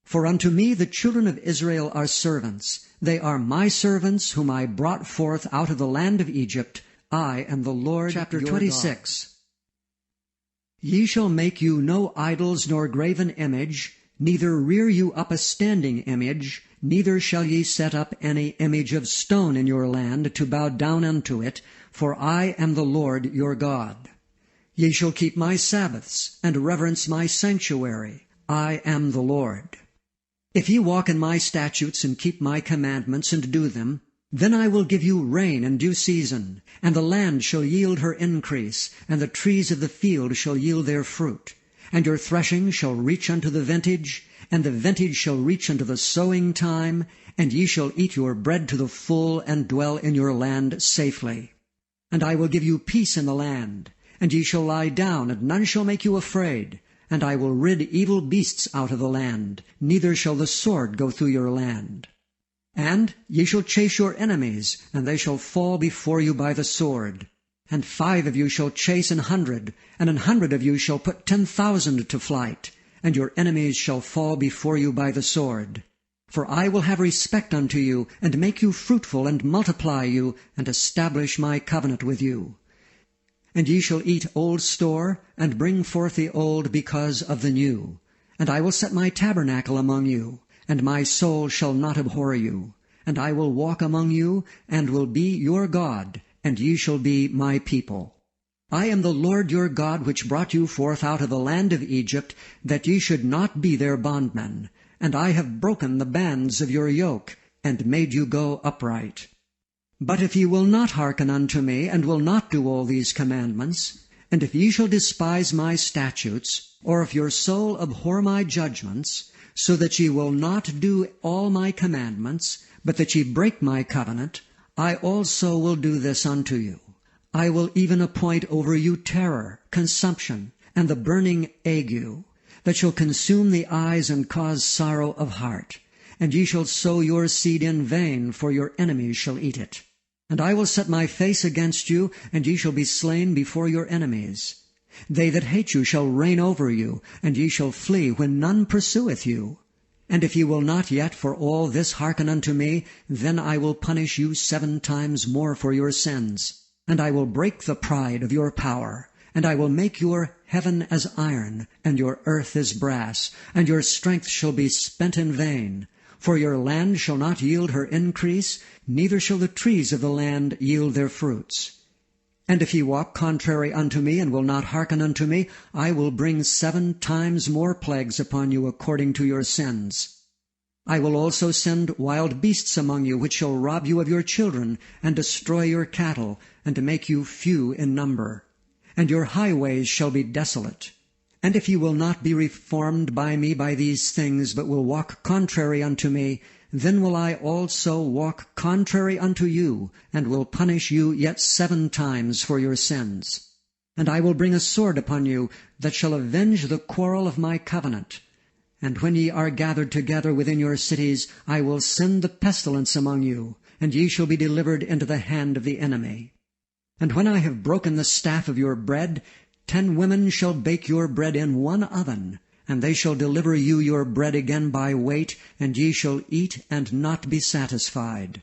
For unto me the children of Israel are servants. They are my servants, whom I brought forth out of the land of Egypt. I am the Lord Chapter 26. God. Ye shall make you no idols nor graven image, neither rear you up a standing image, neither shall ye set up any image of stone in your land to bow down unto it, for I am the Lord your God. Ye shall keep my Sabbaths, and reverence my sanctuary. I am the Lord. If ye walk in my statutes, and keep my commandments, and do them, then I will give you rain in due season, and the land shall yield her increase, and the trees of the field shall yield their fruit. And your threshing shall reach unto the vintage, and the vintage shall reach unto the sowing time, and ye shall eat your bread to the full, and dwell in your land safely. And I will give you peace in the land, and ye shall lie down, and none shall make you afraid. And I will rid evil beasts out of the land, neither shall the sword go through your land. And ye shall chase your enemies, and they shall fall before you by the sword. And 5 of you shall chase 100, and 100 of you shall put 10,000 to flight, and your enemies shall fall before you by the sword. For I will have respect unto you, and make you fruitful, and multiply you, and establish my covenant with you. And ye shall eat old store, and bring forth the old because of the new. And I will set my tabernacle among you, and my soul shall not abhor you. And I will walk among you, and will be your God, and ye shall be my people. I am the Lord your God, which brought you forth out of the land of Egypt, that ye should not be their bondmen. And I have broken the bands of your yoke, and made you go upright. But if ye will not hearken unto me, and will not do all these commandments, and if ye shall despise my statutes, or if your soul abhor my judgments, so that ye will not do all my commandments, but that ye break my covenant, I also will do this unto you. I will even appoint over you terror, consumption, and the burning ague, that shall consume the eyes and cause sorrow of heart. And ye shall sow your seed in vain, for your enemies shall eat it. And I will set my face against you, and ye shall be slain before your enemies. They that hate you shall reign over you, and ye shall flee when none pursueth you. And if ye will not yet for all this hearken unto me, then I will punish you 7 times more for your sins. And I will break the pride of your power, and I will make your heaven as iron, and your earth as brass, and your strength shall be spent in vain. For your land shall not yield her increase, neither shall the trees of the land yield their fruits. And if ye walk contrary unto me, and will not hearken unto me, I will bring 7 times more plagues upon you according to your sins. I will also send wild beasts among you, which shall rob you of your children, and destroy your cattle, and to make you few in number. And your highways shall be desolate. And if ye will not be reformed by me by these things, but will walk contrary unto me, then will I also walk contrary unto you, and will punish you yet 7 times for your sins. And I will bring a sword upon you, that shall avenge the quarrel of my covenant. And when ye are gathered together within your cities, I will send the pestilence among you, and ye shall be delivered into the hand of the enemy. And when I have broken the staff of your bread, 10 women shall bake your bread in 1 oven, and they shall deliver you your bread again by weight, and ye shall eat and not be satisfied.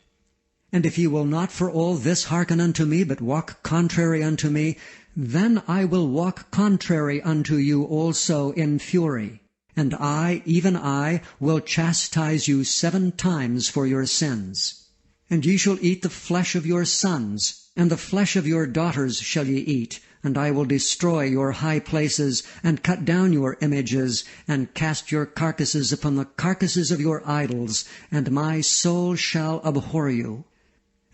And if ye will not for all this hearken unto me, but walk contrary unto me, then I will walk contrary unto you also in fury. And I, even I, will chastise you 7 times for your sins. And ye shall eat the flesh of your sons, and the flesh of your daughters shall ye eat, and I will destroy your high places, and cut down your images, and cast your carcasses upon the carcasses of your idols, and my soul shall abhor you.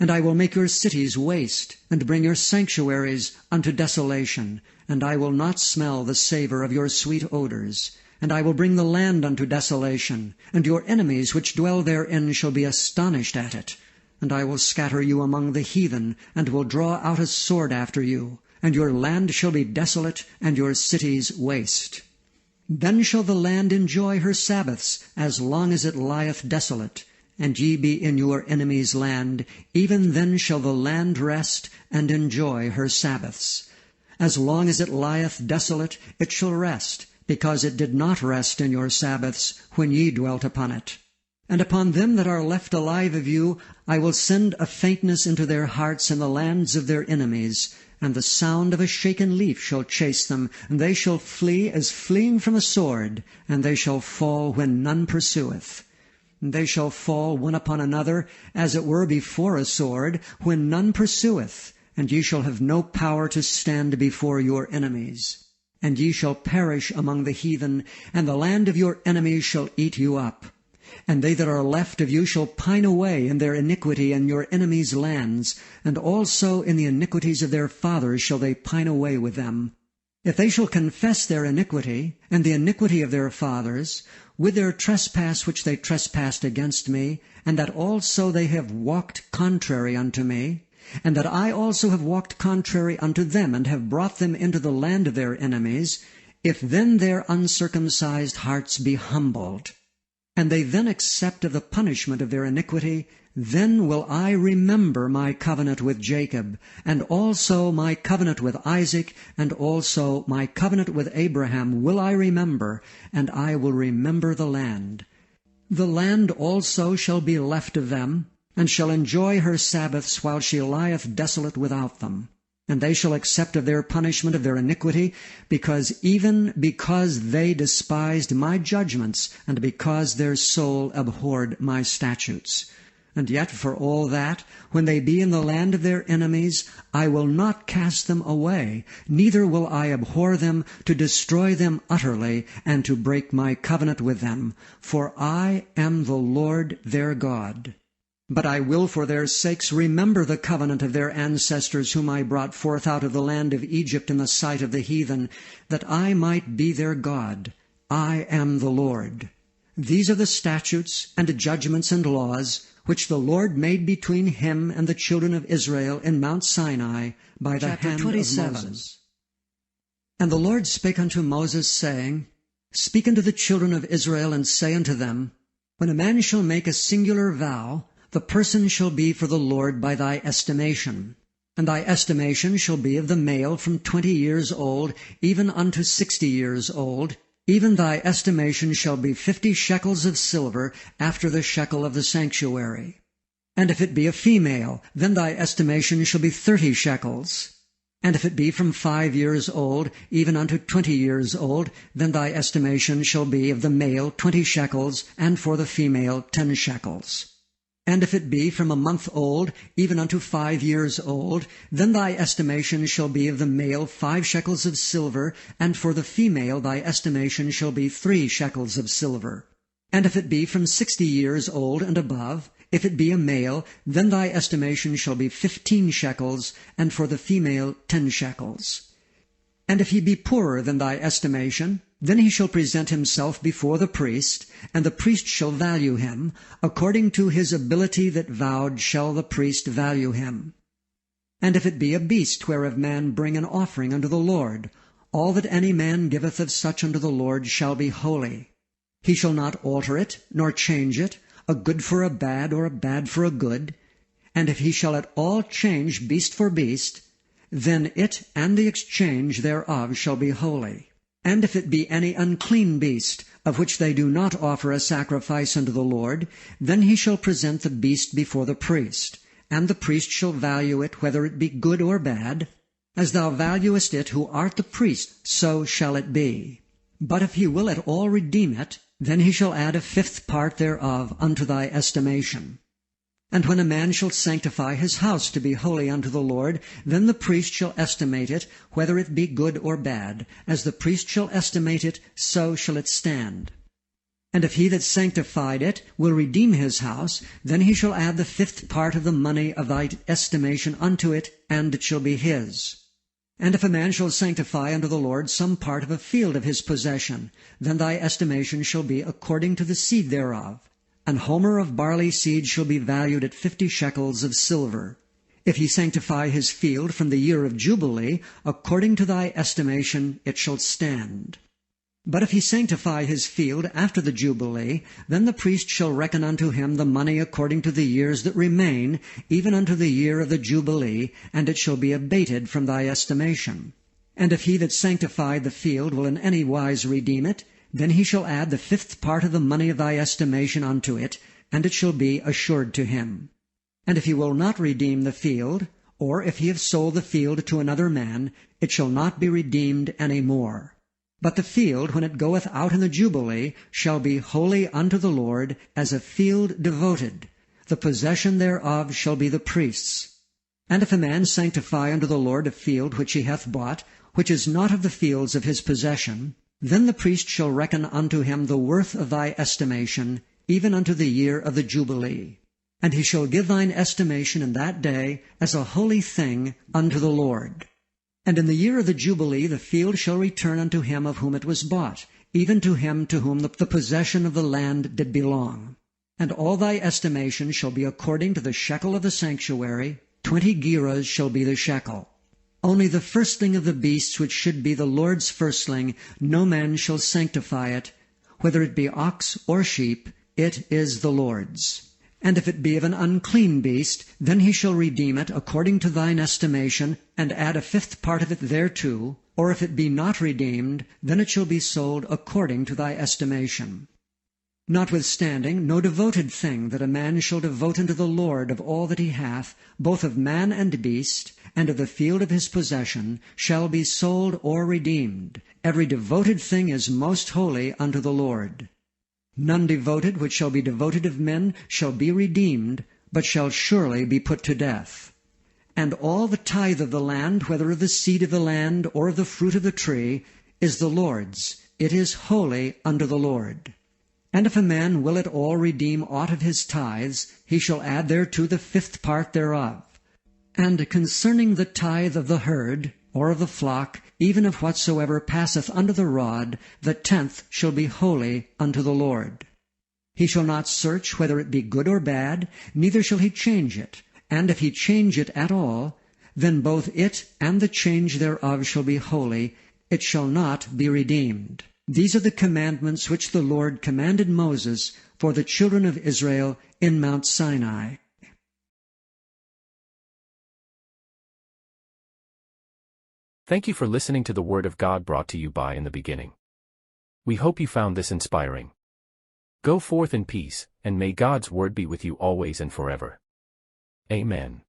And I will make your cities waste, and bring your sanctuaries unto desolation, and I will not smell the savor of your sweet odors. And I will bring the land unto desolation, and your enemies which dwell therein shall be astonished at it. And I will scatter you among the heathen, and will draw out a sword after you, and your land shall be desolate, and your cities waste. Then shall the land enjoy her Sabbaths, as long as it lieth desolate, and ye be in your enemy's land, even then shall the land rest, and enjoy her Sabbaths. As long as it lieth desolate, it shall rest, because it did not rest in your Sabbaths, when ye dwelt upon it. And upon them that are left alive of you I will send a faintness into their hearts in the lands of their enemies, and the sound of a shaken leaf shall chase them, and they shall flee as fleeing from a sword, and they shall fall when none pursueth. And they shall fall one upon another, as it were before a sword, when none pursueth, and ye shall have no power to stand before your enemies. And ye shall perish among the heathen, and the land of your enemies shall eat you up. And they that are left of you shall pine away in their iniquity in your enemies' lands, and also in the iniquities of their fathers shall they pine away with them. If they shall confess their iniquity, and the iniquity of their fathers, with their trespass which they trespassed against me, and that also they have walked contrary unto me, and that I also have walked contrary unto them, and have brought them into the land of their enemies, if then their uncircumcised hearts be humbled, and they then accept of the punishment of their iniquity, then will I remember my covenant with Jacob, and also my covenant with Isaac, and also my covenant with Abraham will I remember, and I will remember the land. The land also shall be left of them, and shall enjoy her Sabbaths while she lieth desolate without them. And they shall accept of their punishment of their iniquity, because they despised my judgments, and because their soul abhorred my statutes. And yet for all that, when they be in the land of their enemies, I will not cast them away, neither will I abhor them, to destroy them utterly, and to break my covenant with them. For I am the Lord their God. But I will for their sakes remember the covenant of their ancestors, whom I brought forth out of the land of Egypt in the sight of the heathen, that I might be their God. I am the Lord. These are the statutes and judgments and laws, which the Lord made between him and the children of Israel in Mount Sinai by the hand of Moses. And the Lord spake unto Moses, saying, Speak unto the children of Israel, and say unto them, When a man shall make a singular vow, the person shall be for the Lord by thy estimation. And thy estimation shall be of the male from 20 years old, even unto 60 years old. Even thy estimation shall be 50 shekels of silver, after the shekel of the sanctuary. And if it be a female, then thy estimation shall be 30 shekels. And if it be from 5 years old, even unto 20 years old, then thy estimation shall be of the male 20 shekels, and for the female 10 shekels. And if it be from a month old, even unto 5 years old, then thy estimation shall be of the male 5 shekels of silver, and for the female thy estimation shall be 3 shekels of silver. And if it be from 60 years old and above, if it be a male, then thy estimation shall be 15 shekels, and for the female 10 shekels. And if he be poorer than thy estimation, then he shall present himself before the priest, and the priest shall value him. According to his ability that vowed shall the priest value him. And if it be a beast whereof man bring an offering unto the Lord, all that any man giveth of such unto the Lord shall be holy. He shall not alter it, nor change it, a good for a bad, or a bad for a good. And if he shall at all change beast for beast, then it and the exchange thereof shall be holy. And if it be any unclean beast, of which they do not offer a sacrifice unto the Lord, then he shall present the beast before the priest, and the priest shall value it, whether it be good or bad. As thou valuest it who art the priest, so shall it be. But if he will at all redeem it, then he shall add a 5th part thereof unto thy estimation. And when a man shall sanctify his house to be holy unto the Lord, then the priest shall estimate it, whether it be good or bad. As the priest shall estimate it, so shall it stand. And if he that sanctified it will redeem his house, then he shall add the 5th part of the money of thy estimation unto it, and it shall be his. And if a man shall sanctify unto the Lord some part of a field of his possession, then thy estimation shall be according to the seed thereof. An homer of barley seed shall be valued at 50 shekels of silver. If he sanctify his field from the year of Jubilee, according to thy estimation it shall stand. But if he sanctify his field after the Jubilee, then the priest shall reckon unto him the money according to the years that remain, even unto the year of the Jubilee, and it shall be abated from thy estimation. And if he that sanctified the field will in any wise redeem it, then he shall add the 5th part of the money of thy estimation unto it, and it shall be assured to him. And if he will not redeem the field, or if he have sold the field to another man, it shall not be redeemed any more. But the field, when it goeth out in the Jubilee, shall be holy unto the Lord, as a field devoted. The possession thereof shall be the priest's. And if a man sanctify unto the Lord a field which he hath bought, which is not of the fields of his possession, then the priest shall reckon unto him the worth of thy estimation, even unto the year of the Jubilee. And he shall give thine estimation in that day as a holy thing unto the Lord. And in the year of the Jubilee the field shall return unto him of whom it was bought, even to him to whom the possession of the land did belong. And all thy estimation shall be according to the shekel of the sanctuary, 20 gerahs shall be the shekel. Only the firstling of the beasts which should be the Lord's firstling, no man shall sanctify it, whether it be ox or sheep, it is the Lord's. And if it be of an unclean beast, then he shall redeem it according to thine estimation, and add a 5th part of it thereto, or if it be not redeemed, then it shall be sold according to thy estimation. Notwithstanding, no devoted thing that a man shall devote unto the Lord of all that he hath, both of man and beast, and of the field of his possession, shall be sold or redeemed. Every devoted thing is most holy unto the Lord. None devoted which shall be devoted of men shall be redeemed, but shall surely be put to death. And all the tithe of the land, whether of the seed of the land or of the fruit of the tree, is the Lord's. It is holy unto the Lord. And if a man will at all redeem aught of his tithes, he shall add thereto the 5th part thereof. And concerning the tithe of the herd, or of the flock, even of whatsoever passeth under the rod, the 10th shall be holy unto the Lord. He shall not search whether it be good or bad, neither shall he change it. And if he change it at all, then both it and the change thereof shall be holy, it shall not be redeemed. These are the commandments which the Lord commanded Moses for the children of Israel in Mount Sinai. Thank you for listening to the Word of God brought to you by In the Beginning. We hope you found this inspiring. Go forth in peace, and may God's Word be with you always and forever. Amen.